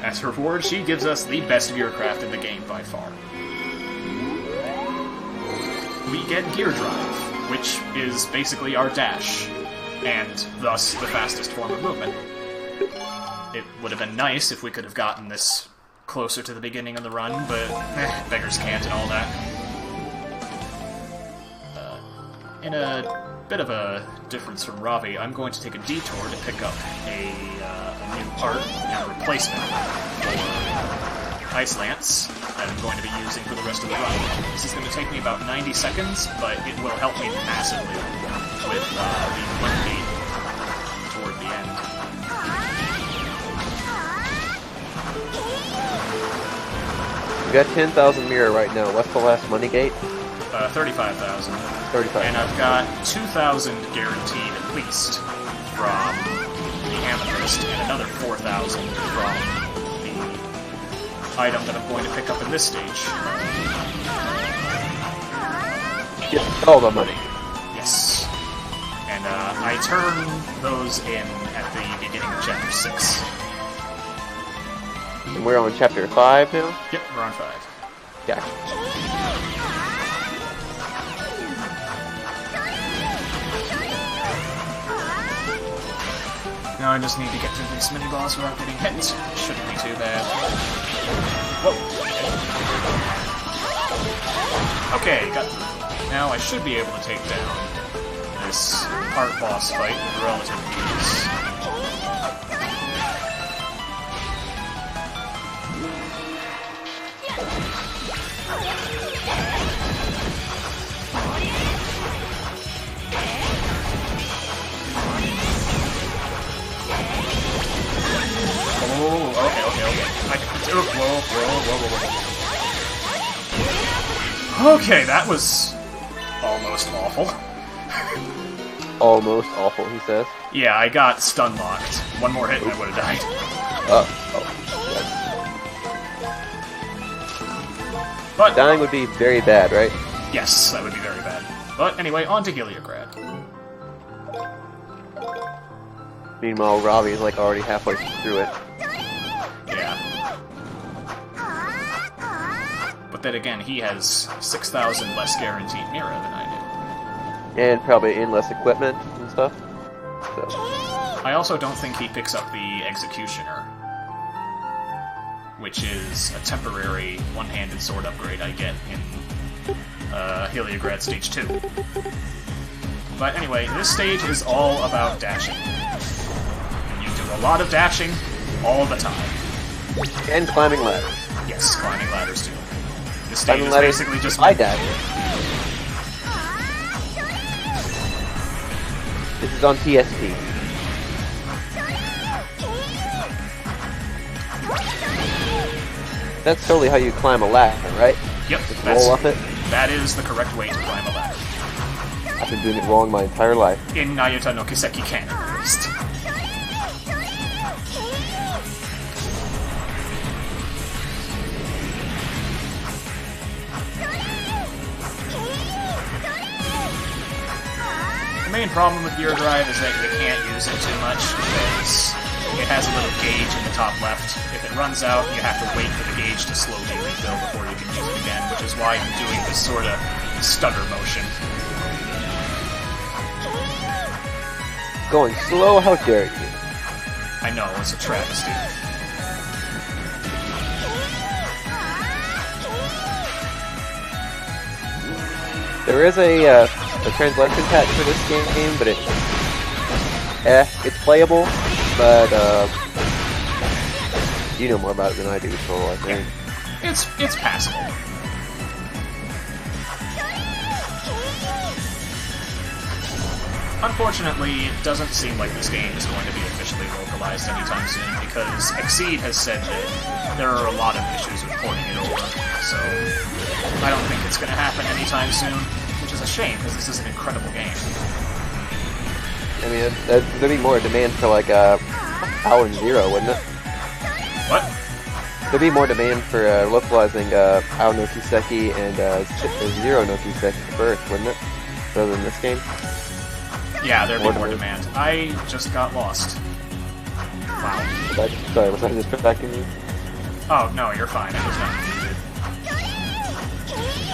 as a reward, she gives us the best gearcraft in the game by far. We get Gear Drive, which is basically our dash, and thus the fastest form of movement. It would have been nice if we could have gotten this closer to the beginning of the run, but beggars can't and all that. In a bit of a difference from Ravi, I'm going to take a detour to pick up a new part and replacement for Ice Lance that I'm going to be using for the rest of the run. This is going to take me about 90 seconds, but it will help me massively with the one beat toward the end. We got 10,000 mirror right now. What's the last money gate? 35,000. 35. And I've got 2,000 guaranteed at least from the Amethyst, and another 4,000 from the item that I'm going to pick up in this stage. Get all the money. Yes. And I turn those in at the beginning of Chapter 6. And we're on Chapter 5 now? Yep, we're on 5. Yeah. Now I just need to get through this mini-boss without getting hit. Shouldn't be too bad. Whoa! Okay, got through. Now I should be able to take down this part boss fight with relative ease. Oh, okay. Whoa. Okay, that was almost awful. Almost awful, he says. Yeah, I got stun locked. One more hit and I would have died. But dying would be very bad, right? yes, that would be very bad. But anyway, on to Heliograd. Meanwhile, Ravi is like already halfway through it. Yeah. But then again, he has 6,000 less guaranteed Mira than I do. And probably in less equipment and stuff. So. I also don't think he picks up the Executioner, which is a temporary one-handed sword upgrade I get in Heliograd Stage 2. But anyway, this stage is all about dashing. You do a lot of dashing all the time. And climbing ladders. Yes, climbing ladders too. This stage Climbing is ladders, basically just... I dash. This is on PSP. That's totally how you climb a ladder, right? Yep, just roll up it. That is the correct way to climb a ladder. I've been doing it wrong my entire life. In Nayuta no Kiseki canon, at least. The main problem with Gear Drive is that you can't use it too much because it has a little gauge in the top left. If it runs out, you have to wait for the gauge to slowly refill before you can use it again, which is why I'm doing this sort of stutter motion. Going slow, how dare you? I know, it's a travesty. There is a translation patch for this game, but it's playable, but you know more about it than I do, so I think. Yeah. It's passable. Unfortunately, it doesn't seem like this game is going to be officially localized anytime soon, because Exceed has said that there are a lot of issues with porting it over, so I don't think it's going to happen anytime soon, which is a shame, because this is an incredible game. I mean, there'd be more demand for, like, Alan Zero, wouldn't it? What? There'd be more demand for localizing Ao no Kiseki and Zero no Kiseki first, wouldn't it? Rather than this game? Yeah, there'd be more demand. I just got lost. Wow. Sorry, was I distracting you? Oh, no, you're fine. I was not muted.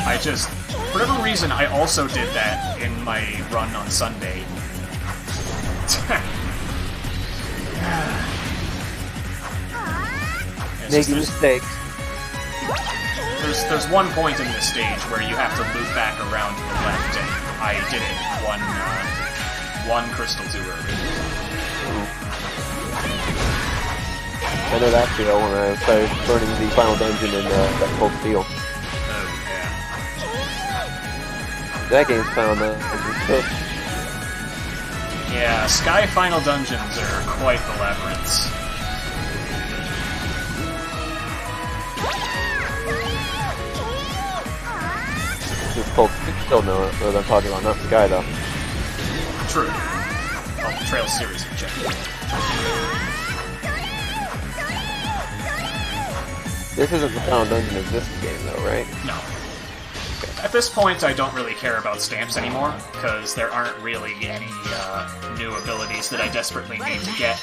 I just... For whatever reason, I also did that in my run on Sunday. Making mistakes. There's one point in this stage where you have to loop back around to the left, and I did it one crystal too early. I know that feel when I started burning the final dungeon in that cold steel. Oh, yeah. That game's final dungeon. Yeah, Sky Final Dungeons are quite the labyrinths. It's cold still know what I'm talking about, not Sky though. True. Well, the Trail series in general. This isn't the final dungeon of this game though, right? No. At this point, I don't really care about stamps anymore, because there aren't really any new abilities that I desperately need to get.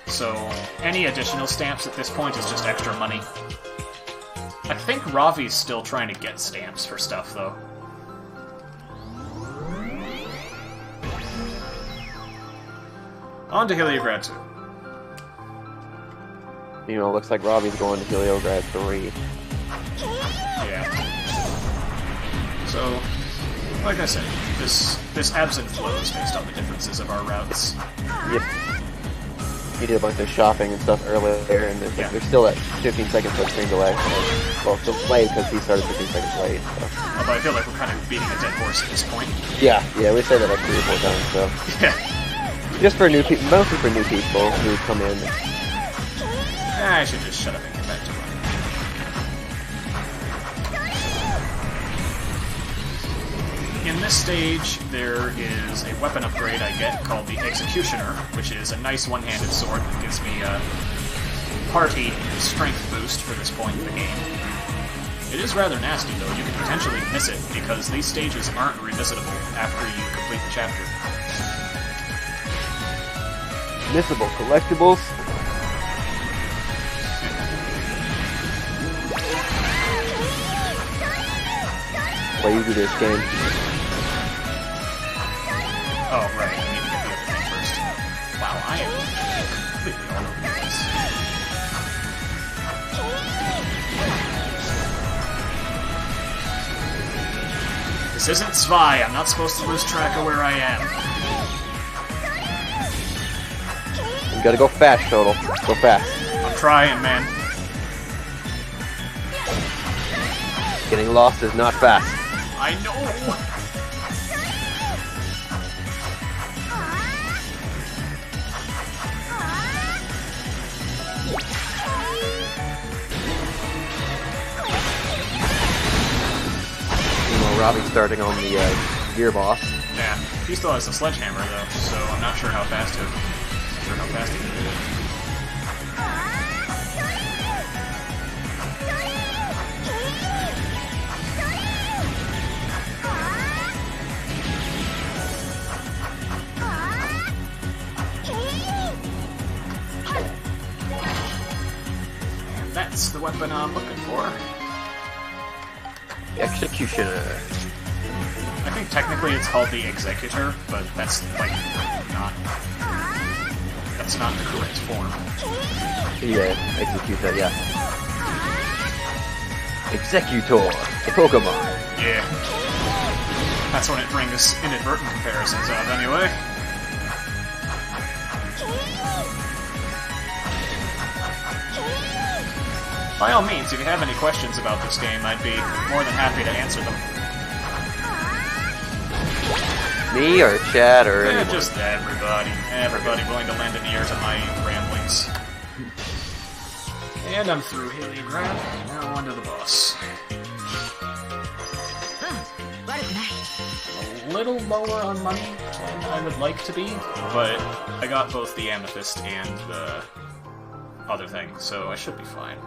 So, any additional stamps at this point is just extra money. I think Ravi's still trying to get stamps for stuff, though. On to Heliograd 2. You know, it looks like Ravi's going to Heliograd 3. Yeah. So, like I said, this ebbs and flows based on the differences of our routes. Yep. He did a bunch of shopping and stuff earlier, and there's still at 15 seconds of screen delay. Well, still delayed because he started 15 seconds late. So. Although I feel like we're kind of beating a dead horse at this point. Yeah, we say that like 3 or 4 times, so. Yeah. Just for new people, mostly for new people who come in. I should just shut up and get back to running. In this stage, there is a weapon upgrade I get called the Executioner, which is a nice one-handed sword that gives me a party strength boost for this point in the game. It is rather nasty, though. You could potentially miss it, because these stages aren't revisitable after you complete the chapter. Missable collectibles. Way you do this game. Oh, right. I need to get the other thing first. Wow, I am completely all over the place. This isn't Spy. I'm not supposed to lose track of where I am. You gotta go fast, Total. Go fast. I'm trying, man. Getting lost is not fast. I know! Ravi's starting on the gear boss. Yeah, he still has the sledgehammer though, so I'm not sure how fast he can do it. And that's the weapon I'm looking for. Executioner. I think technically it's called the Executor, but that's like not the correct form. Yeah, Executor, yeah. Executor, the Pokemon. Yeah. That's when it brings inadvertent comparisons up, anyway. By all means, if you have any questions about this game, I'd be more than happy to answer them. Me or Chad or anyone? Just everybody. Everybody willing to lend an ear to my ramblings. And I'm through Hylian Grab, now onto the boss. A little lower on money than I would like to be, but I got both the Amethyst and the other thing, so I should be fine.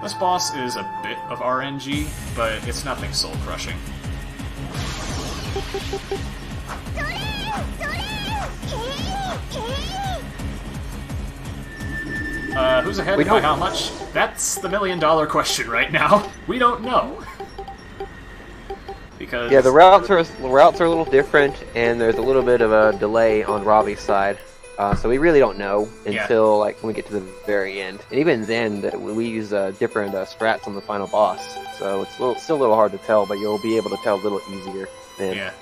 This boss is a bit of RNG, but it's nothing soul-crushing. Who's ahead by how much? That's the million-dollar question right now. We don't know. Because yeah, the routes are a little different, and there's a little bit of a delay on Ravi's side. So we really don't know until like when we get to the very end. And even then, we use different strats on the final boss. So it's still a little hard to tell, but you'll be able to tell a little easier then. Yeah.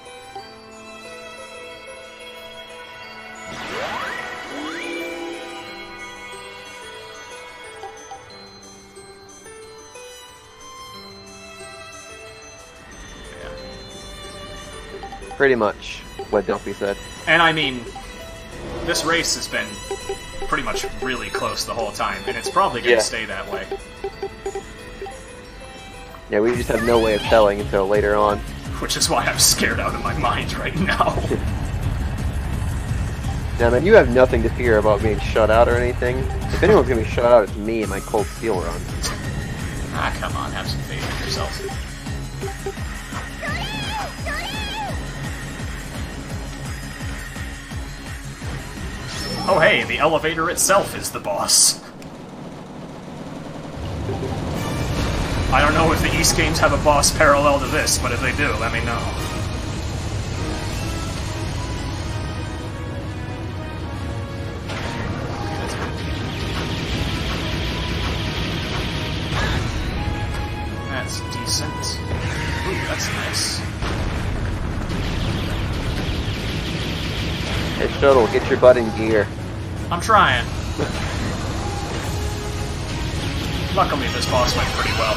Pretty much what Dumpy said. And I mean, this race has been pretty much really close the whole time, and it's probably going to stay that way. Yeah, we just have no way of telling until later on. Which is why I'm scared out of my mind right now. Now, man, you have nothing to fear about being shut out or anything. If anyone's going to be shut out, it's me and my Cold Steel run. Ah, come on, have some faith in yourself. Oh hey, the elevator itself is the boss. I don't know if the East games have a boss parallel to this, but if they do, let me know. That's decent. Ooh, that's nice. Hey, Shuttle, get your butt in gear. I'm trying. Luckily, this boss went pretty well.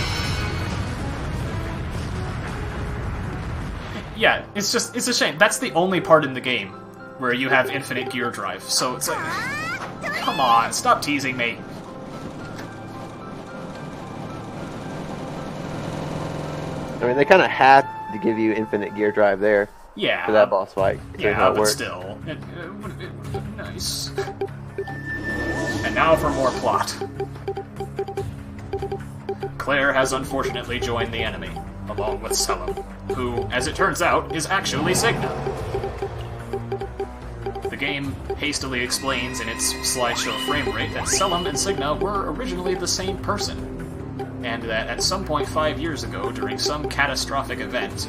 Yeah, it's a shame. That's the only part in the game where you have infinite gear drive, so it's like... Come on, stop teasing me. I mean, they kind of had to give you infinite gear drive there. Yeah. For that boss fight. Yeah, but still. It would have been nice. And now for more plot. Claire has unfortunately joined the enemy, along with Selim, who, as it turns out, is actually Signa. The game hastily explains in its slideshow frame rate that Selim and Signa were originally the same person, and that at some point 5 years ago, during some catastrophic event,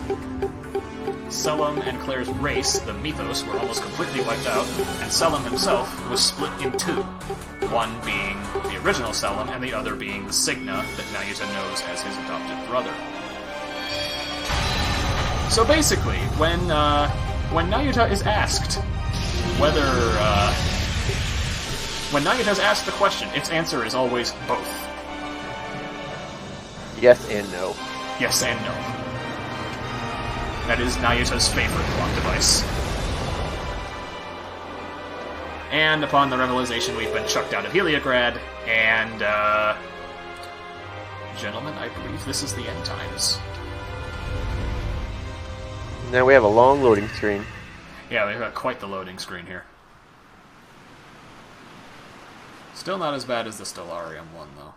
Selim and Claire's race, the Mythos, were almost completely wiped out, and Selim himself was split in two, one being the original Selim, and the other being the Signa that Nayuta knows as his adopted brother. So basically, when Nayuta is asked whether, when Nayuta's asked the question, its answer is always both. Yes and no. Yes and no. That is Nayuta's favorite plot device. And upon the revelation, we've been chucked out of Heliograd, and, gentlemen, I believe this is the end times. Now we have a long loading screen. Yeah, we've got quite the loading screen here. Still not as bad as the Stellarium one, though.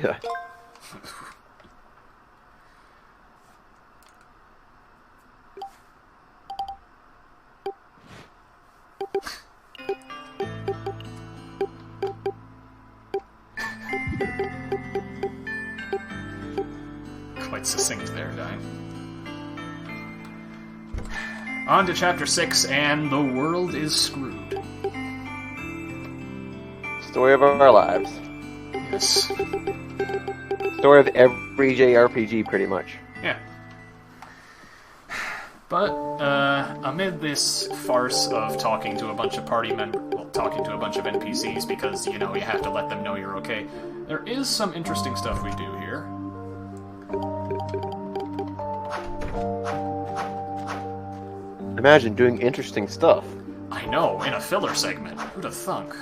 Yeah. Quite succinct there, Dine. On to Chapter 6, and the world is screwed. Story of our lives. Yes. Story of every JRPG, pretty much. Yeah. But, amid this farce of talking to a bunch of party members, well, talking to a bunch of NPCs because, you know, you have to let them know you're okay, there is some interesting stuff we do here. Imagine doing interesting stuff. I know, in a filler segment. Who'd have thunk?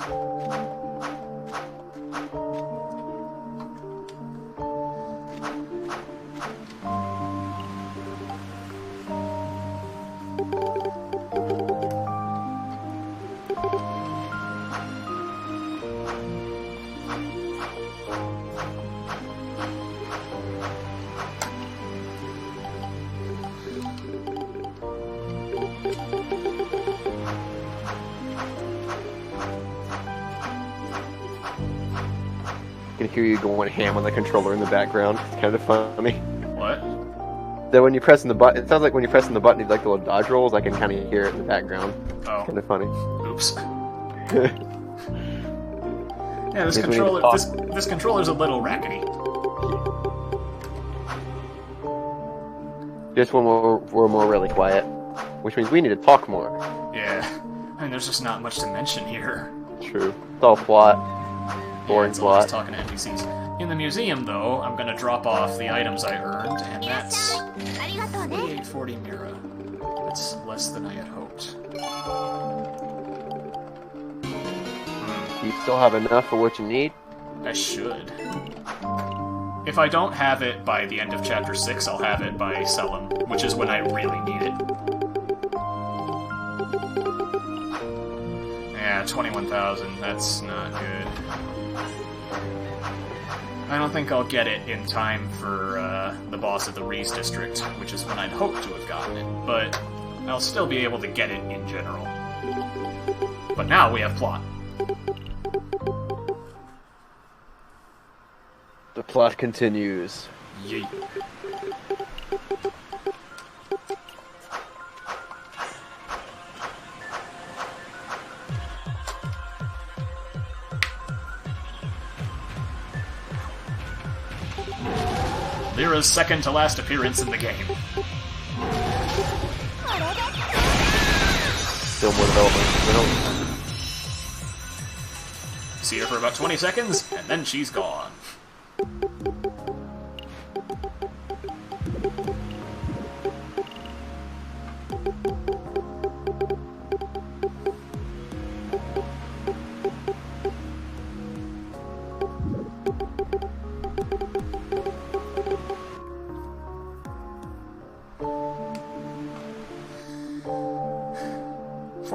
I can hear you going ham on the controller in the background. It's kind of funny. What? That when you're pressing the button, it sounds like when you're pressing the button, you like the little dodge rolls. I can kind of hear it in the background. Oh. Kind of funny. Oops. Yeah, this controller. This controller's a little rackety. Just when we're more really quiet, which means we need to talk more. Yeah, I mean, there's just not much to mention here. True. It's all plot. Boring it's always plot. talking to NPCs. In the museum, though, I'm gonna drop off the items I earned, and that's 4840 Mira. That's less than I had hoped. You still have enough for what you need? I should. If I don't have it by the end of Chapter 6, I'll have it by Selim, which is when I really need it. Yeah, 21,000. That's not good. I don't think I'll get it in time for the boss of the Reese district, which is when I'd hoped to have gotten it, but I'll still be able to get it in general. But now we have plot. The plot continues. Yeet. Lyra's second to last appearance in the game. Still more development. See her for about 20 seconds, and then she's gone.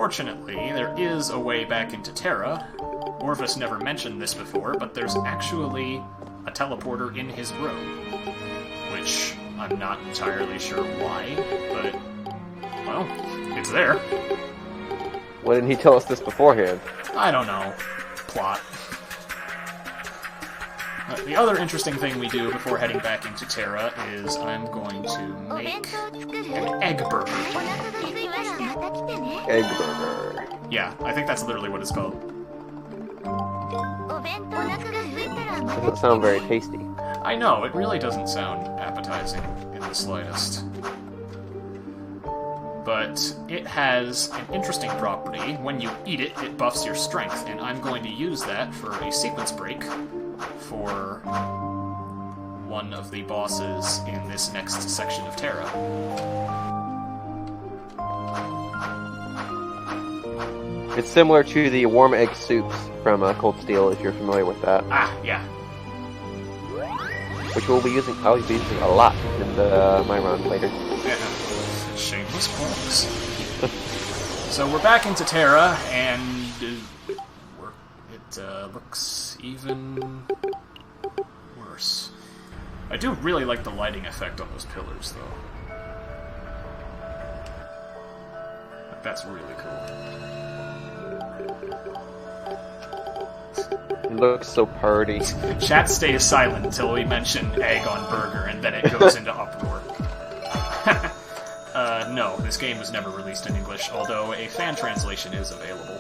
Unfortunately, there is a way back into Terra. Orvis never mentioned this before, but there's actually a teleporter in his room. Which I'm not entirely sure why, but, well, it's there. Why didn't he tell us this beforehand? I don't know. Plot. The other interesting thing we do before heading back into Terra is I'm going to make an egg burger. Egg burger. Yeah, I think that's literally what it's called. Doesn't sound very tasty. I know, it really doesn't sound appetizing in the slightest. But it has an interesting property. When you eat it, it buffs your strength, and I'm going to use that for a sequence break for one of the bosses in this next section of Terra. It's similar to the warm egg soups from Cold Steel, if you're familiar with that. Ah, yeah. Which we'll be using, I'll be using a lot in my run later. Yeah. Shameless plugs. So we're back into Terra, and it looks even worse. I do really like the lighting effect on those pillars, though. That's really cool. It looks so pretty. Chat stays silent until we mention egg on burger, and then it goes into uproar. No, this game was never released in English, although a fan translation is available.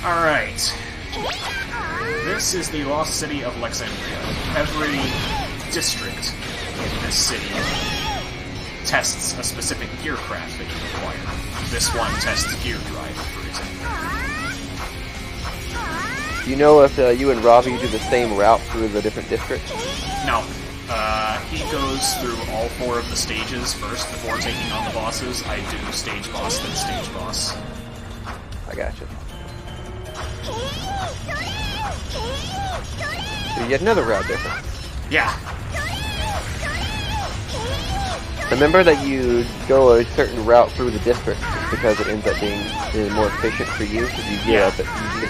Alright. This is the lost city of Alexandria. Every district in this city tests a specific gear craft that you require. This one tests gear drive, for example. Do you know if you and Ravi do the same route through the different districts? No. He goes through all 4 of the stages first before taking on the bosses. I do stage boss, then stage boss. I gotcha. So yet another route difference. Yeah. Remember that you go a certain route through the district just because it ends up being more efficient for you. Because you get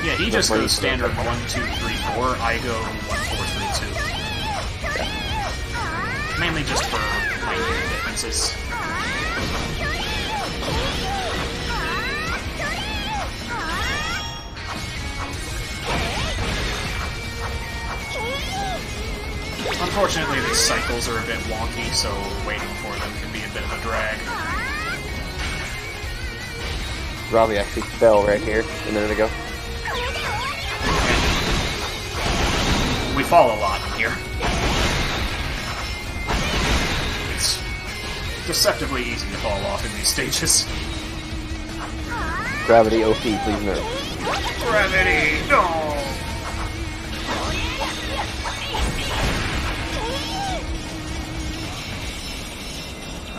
yeah, he just goes standard 1, 2, 3, 4. I go 1, 4, 3, 2. Mainly just for minor differences. Unfortunately, these cycles are a bit wonky, so waiting for them can be a bit of a drag. Ravi actually fell right here a minute ago. We fall a lot in here. It's deceptively easy to fall off in these stages. Gravity OP, please nerf. Gravity, no!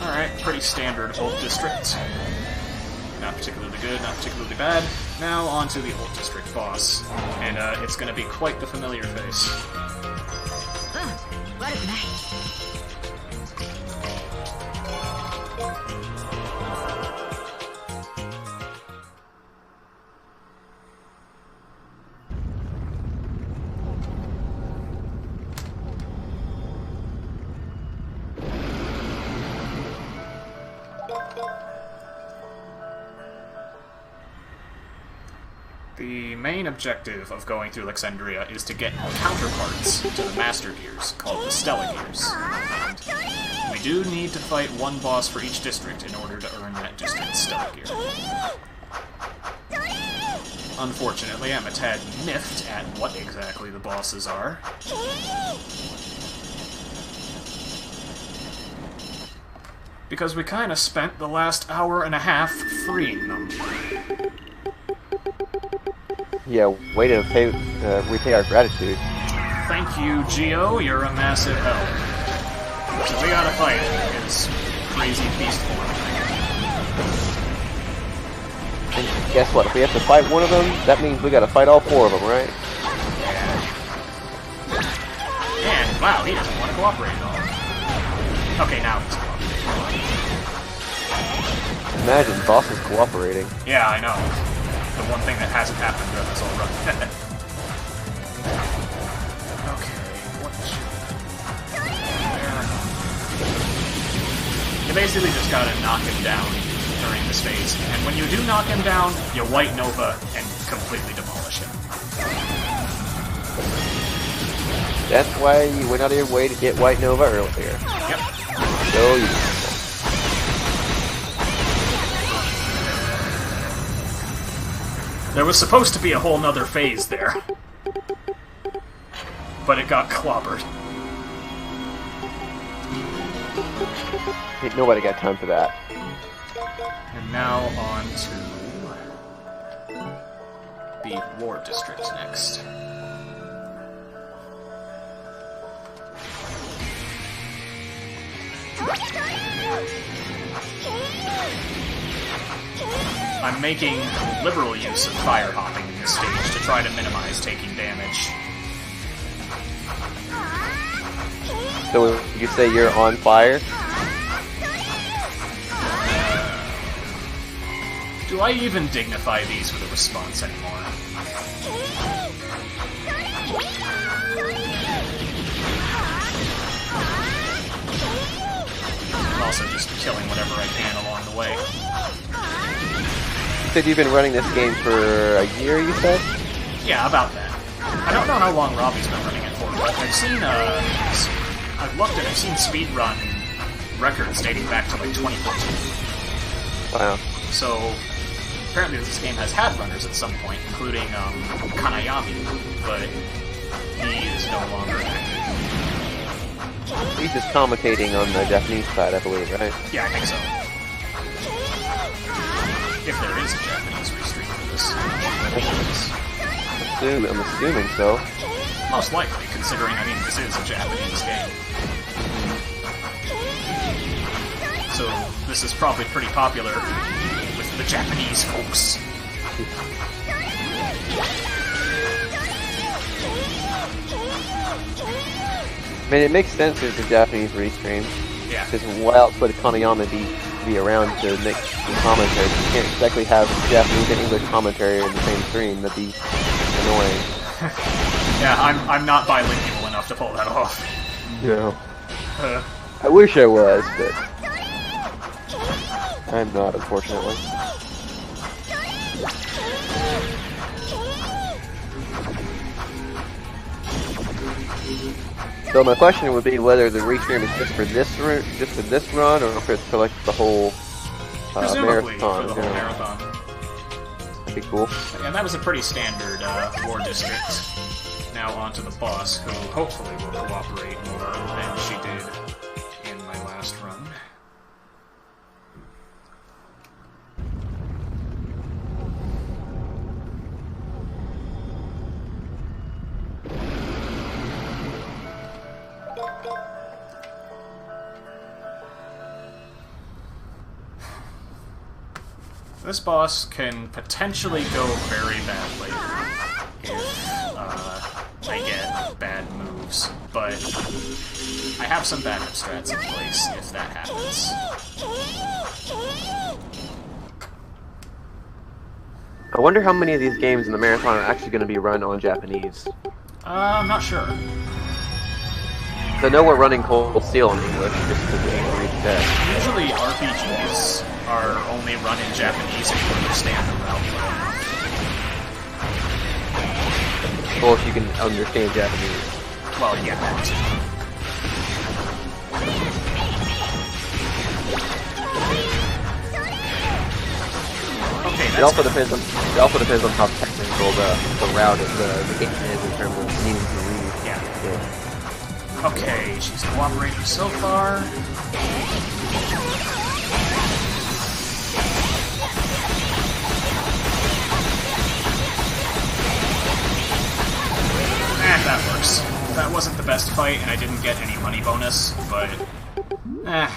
Alright, pretty standard Old District. Not particularly good, not particularly bad. Now on to the Old District boss. And it's gonna be quite the familiar face. The main objective of going through Alexandria is to get counterparts to the Master Gears, called the Stellariums. And we do need to fight one boss for each district in order to earn that district's Stellar Gear. Unfortunately, I'm a tad miffed at what exactly the bosses are. Because we kinda spent the last hour and a half freeing them. Yeah, way to repay our gratitude. Thank you, Geo. You're a massive help. So we gotta fight his crazy beast form. And guess what? If we have to fight one of them, that means we gotta fight all 4 of them, right? Yeah. And, wow, he doesn't want to cooperate at all. Okay, now he's cooperating. imagine, boss is cooperating. Yeah, I know. The one thing that hasn't happened throughout this whole run. Okay, what should... There. You basically just gotta knock him down during this phase, and when you do knock him down, you White Nova and completely demolish him. That's why you went out of your way to get White Nova earlier. Yep. So you... There was supposed to be a whole nother phase there. But it got clobbered. Ain't nobody got time for that. And now on to the War District next. I'm making liberal use of fire hopping in this stage to try to minimize taking damage. So you say you're on fire? Do I even dignify these with a response anymore? I'm also just killing whatever I can along the way. You said you've been running this game for a year, you said? Yeah, about that. I don't know how long Ravi's been running it for, but I've seen, I've looked and I've seen speedrun records dating back to like 2014. Wow. So, apparently this game has had runners at some point, including, Kanayami, but he is no longer active. He's just commentating on the Japanese side, I believe, right? Yeah, I think so. If there is a Japanese restream for this. I'm assuming so. Most likely, considering, I mean, this is a Japanese game. So, this is probably pretty popular with the Japanese folks. I mean, it makes sense if it's a Japanese restream. Yeah. Because why else would Kanayama be around to make some commentary? You can't exactly have Japanese and English commentary in the same stream. That'd be annoying. Yeah, I'm not bilingual enough to pull that off. No. I wish I was, but I'm not, unfortunately. So my question would be whether the restream is just for this run, or if it's for like the whole Presumably marathon. for the whole marathon. That'd be cool. And that was a pretty standard war district. Now on to the boss, who hopefully will cooperate more than she did in my last run. This boss can potentially go very badly if I get bad moves, but I have some backup strats in place if that happens. I wonder how many of these games in the marathon are actually going to be run on Japanese. I'm not sure. I know we're running Cold Steel in English, just because we can read text. Usually RPGs are only run in Japanese if you understand the route well enough. Well, if you can understand Japanese. Well, yeah, that. Okay, It also depends on how technical the route of the game is in terms of needing to read. Yeah. Okay, she's cooperating so far. That works. That wasn't the best fight, and I didn't get any money bonus, but... I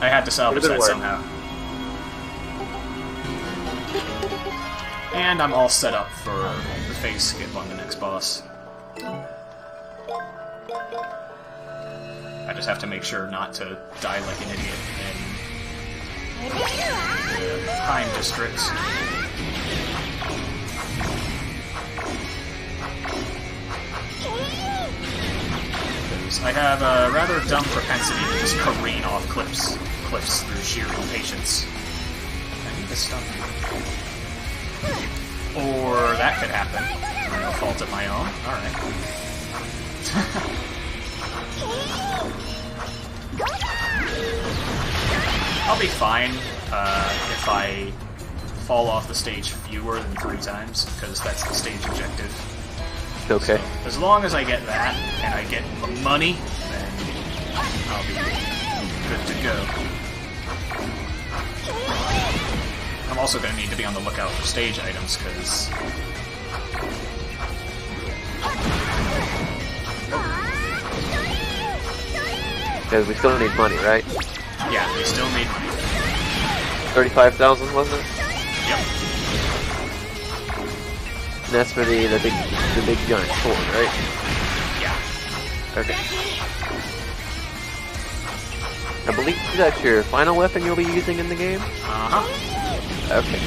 had to salvage that somehow. And I'm all set up for the phase skip on the next boss. I just have to make sure not to die like an idiot and Schtolteheim district. I have a rather dumb propensity to just careen off cliffs through sheer impatience. I need to stop. Or that could happen. No fault of my own. Alright. I'll be fine if I fall off the stage fewer than 3 times, because that's the stage objective. Okay. So, as long as I get that, and I get the money, then I'll be good to go. I'm also going to need to be on the lookout for stage items, because... Because we still need money, right? Yeah, we still need money. 35,000, wasn't it? Yep. And that's for the big giant sword, right? Yeah. Okay. I believe that's your final weapon you'll be using in the game? Uh-huh. Okay.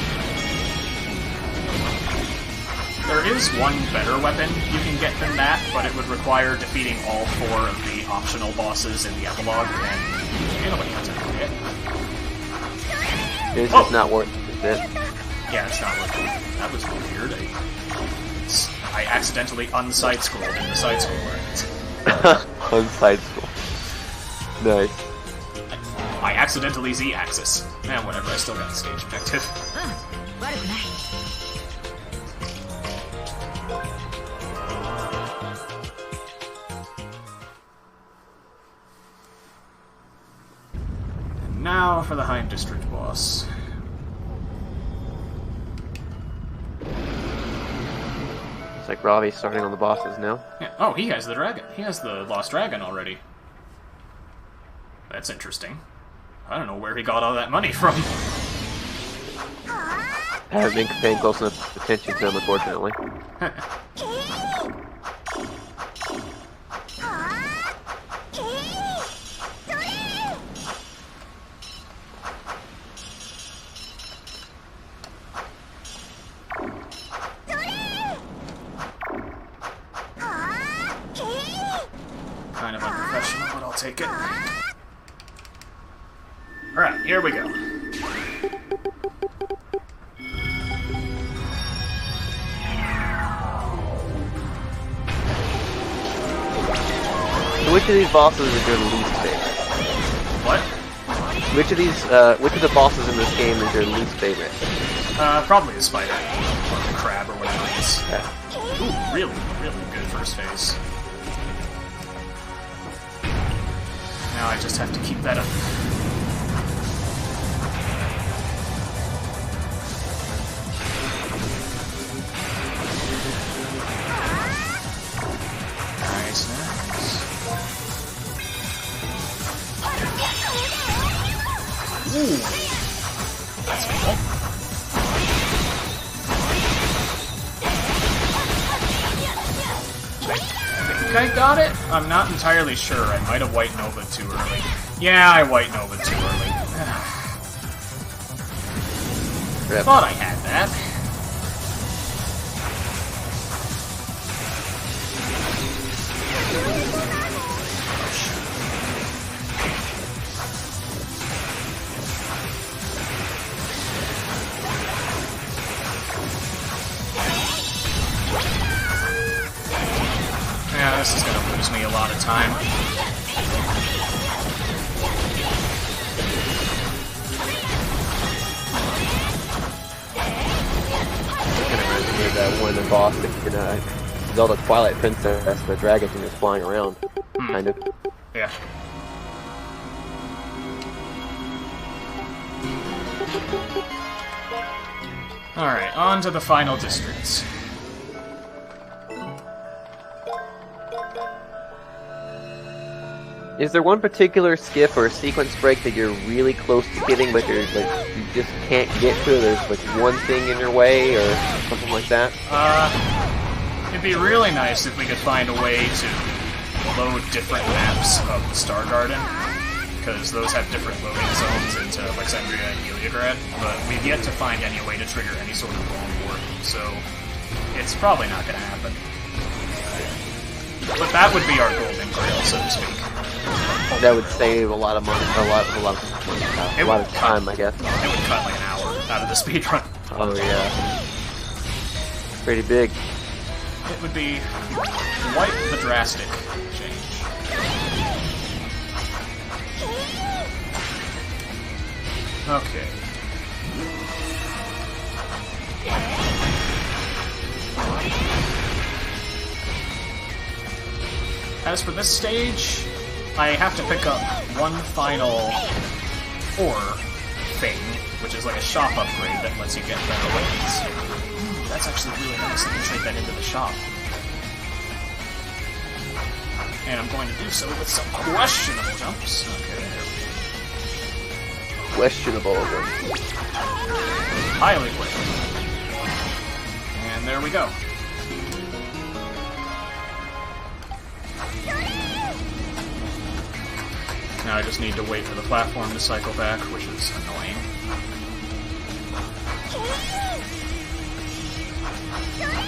There is one better weapon you can get than that, but it would require defeating all 4 of the optional bosses in the epilogue, and nobody has to do it. It's just not worth it. Yeah, it's not worth it. That was weird. I accidentally unside-scrolled in the side-scroller. Unside-scroll. Nice. I accidentally Z-axis. Whatever, I still got the stage objective. And now for the Heim District boss. It's like Ravi's starting on the bosses now. Yeah. Oh, he has the dragon. He has the Lost Dragon already. That's interesting. I don't know where he got all that money from. I haven't been paying close enough attention to him, unfortunately. Kind of unprofessional, but I'll take it. Alright, here we go. So which of these bosses is your least favorite? What? Which of the bosses in this game is your least favorite? Probably a spider. Or the crab, or whatever it is. Yeah. Ooh, really, really good first phase. Now I just have to keep that up. Nice, nice. Ooh. That's cool. I think I got it? I'm not entirely sure. I might have White Nova too early. Yeah, I White Nova too early. Thought I had that. Yeah, this is gonna lose me a lot of time. That one in the boss in Zelda Twilight Princess, the dragon thing is flying around, kind of. Yeah. Alright, on to the final districts. Is there one particular skip or sequence break that you're really close to getting, but you're like you just can't get to? There's like one thing in your way, or something like that. It'd be really nice if we could find a way to load different maps of the Star Garden, because those have different loading zones into Alexandria and Speedrun, but we've yet to find any way to trigger any sort of bomb warp, so it's probably not going to happen. But that would be our golden grail, so to speak. That would save a lot of money, a lot of time, I guess. It would cut like an hour out of the speedrun. Oh yeah, pretty big. It would be quite the drastic change. Okay. As for this stage, I have to pick up one final ore thing, which is like a shop upgrade that lets you get better weapons. That's actually really nice. I can trade that into the shop. And I'm going to do so with some questionable jumps. Okay, there we go. Questionable. Highly questionable. And there we go. Now I just need to wait for the platform to cycle back, which is annoying.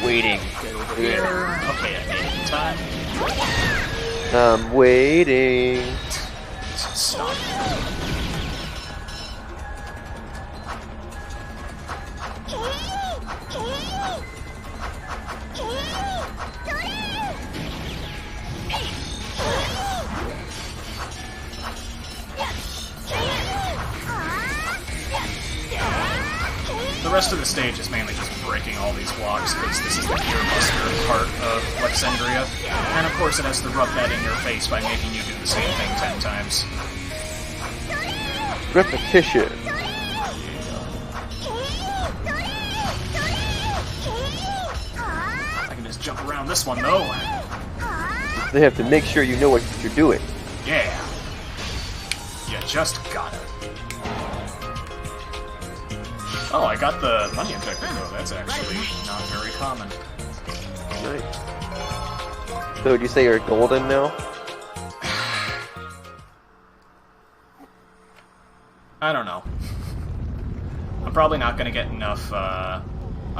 Waiting. Get over here. Okay, I made it in time. I'm waiting. Stop. The rest of the stage is mainly just breaking all these blocks, because this is the gearbuster part of Lexandria, and of course it has to rub that in your face by making you do the same thing 10 times. Repetition. I can just jump around this one, though. They have to make sure you know what you're doing. Yeah. You just gotta. Oh, I got the money objective, though. That's actually not very common. Nice. So would you say you're golden now? I don't know. I'm probably not gonna get enough, I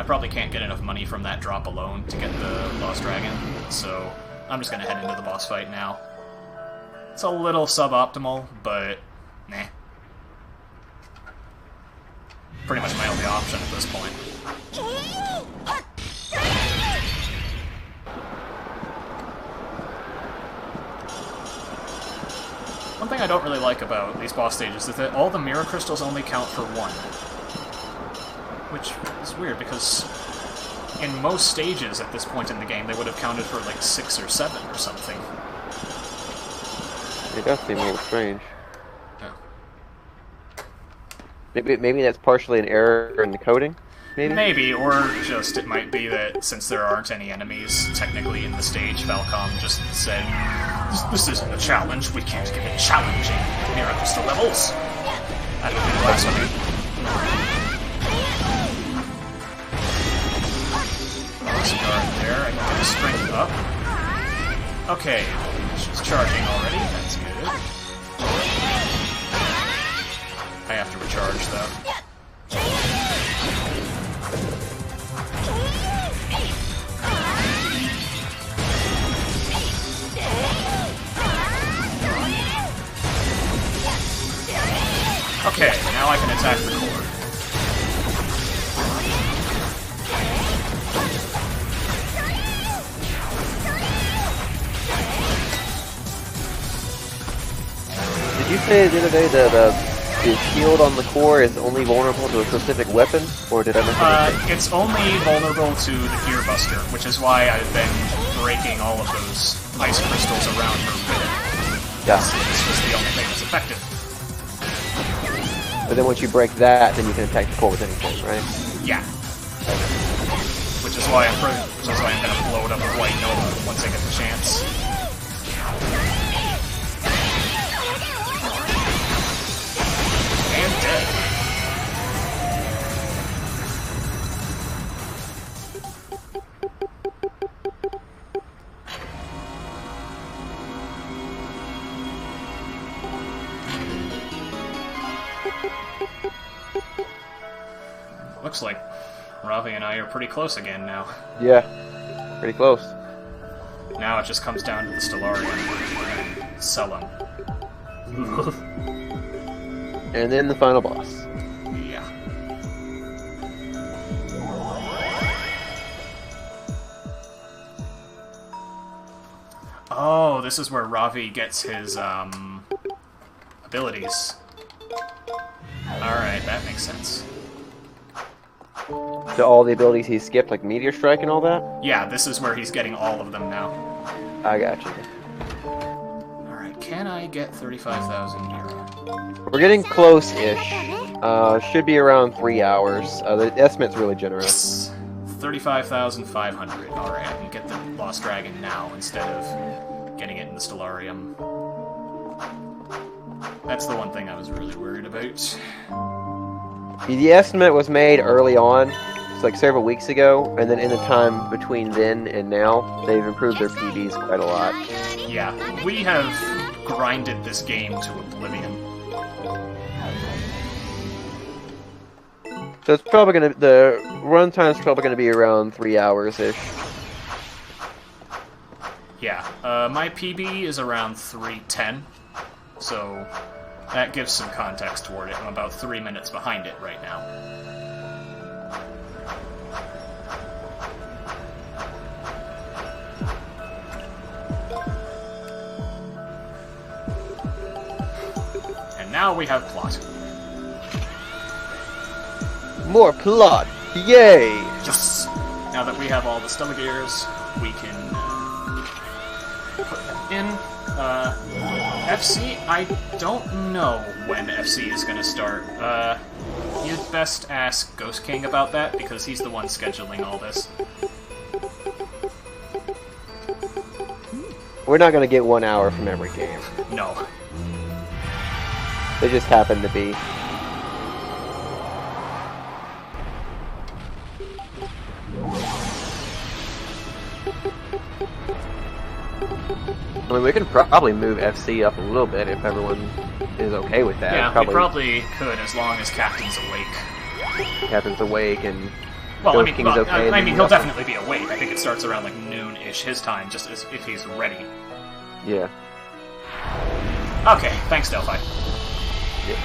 probably can't get enough money from that drop alone to get the Lost Dragon, so I'm just gonna head into the boss fight now. It's a little suboptimal, but nah. Pretty much my only option at this point. One thing I don't really like about these boss stages is that all the mirror crystals only count for one. Which is weird, because in most stages at this point in the game, they would have counted for like 6 or 7 or something. It does seem a little strange. Yeah. Maybe that's partially an error in the coding? Maybe, or just it might be that since there aren't any enemies technically in the stage, Falcom just said, this isn't a challenge, we can't give it challenging mirror crystal levels. That would be blasphemy. There's a guard there, I can get his strength up. Okay, she's charging already, that's good. I have to recharge though. Okay, now I can attack the core. Did you say the other day that the shield on the core is only vulnerable to a specific weapon, or did I misunderstand? It's only vulnerable to the gearbuster, which is why I've been breaking all of those ice crystals around her with it. Yeah. It's just the only thing that's effective. But then once you break that, then you can attack the core with anything, right? Yeah. Which is why I'm gonna blow it up with White Nova once I get the chance. And dead. looks like Ravi and I are pretty close again now. Yeah, pretty close. Now it just comes down to the Stellarium and sell them. And then the final boss. Yeah. Oh, this is where Ravi gets his, abilities. Alright, that makes sense. So all the abilities he skipped, like Meteor Strike and all that? Yeah, this is where he's getting all of them now. I got you. Alright, can I get 35,000 euro? We're getting close-ish. Should be around 3 hours. The estimate's really generous. 35,500. Alright, I can get the Lost Dragon now instead of getting it in the Stellarium. That's the one thing I was really worried about. The estimate was made early on, it's like several weeks ago, and then in the time between then and now, they've improved their PBs quite a lot. Yeah, we have grinded this game to oblivion. So it's probably gonna, the runtime's probably gonna be around 3 hours-ish. Yeah, my PB is around 3:10, so that gives some context toward it. I'm about 3 minutes behind it right now. And now we have plot. More plot! Yay! Yes! Now that we have all the Stella Gears, we can put them in. FC, I don't know when FC is going to start. You'd best ask Ghost King about that, because he's the one scheduling all this. We're not gonna get 1 hour from every game. No. They just happen to be. I mean, we can probably move FC up a little bit if everyone is okay with that. Yeah, we probably could, as long as Captain's awake. Captain's awake and well, Ghost King's okay. I mean, he'll definitely be awake. I think it starts around like noon-ish his time, just as if he's ready. Yeah. Okay, thanks, Delphi. Yeah.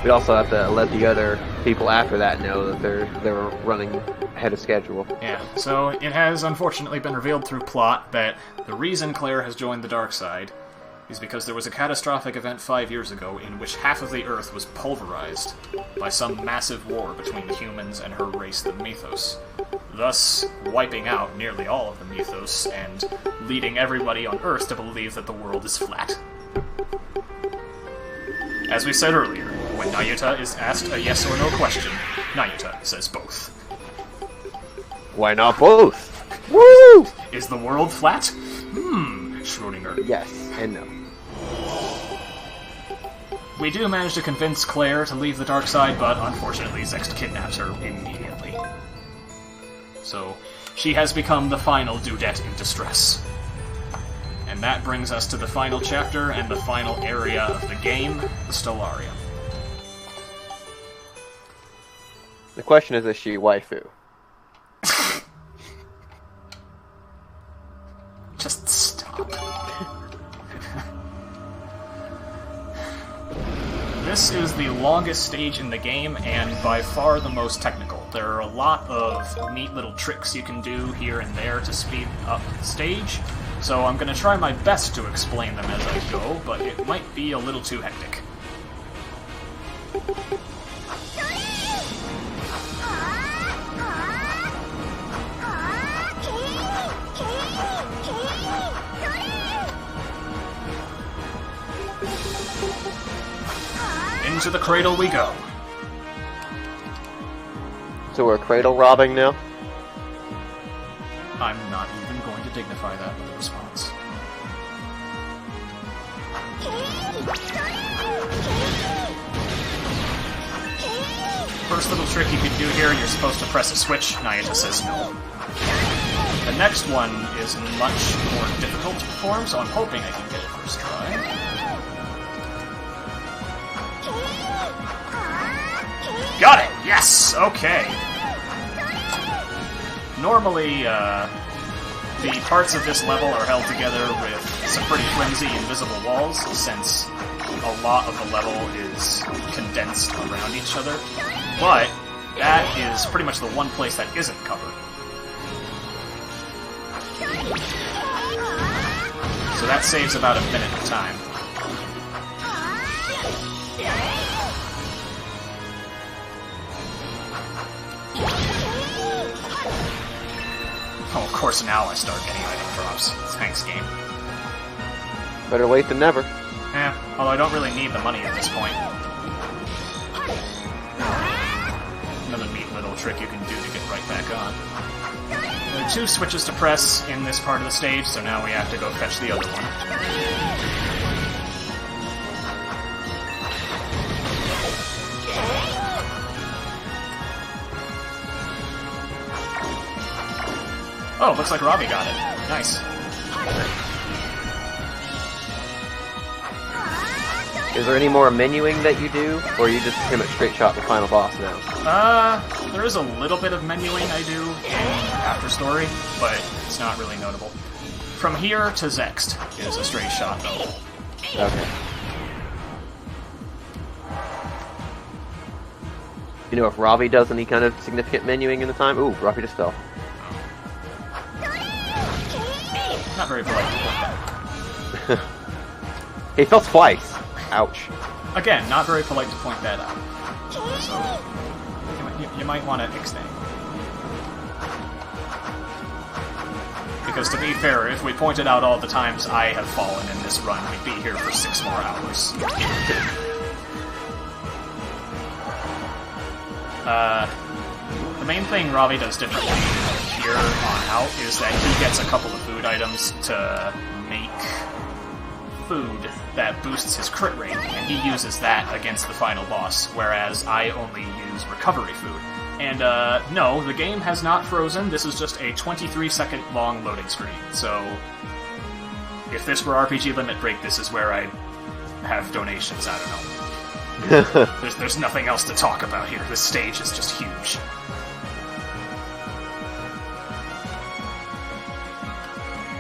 We also have to let the other people after that know that they're running ahead of schedule. Yeah, so it has unfortunately been revealed through plot that the reason Claire has joined the dark side is because there was a catastrophic event 5 years ago in which half of the Earth was pulverized by some massive war between the humans and her race, the Mythos, thus wiping out nearly all of the Mythos and leading everybody on Earth to believe that the world is flat. As we said earlier, when Nayuta is asked a yes or no question, Nayuta says both. Why not both? Woo! Is the world flat? Schrödinger. Yes and no. We do manage to convince Claire to leave the dark side, but unfortunately Zext kidnaps her immediately. So, she has become the final dudette in distress. And that brings us to the final chapter and the final area of the game, the Stellarium. The question is she waifu? Just stop. This is the longest stage in the game, and by far the most technical. There are a lot of neat little tricks you can do here and there to speed up the stage, so I'm going to try my best to explain them as I go, but it might be a little too hectic. Into the cradle we go. So we're cradle robbing now? I'm not even going to dignify that with a response. First little trick you can do here, you're supposed to press a switch. Nayuta says no. The next one is much more difficult to perform, so I'm hoping I can get it first try. Yes! Okay. Normally, the parts of this level are held together with some pretty flimsy invisible walls, since a lot of the level is condensed around each other. But that is pretty much the one place that isn't covered. So that saves about a minute of time. Oh, of course now I start getting item drops. Thanks, game. Better late than never. Eh, although I don't really need the money at this point. Another neat little trick you can do to get right back on. There are 2 switches to press in this part of the stage, so now we have to go fetch the other one. Oh, looks like Ravi got it. Nice. Is there any more menuing that you do, or you just pretty much straight shot the final boss now? There is a little bit of menuing I do in After Story, but it's not really notable. From here to Zext is a straight shot, though. Okay. You know if Ravi does any kind of significant menuing in the time? Ooh, Ravi just fell. Not very polite. He fell twice. Ouch. Again, not very polite to point that out. So, you might want to extend. Because to be fair, if we pointed out all the times I have fallen in this run, we'd be here for 6 more hours. The main thing Ravi does differently here on out is that he gets a couple of food items to make food that boosts his crit rate, and he uses that against the final boss, whereas I only use recovery food. And, no, the game has not frozen, this is just a 23-second long loading screen, so if this were RPG Limit Break, this is where I'd have donations, I don't know. There's nothing else to talk about here, this stage is just huge.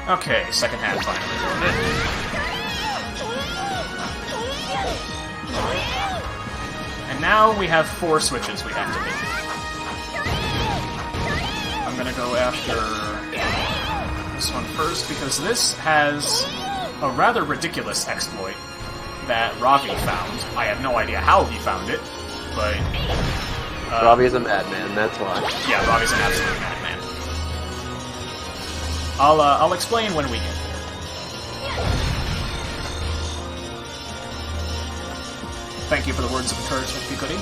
Okay, second half finally. And now we have 4 switches we have to make. I'm gonna go after this one first, because this has a rather ridiculous exploit that Ravi found. I have no idea how he found it, but... Ravi is a madman, that's why. Yeah, Ravi's an absolute madman. I'll explain when we get there. Thank you for the words of encouragement, Pikuri.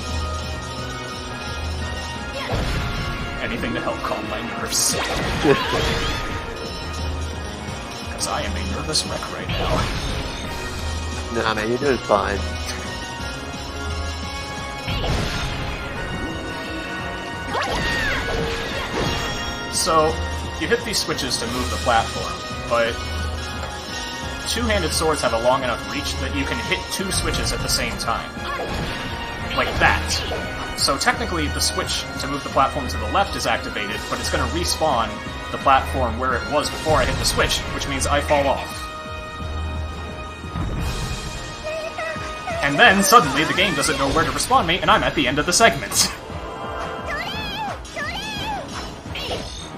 Anything to help calm my nerves. Because I am a nervous wreck right now. Nah, man, you're doing fine. So, you hit these switches to move the platform, but two-handed swords have a long enough reach that you can hit 2 switches at the same time. Like that. So technically, the switch to move the platform to the left is activated, but it's going to respawn the platform where it was before I hit the switch, which means I fall off. And then, suddenly, the game doesn't know where to respawn me, and I'm at the end of the segment.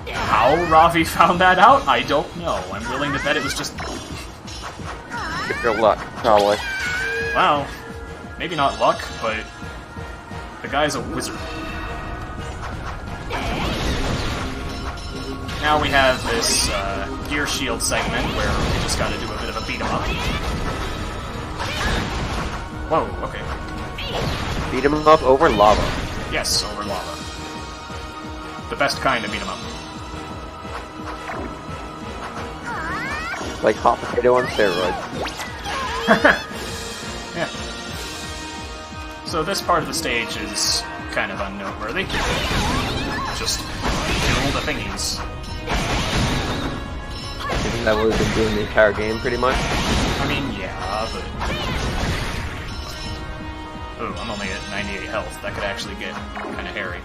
How Ravi found that out? I don't know. I'm willing to bet it was just... Your luck, probably. Well, maybe not luck, but the guy's a wizard. Now we have this gear shield segment where we just gotta do a bit of a beat 'em up. Whoa, okay. Beat 'em up over lava. Yes, over lava. The best kind of beat 'em up. Like hot potato on steroids. Yeah. So this part of the stage is kind of unnoteworthy. Just kill the thingies. Isn't that what we've been doing the entire game, pretty much? I mean, yeah, but... Ooh, I'm only at 98 health. That could actually get kind of hairy.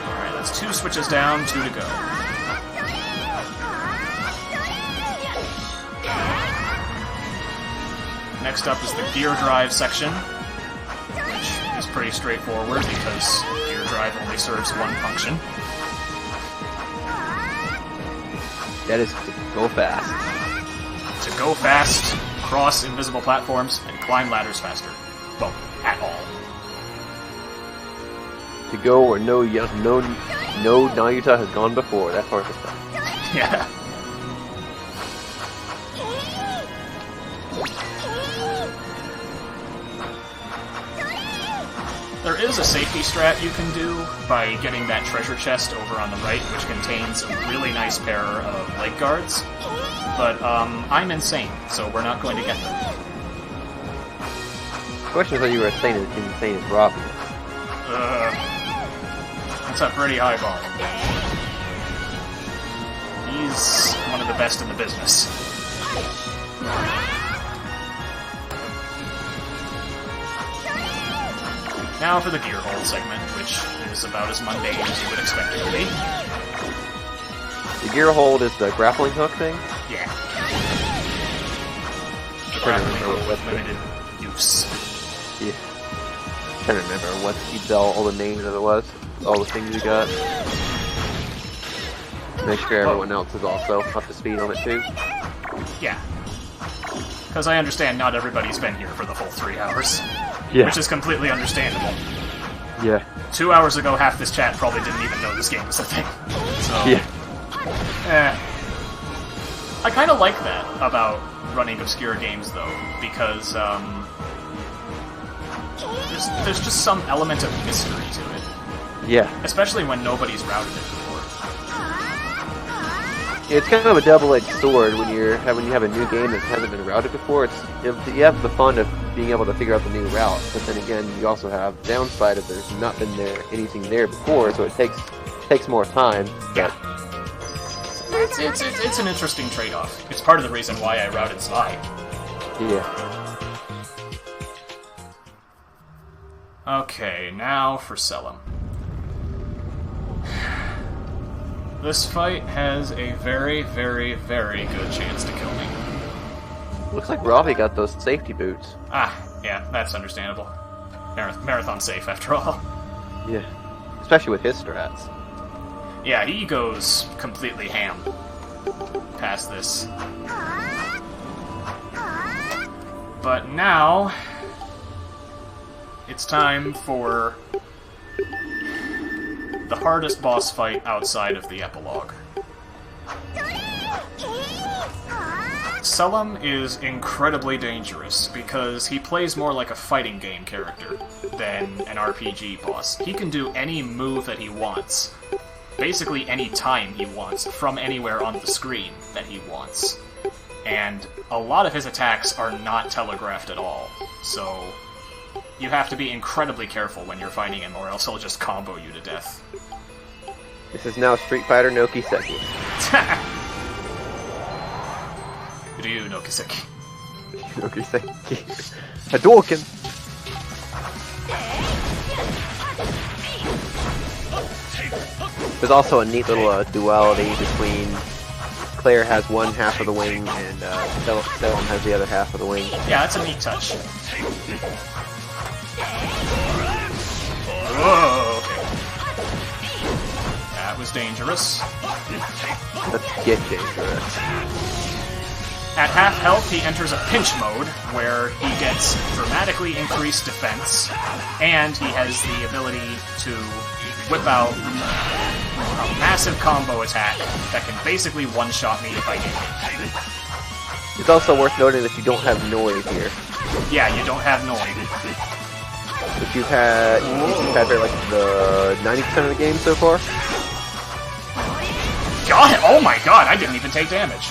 Alright, that's 2 switches down, 2 to go. Next up is the gear drive section, which is pretty straightforward because gear drive only serves one function. That is to go fast. To go fast, cross invisible platforms, and climb ladders faster. Well, at all. To go where no Nayuta has gone before. That part of stuff. Yeah. There is a safety strat you can do by getting that treasure chest over on the right, which contains a really nice pair of leg guards. But, I'm insane, so we're not going to get them. The question is whether you were insane as Ravi. That's a pretty high bar. He's one of the best in the business. Now for the gear hold segment, which is about as mundane as you would expect it to be. The gear hold is the grappling hook thing? Yeah. Grappling hook with limited use. Yeah. I can't remember what all the names of it was. All the things you got. Make sure everyone else is also up to speed on it too. Yeah. Because I understand not everybody's been here for the full 3 hours. Yeah. Which is completely understandable. Yeah. 2 hours ago, half this chat probably didn't even know this game was a thing. So, yeah. I kind of like that about running obscure games, though, because there's just some element of mystery to it. Yeah. Especially when nobody's routed it before. It's kind of a double-edged sword when you have a new game that hasn't been routed before. You have the fun of being able to figure out the new route, but then again, you also have the downside of there's not been anything there before, so it takes more time. Yeah. It's an interesting trade-off. It's part of the reason why I routed Sly. Yeah. Okay, now for Selim. This fight has a very, very, very good chance to kill me. Looks like Ravi got those safety boots. Ah, yeah, that's understandable. Marathon safe, after all. Yeah. Especially with his strats. Yeah, he goes completely ham past this. But now, it's time for the hardest boss fight outside of the epilogue. Selim is incredibly dangerous because he plays more like a fighting game character than an RPG boss. He can do any move that he wants, basically any time he wants, from anywhere on the screen that he wants. And a lot of his attacks are not telegraphed at all, so you have to be incredibly careful when you're fighting him, or else he'll just combo you to death. This is now Street Fighter no Kiseki. Ryu no Kiseki. No Kiseki. Hadouken! There's also a neat little duality between Claire has one half of the wing and Selim has the other half of the wing. Yeah, that's a neat touch. Whoa, okay. That was dangerous. Let's get dangerous. At half health, he enters a pinch mode, where he gets dramatically increased defense, and he has the ability to whip out a massive combo attack that can basically one-shot me if I get hit. It's also worth noting that you don't have noise here. Yeah, you don't have noise. But you've had like the 90% of the game so far. God, oh my god, I didn't even take damage.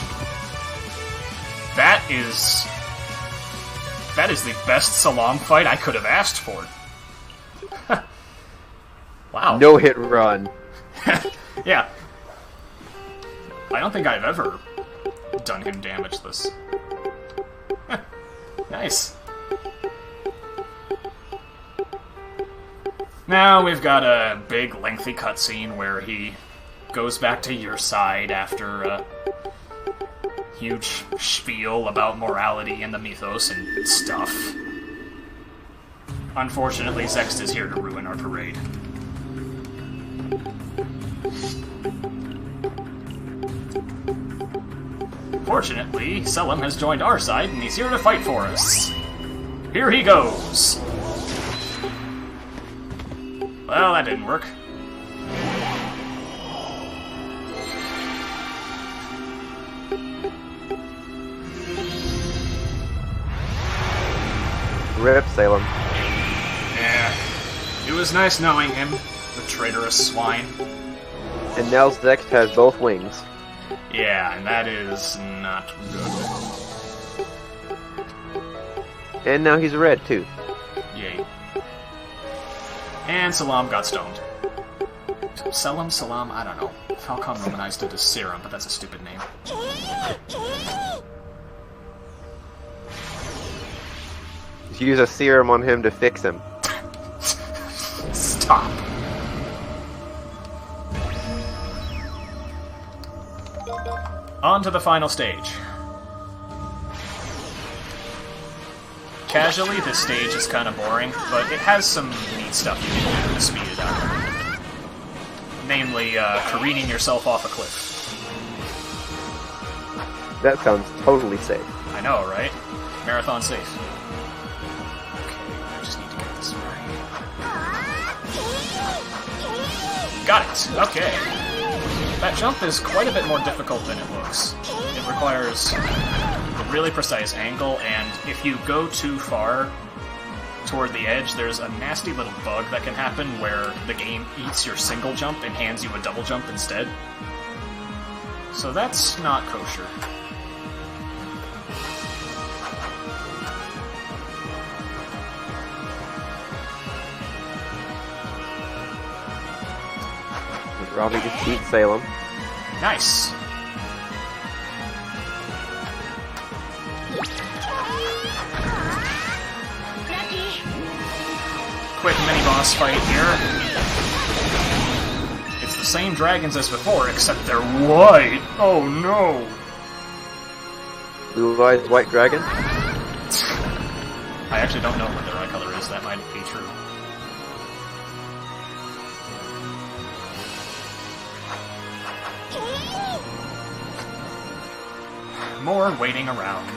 That is the best Salam fight I could have asked for. Wow. No hit run. Yeah. I don't think I've ever done him damageless. Nice. Now we've got a big, lengthy cutscene where he goes back to your side after a huge spiel about morality and the mythos and stuff. Unfortunately, Zext is here to ruin our parade. Fortunately, Selim has joined our side and he's here to fight for us. Here he goes! Well, that didn't work. Rip Salem. Yeah. It was nice knowing him, the traitorous swine. And now Zext has both wings. Yeah, and that is not good. And now he's red, too. Yay. And Salam got stoned. Selim, Salam, I don't know. Falcom romanized it as Serum, but that's a stupid name. Use a serum on him to fix him. Stop. On to the final stage. Casually, this stage is kind of boring, but it has some neat stuff you can do to speed it up. Namely, careening yourself off a cliff. That sounds totally safe. I know, right? Marathon safe. I just need to get this right. Got it! Okay. That jump is quite a bit more difficult than it looks. It requires a really precise angle, and if you go too far toward the edge, there's a nasty little bug that can happen where the game eats your single jump and hands you a double jump instead. So that's not kosher. Ravi just beat Salem. Nice. Quick mini-boss fight here. It's the same dragons as before, except they're white. Oh no. Blue-eyed white dragon? I actually don't know what their eye color is. That might be true. More waiting around.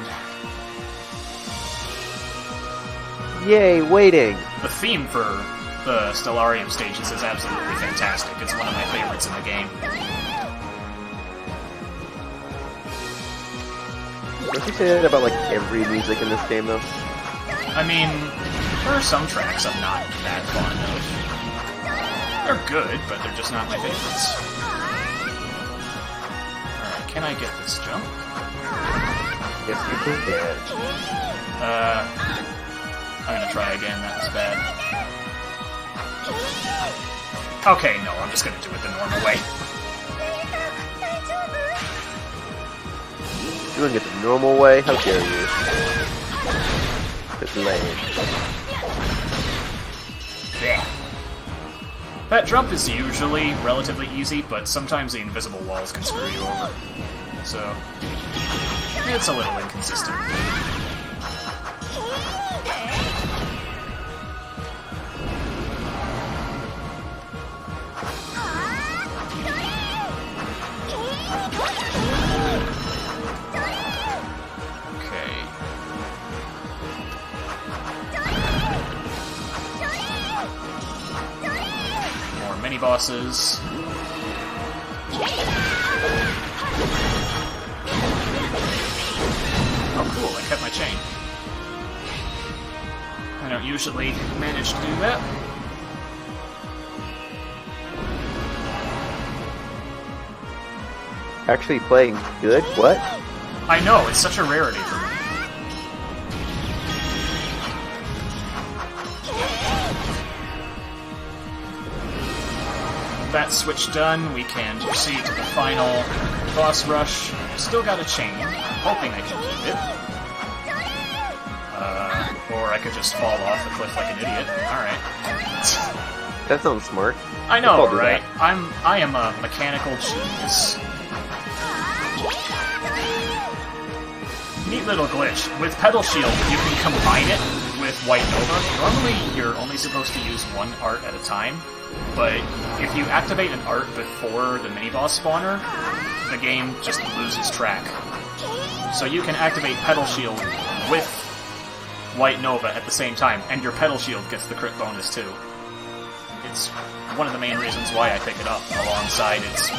Yay, waiting! The theme for the Stellarium stages is absolutely fantastic. It's one of my favorites in the game. Don't you say that about, like, every music in this game, though? I mean, there are some tracks I'm not that fond of. They're good, but they're just not my favorites. Alright, can I get this jump? Yes, you can. I'm gonna try again, that was bad. Okay, no, I'm just gonna do it the normal way. Doing it the normal way? How dare you? It's lame. Yeah. That jump is usually relatively easy, but sometimes the invisible walls can screw you over. So, it's a little inconsistent. Mini-bosses. Oh cool, I kept my chain. I don't usually manage to do that. Actually playing good? What? I know, it's such a rarity for me. That switch done, we can proceed to the final boss rush. Still got a chain. I'm hoping I can keep it. Or I could just fall off the cliff like an idiot. Alright. That sounds smart. I know, right? I am a mechanical genius. Neat little glitch. With Pedal Shield, you can combine it with White Nova. Normally, you're only supposed to use one art at a time, but if you activate an art before the mini-boss spawner, the game just loses track. So you can activate Pedal Shield with White Nova at the same time, and your Pedal Shield gets the crit bonus too. It's one of the main reasons why I pick it up, alongside its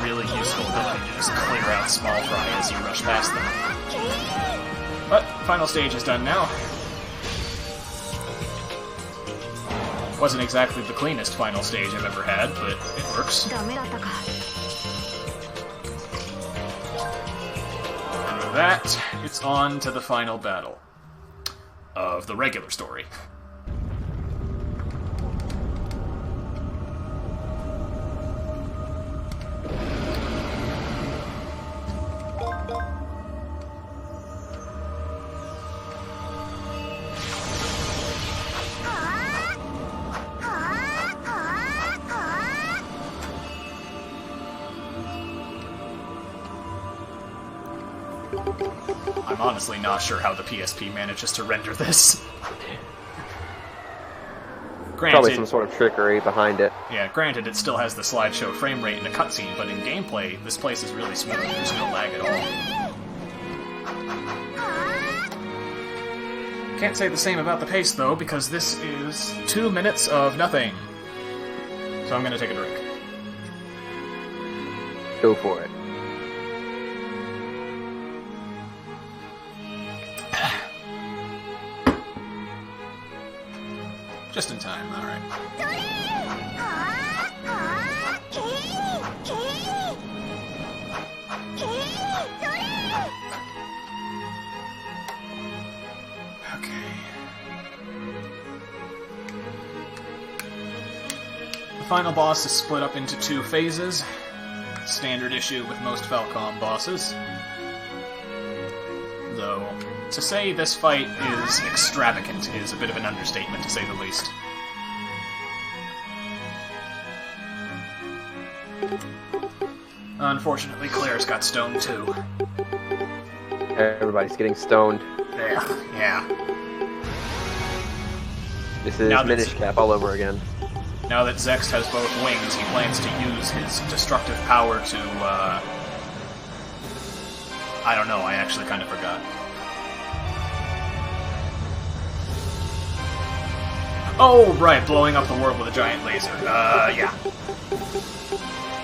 really useful ability to just clear out small fry as you rush past them. But, final stage is done now. Wasn't exactly the cleanest final stage I've ever had, but it works. And with that, it's on to the final battle of the regular story. I'm honestly not sure how the PSP manages to render this. Granted, probably some sort of trickery behind it. Yeah, granted, it still has the slideshow frame rate in a cutscene, but in gameplay, this place is really smooth. There's no lag at all. Can't say the same about the pace, though, because this is 2 minutes of nothing. So I'm gonna take a drink. Go for it. Just in time, alright. Okay. The final boss is split up into 2 phases. Standard issue with most Falcom bosses. Though, to say this fight is extravagant is a bit of an understatement, to say the least. Unfortunately, Claire's got stoned too. Everybody's getting stoned. Yeah. This is Minish Cap all over again. Now that Zext has both wings, he plans to use his destructive power to, I don't know, I actually kind of forgot. Oh, right, blowing up the world with a giant laser. Yeah.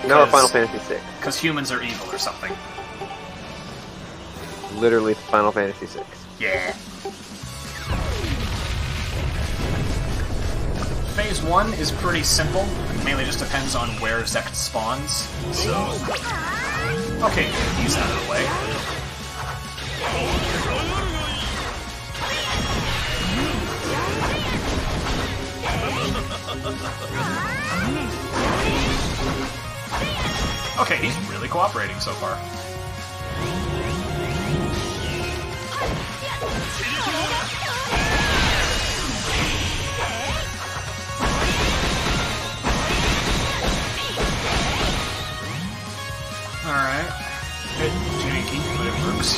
Now we're Final Fantasy VI. Because humans are evil or something. Literally Final Fantasy VI. Yeah. Phase 1 is pretty simple. It mainly just depends on where Zext spawns, so... Okay, he's out of the way. Okay, he's really cooperating so far. Alright. Bit janky, but it works.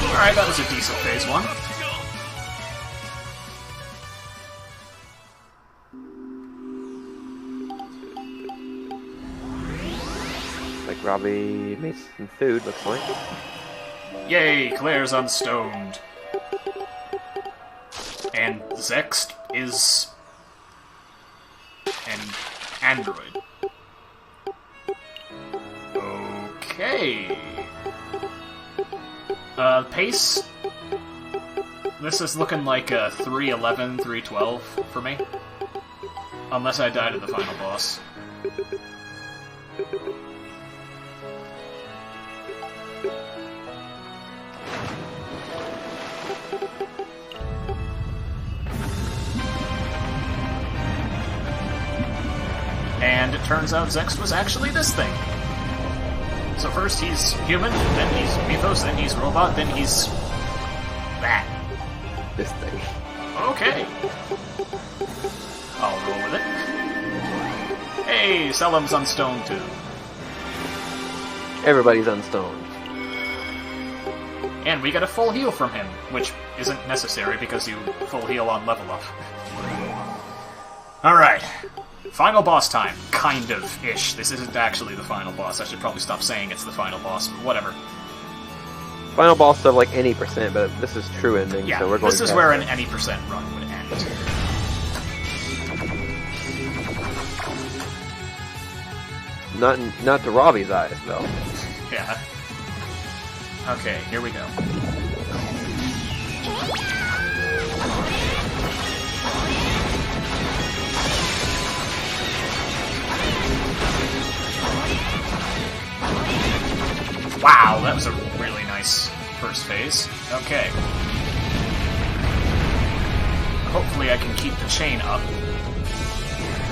Alright, that was a decent phase 1. Like Ravi made some food, looks like. Yay, Claire's unstoned. And Zext is... an android. Okay. Pace? This is looking like a 3:11, 3:12 for me. Unless I die to the final boss. And it turns out Zext was actually this thing. So first he's human, then he's mythos, then he's robot, then he's... that. This thing. Okay. I'll roll with it. Hey, Selim's unstoned too. Everybody's unstoned. And we get a full heal from him, which isn't necessary because you full heal on level up. Alright. Final boss time. Kind of-ish. This isn't actually the final boss. I should probably stop saying it's the final boss, but whatever. Final boss of like any percent, but this is true ending, Yeah, so we're going this is where an any percent run would end. Not to Ravi's eyes, though. Yeah. Okay, here we go. Wow, that was a really nice first phase. Okay. Hopefully I can keep the chain up.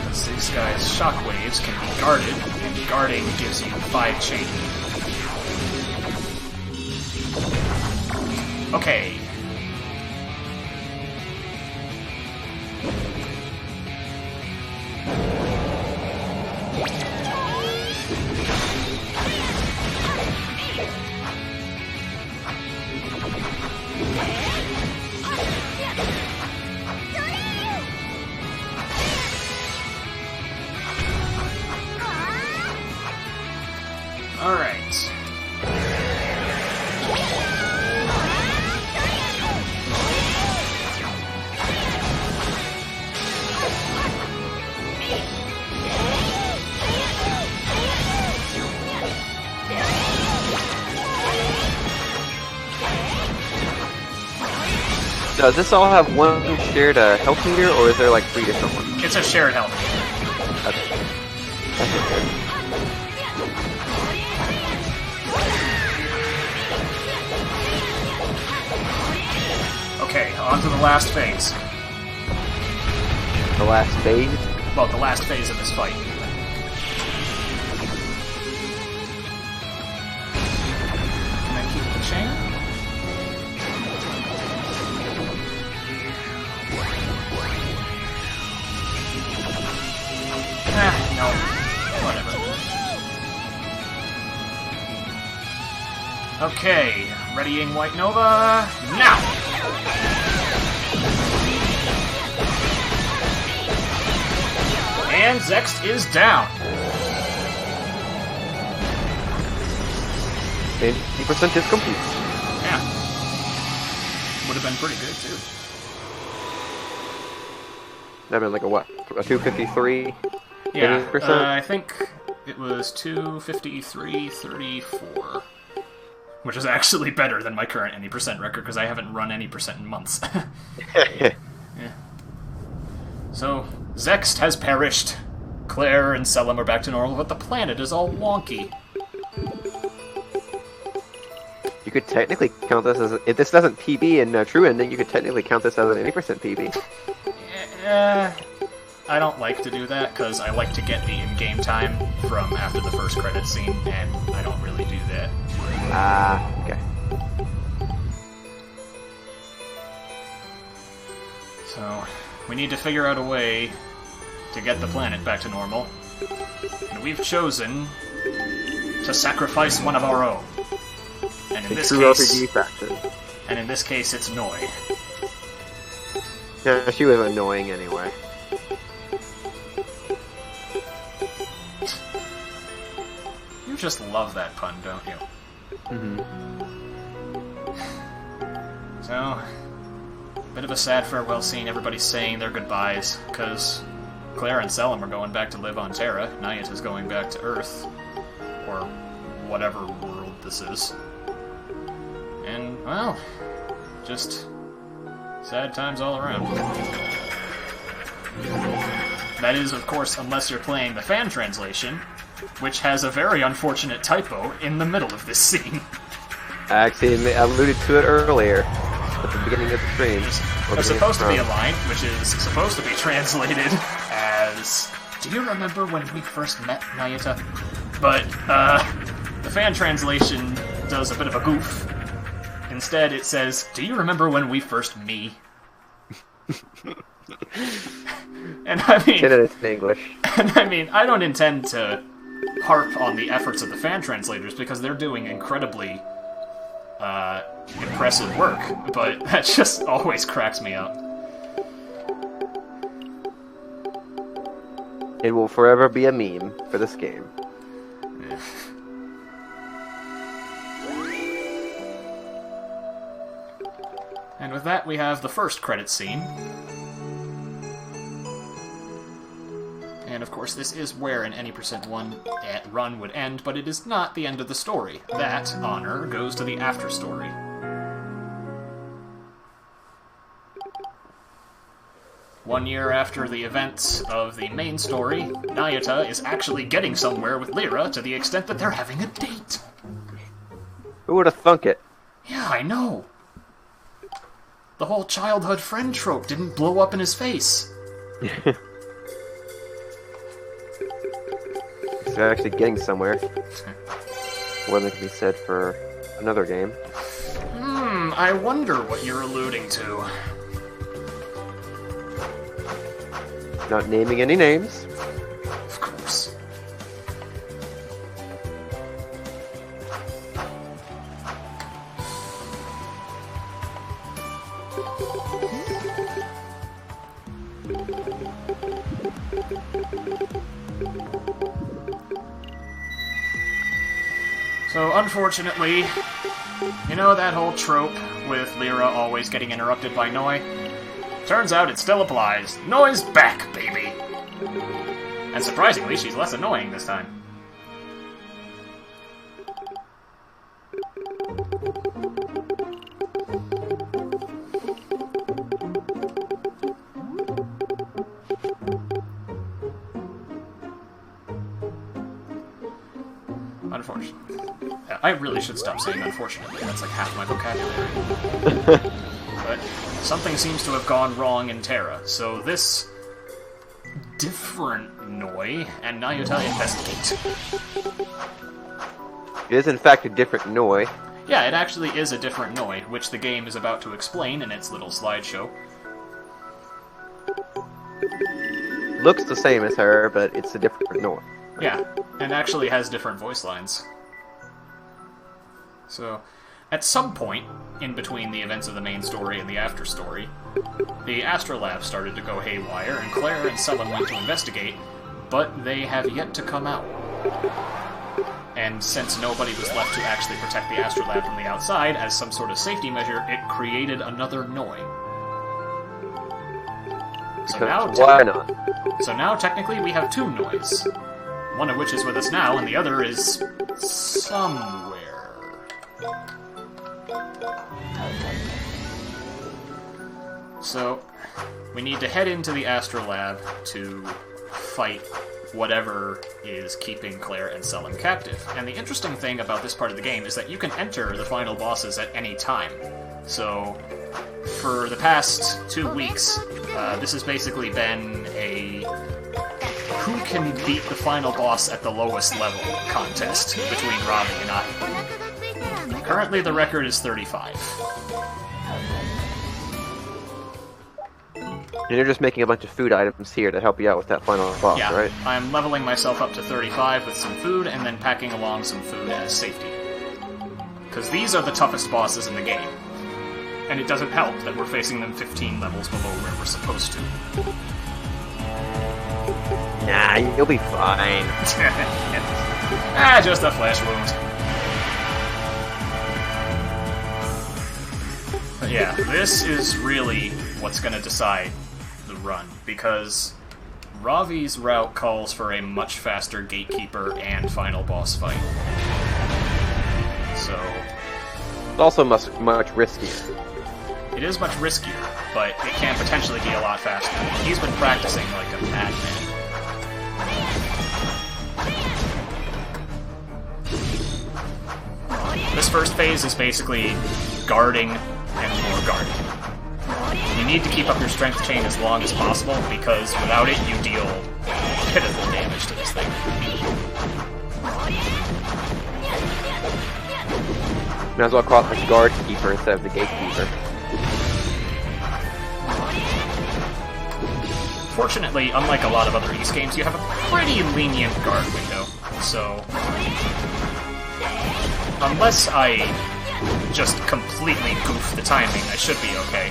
Because these guys' shockwaves can be guarded, and guarding gives you 5 chain. Okay. Alright. Does this all have one shared health meter, or is there like 3 different ones? It's a shared health. Okay, on to the last phase. The last phase? Well, the last phase of this fight. Can I keep the chain? No. Whatever. Okay, readying White Nova, now! And Zext is down. 80% is complete. Yeah. Would have been pretty good, too. That'd been like a what? A 253? Yeah, 80%? I think it was 253.34. Which is actually better than my current any percent record, because I haven't run any percent in months. Yeah. So, Zext has perished. Claire and Selim are back to normal, but the planet is all wonky. You could technically count this as... If this doesn't PB in True Ending, you could technically count this as an 80% PB. I don't like to do that, because I like to get the in-game time from after the first credit scene, and I don't really do that. Okay. So, we need to figure out a way to get the planet back to normal. And we've chosen to sacrifice one of our own. And in this case, RPG faction. and in this case, it's Noi. Yeah, she was annoying anyway. You just love that pun, don't you? Mm-hmm. So, bit of a sad farewell scene. Everybody's saying their goodbyes, because Claire and Selim are going back to live on Terra. Nayuta's going back to Earth, or whatever world this is. And, well, just sad times all around. That is, of course, unless you're playing the fan translation, which has a very unfortunate typo in the middle of this scene. I actually alluded to it earlier, at the beginning of the stream. There's supposed to be a line, which is supposed to be translated as "Do you remember when we first met, Nayuta?" But, the fan translation does a bit of a goof. Instead, it says, "Do you remember when we first me?" And I mean... It's in English. And I mean, I don't intend to harp on the efforts of the fan translators, because they're doing incredibly, impressive work, but that just always cracks me up. It will forever be a meme for this game. And with that, we have the first credit scene. And of course, this is where an any %1 run would end, but it is not the end of the story. That honor goes to the after story. One year after the events of the main story, Nayuta is actually getting somewhere with Lyra to the extent that they're having a date. Who would have thunk it? Yeah, I know. The whole childhood friend trope didn't blow up in his face. They're actually getting somewhere. More than can be said for another game. I wonder what you're alluding to. Not naming any names. Of course. So, unfortunately, you know that whole trope with Lyra always getting interrupted by Noi? Turns out it still applies. Noi's back, baby! And surprisingly, she's less annoying this time. Unfortunately. I really should stop saying unfortunately. That's like half my vocabulary. But something seems to have gone wrong in Terra, so this different Noi and Nayuta investigate. It is in fact a different Noi. Yeah, it actually is a different Noi, which the game is about to explain in its little slideshow. Looks the same as her, but it's a different Noi. Yeah, and actually has different voice lines. So, at some point, in between the events of the main story and the after story, the Astrolab started to go haywire, and Claire and Selim went to investigate, but they have yet to come out. And since nobody was left to actually protect the Astrolab from the outside, as some sort of safety measure, it created another Noi. Why not? So now, technically, we have two Nois. One of which is with us now, and the other is somewhere. So, we need to head into the Astrolab to fight whatever is keeping Claire and Selim captive. And the interesting thing about this part of the game is that you can enter the final bosses at any time. So, for the past 2 weeks, this has basically been a who can beat the final boss at the lowest level contest between Ravi and I. Currently, the record is 35. And you're just making a bunch of food items here to help you out with that final boss, Yeah, right? I'm leveling myself up to 35 with some food, and then packing along some food as safety. Because these are the toughest bosses in the game. And it doesn't help that we're facing them 15 levels below where we're supposed to. Nah, you'll be fine. Just a flesh wound. But yeah, this is really what's going to decide the run, because Ravi's route calls for a much faster gatekeeper and final boss fight. So... It's also much riskier. It is much riskier, but it can potentially be a lot faster. He's been practicing like a madman. This first phase is basically guarding and more guarding. You need to keep up your strength chain as long as possible, because without it, you deal pitiful damage to this thing. Might as well call it the guard keeper instead of the gatekeeper. Fortunately, unlike a lot of other Ys games, you have a pretty lenient guard window, so... Unless I just completely goof the timing, I should be okay.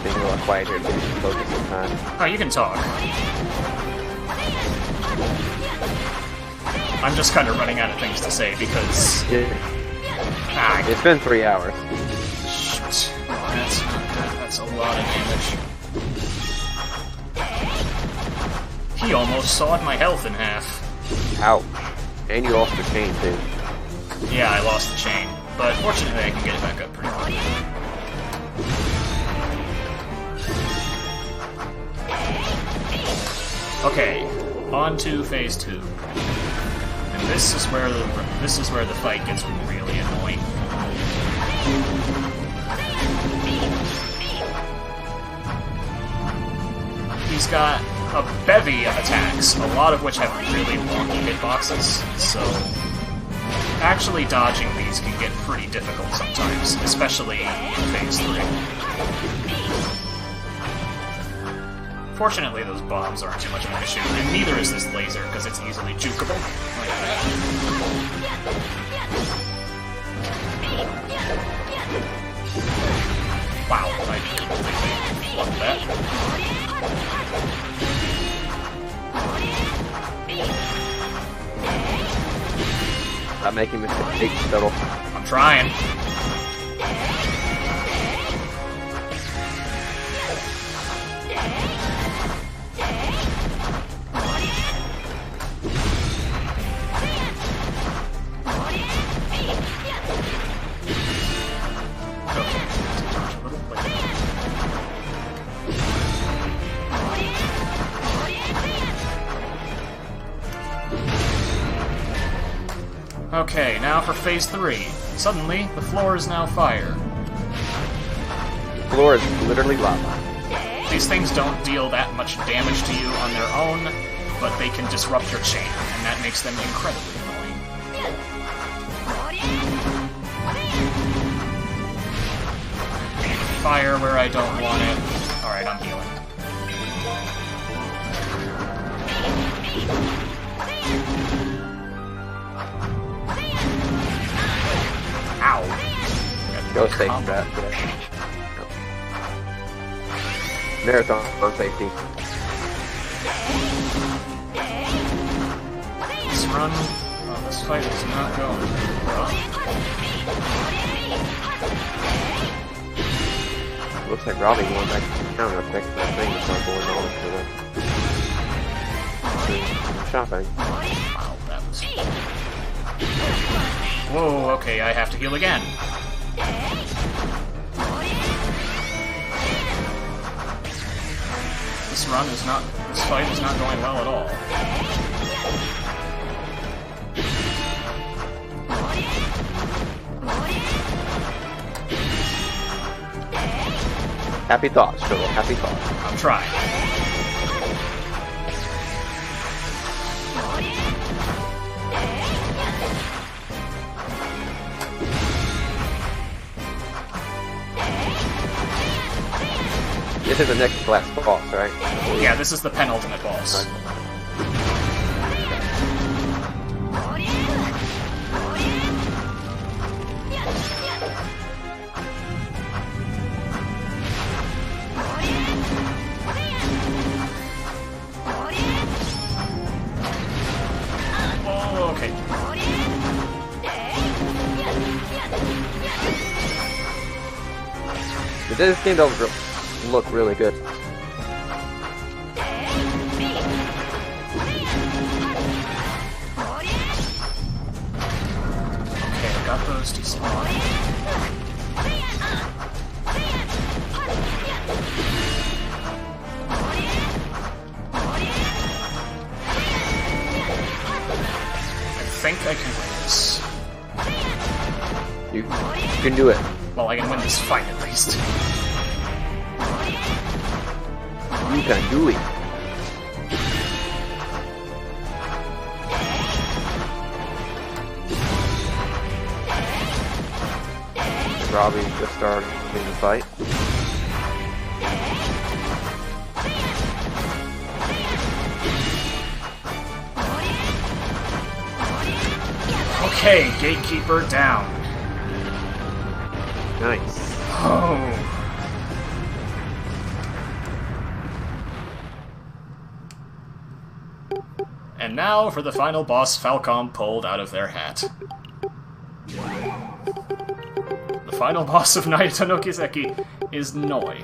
Being a little quiet here, maybe focus some time. Oh, you can talk. I'm just kind of running out of things to say because... It's been 3 hours. Shoot. That's not good. That's a lot of damage. He almost sawed my health in half. Ouch. And you lost the chain, too. Yeah, I lost the chain, but fortunately I can get it back up pretty quickly. Okay, on to phase 2. And this is where the fight gets really annoying. He's got a bevy of attacks, a lot of which have really wonky hitboxes, so actually dodging these can get pretty difficult sometimes, especially in phase 3. Fortunately, those bombs aren't too much of an issue, and neither is this laser, because it's easily jukeable. Like that. Wow, I completely flubbed that. Stop making mistakes, Shuttle. I'm trying. Okay, now for phase 3. Suddenly, the floor is now fire. The floor is literally lava. These things don't deal that much damage to you on their own, but they can disrupt your chain, and that makes them incredibly annoying. Fire where I don't want it. Alright, I'm healing. Ow! Go safe for that. Marathon on safety. This run... Oh, this fight is not going well. Looks like Ravi going back to the counter effect that thing is not going on for the shopping. Wow, that was... Whoa, okay, I have to heal again. This fight is not going well at all. Happy thoughts, Shuttle, happy thoughts. I'm trying. This is the next last boss, right? Yeah, this is the penultimate boss. Oh, okay. This game does look really good. Okay, I got those despawned. do it. Well, I can win this fight at least. You can do it. Ravi just started in the fight. Okay, Gatekeeper down. Nice. Oh. And now for the final boss Falcom pulled out of their hat. The final boss of Nayuta no Kiseki is Noi.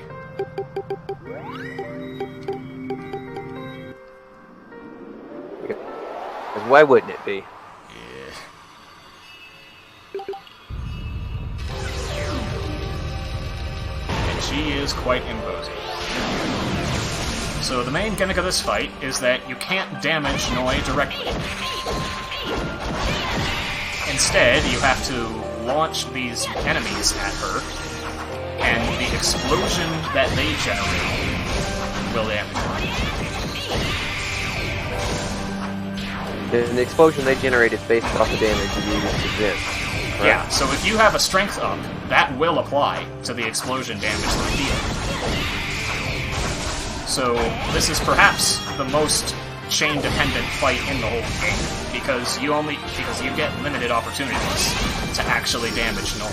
Why wouldn't it be? She is quite imposing. So the main gimmick of this fight is that you can't damage Noi directly. Instead, you have to launch these enemies at her, and the explosion that they generate will damage her. And the explosion they generate is based off the damage you use to this. Right? Yeah, so if you have a strength up, that will apply to the explosion damage they deal. So this is perhaps the most chain-dependent fight in the whole game, because you get limited opportunities to actually damage Noi.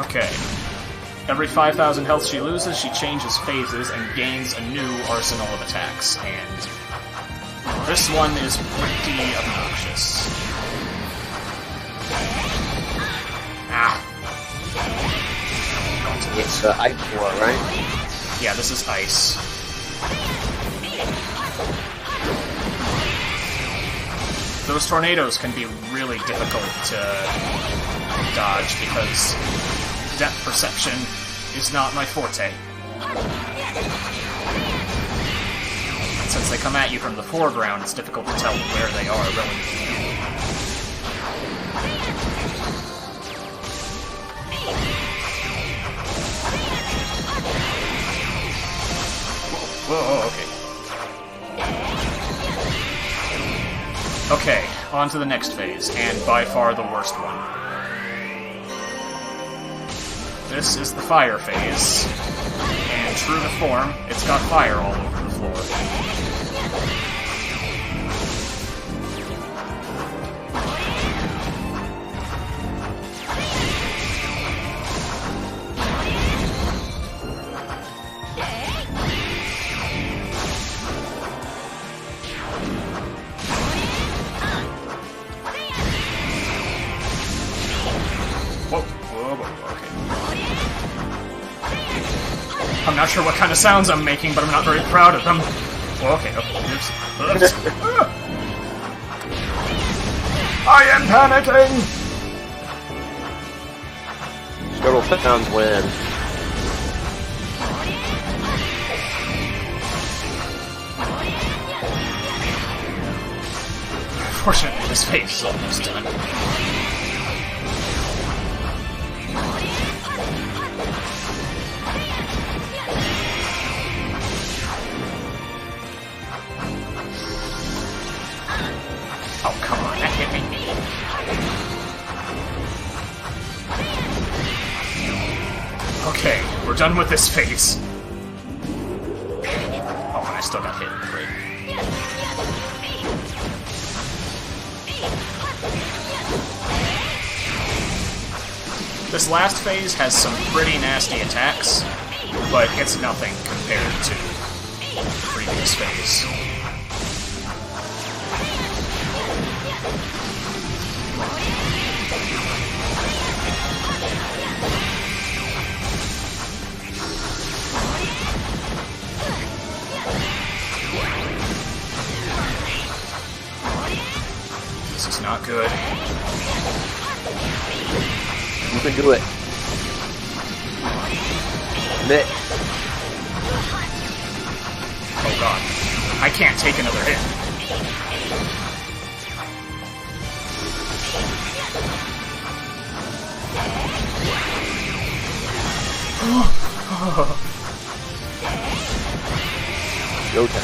Okay. Every 5,000 health she loses, she changes phases and gains a new arsenal of attacks, and this one is pretty obnoxious. Ah. It's the ice war, right? Yeah, this is ice. Those tornadoes can be really difficult to dodge because depth perception is not my forte. And since they come at you from the foreground, it's difficult to tell where they are relative to you. Whoa, okay. Okay, on to the next phase, and by far the worst one. This is the fire phase, and true to form, it's got fire all over the floor. I'm not sure what kind of sounds I'm making, but I'm not very proud of them. Well, okay, oops. I am panicking! Schtolteheim win. Fortunately, this phase is almost done. Oh, come on, that hit me. Okay, we're done with this phase. Oh, and I still got hit. Great. This last phase has some pretty nasty attacks, but it's nothing compared to the previous phase. This is not good. You can do it. Nick. Oh god. I can't take another hit. Go time.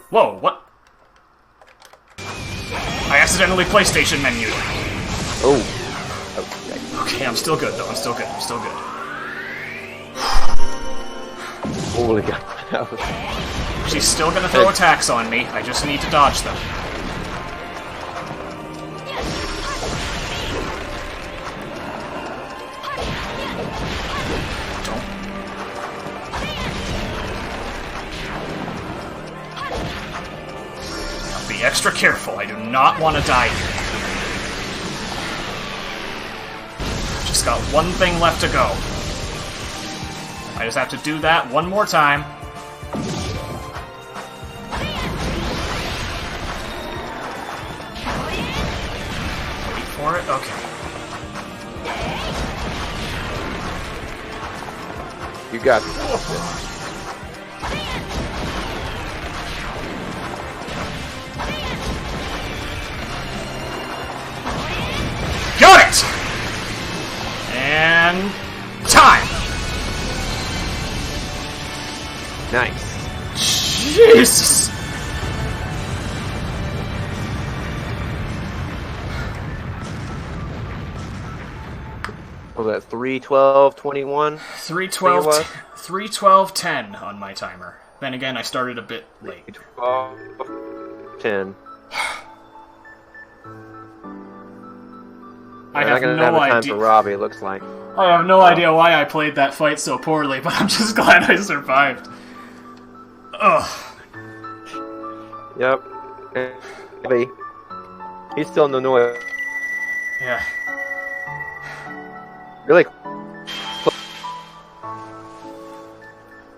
Whoa, what? I accidentally PlayStation menued. Oh. Okay, I'm still good though. I'm still good. I'm still good. Holy God. She's still gonna throw attacks on me. I just need to dodge them. Be extra careful. I do not want to die here. Just got one thing left to go. I just have to do that one more time. Wait for it? Okay. You got this. Got it! And... time! Nice. Jesus! What was that 3:12:21? 3:12:10 on my timer. Then again, I started a bit late. 3:12:10. I have no time idea. for Ravi, it looks like. I have no idea why I played that fight so poorly, but I'm just glad I survived. Ugh. Yep. Ravi. He's still in the noise. Yeah. Really?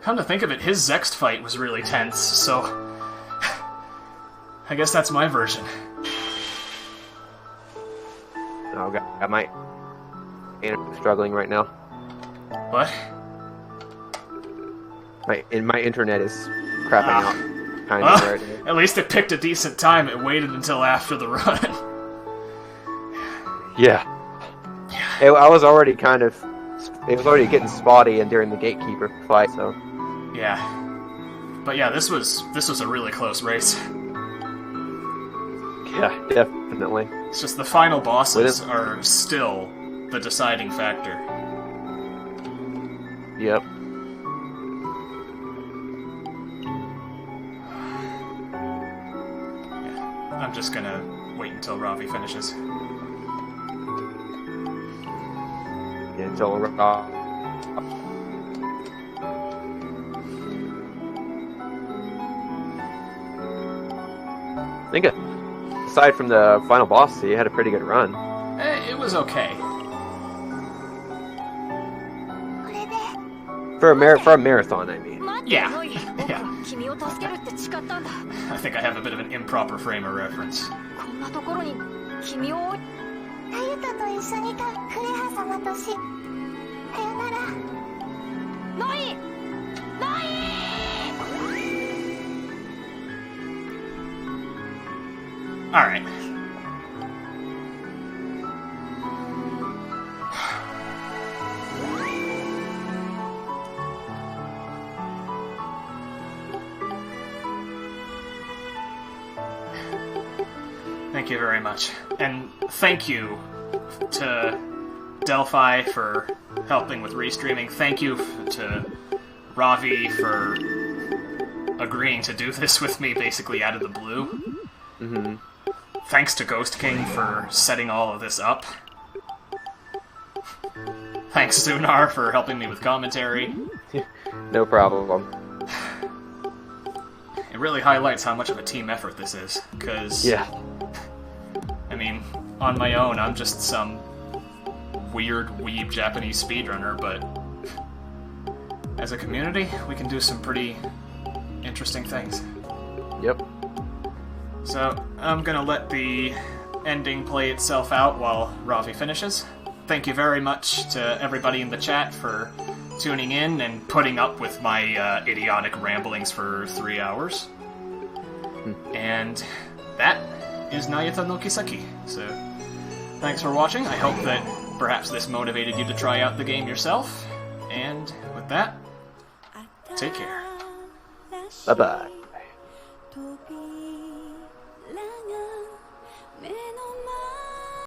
Come to think of it, his Zext fight was really tense, so... I guess that's my version. Oh God, I might. I'm struggling right now. What? My internet is crapping out. Kind of right now. At least it picked a decent time. It waited until after the run. Yeah. I was already kind of. It was already getting spotty and during the gatekeeper fight, so. Yeah. But yeah, this was a really close race. Yeah, definitely. It's just the final bosses are still the deciding factor. Yep. Yeah, I'm just gonna wait until Ravi finishes. Yeah, until I think aside from the final boss, he had a pretty good run. It was okay. For a marathon, I mean. Yeah. Yeah. I think I have a bit of an improper frame of reference. Alright. Thank you very much. And thank you to Delphi for helping with restreaming. Thank you to Ravi for agreeing to do this with me basically out of the blue. Mm-hmm. Thanks to Ghost King for setting all of this up. Thanks, Zunar, for helping me with commentary. No problem. It really highlights how much of a team effort this is, because... Yeah. I mean, on my own, I'm just some weird, weeb Japanese speedrunner, but as a community, we can do some pretty interesting things. Yep. So, I'm gonna let the ending play itself out while Ravi finishes. thank you very much to everybody in the chat for tuning in and putting up with my idiotic ramblings for 3 hours. And that is Nayuta no Kiseki. So, thanks for watching. I hope that perhaps this motivated you to try out the game yourself. And with that, take care. Bye-bye.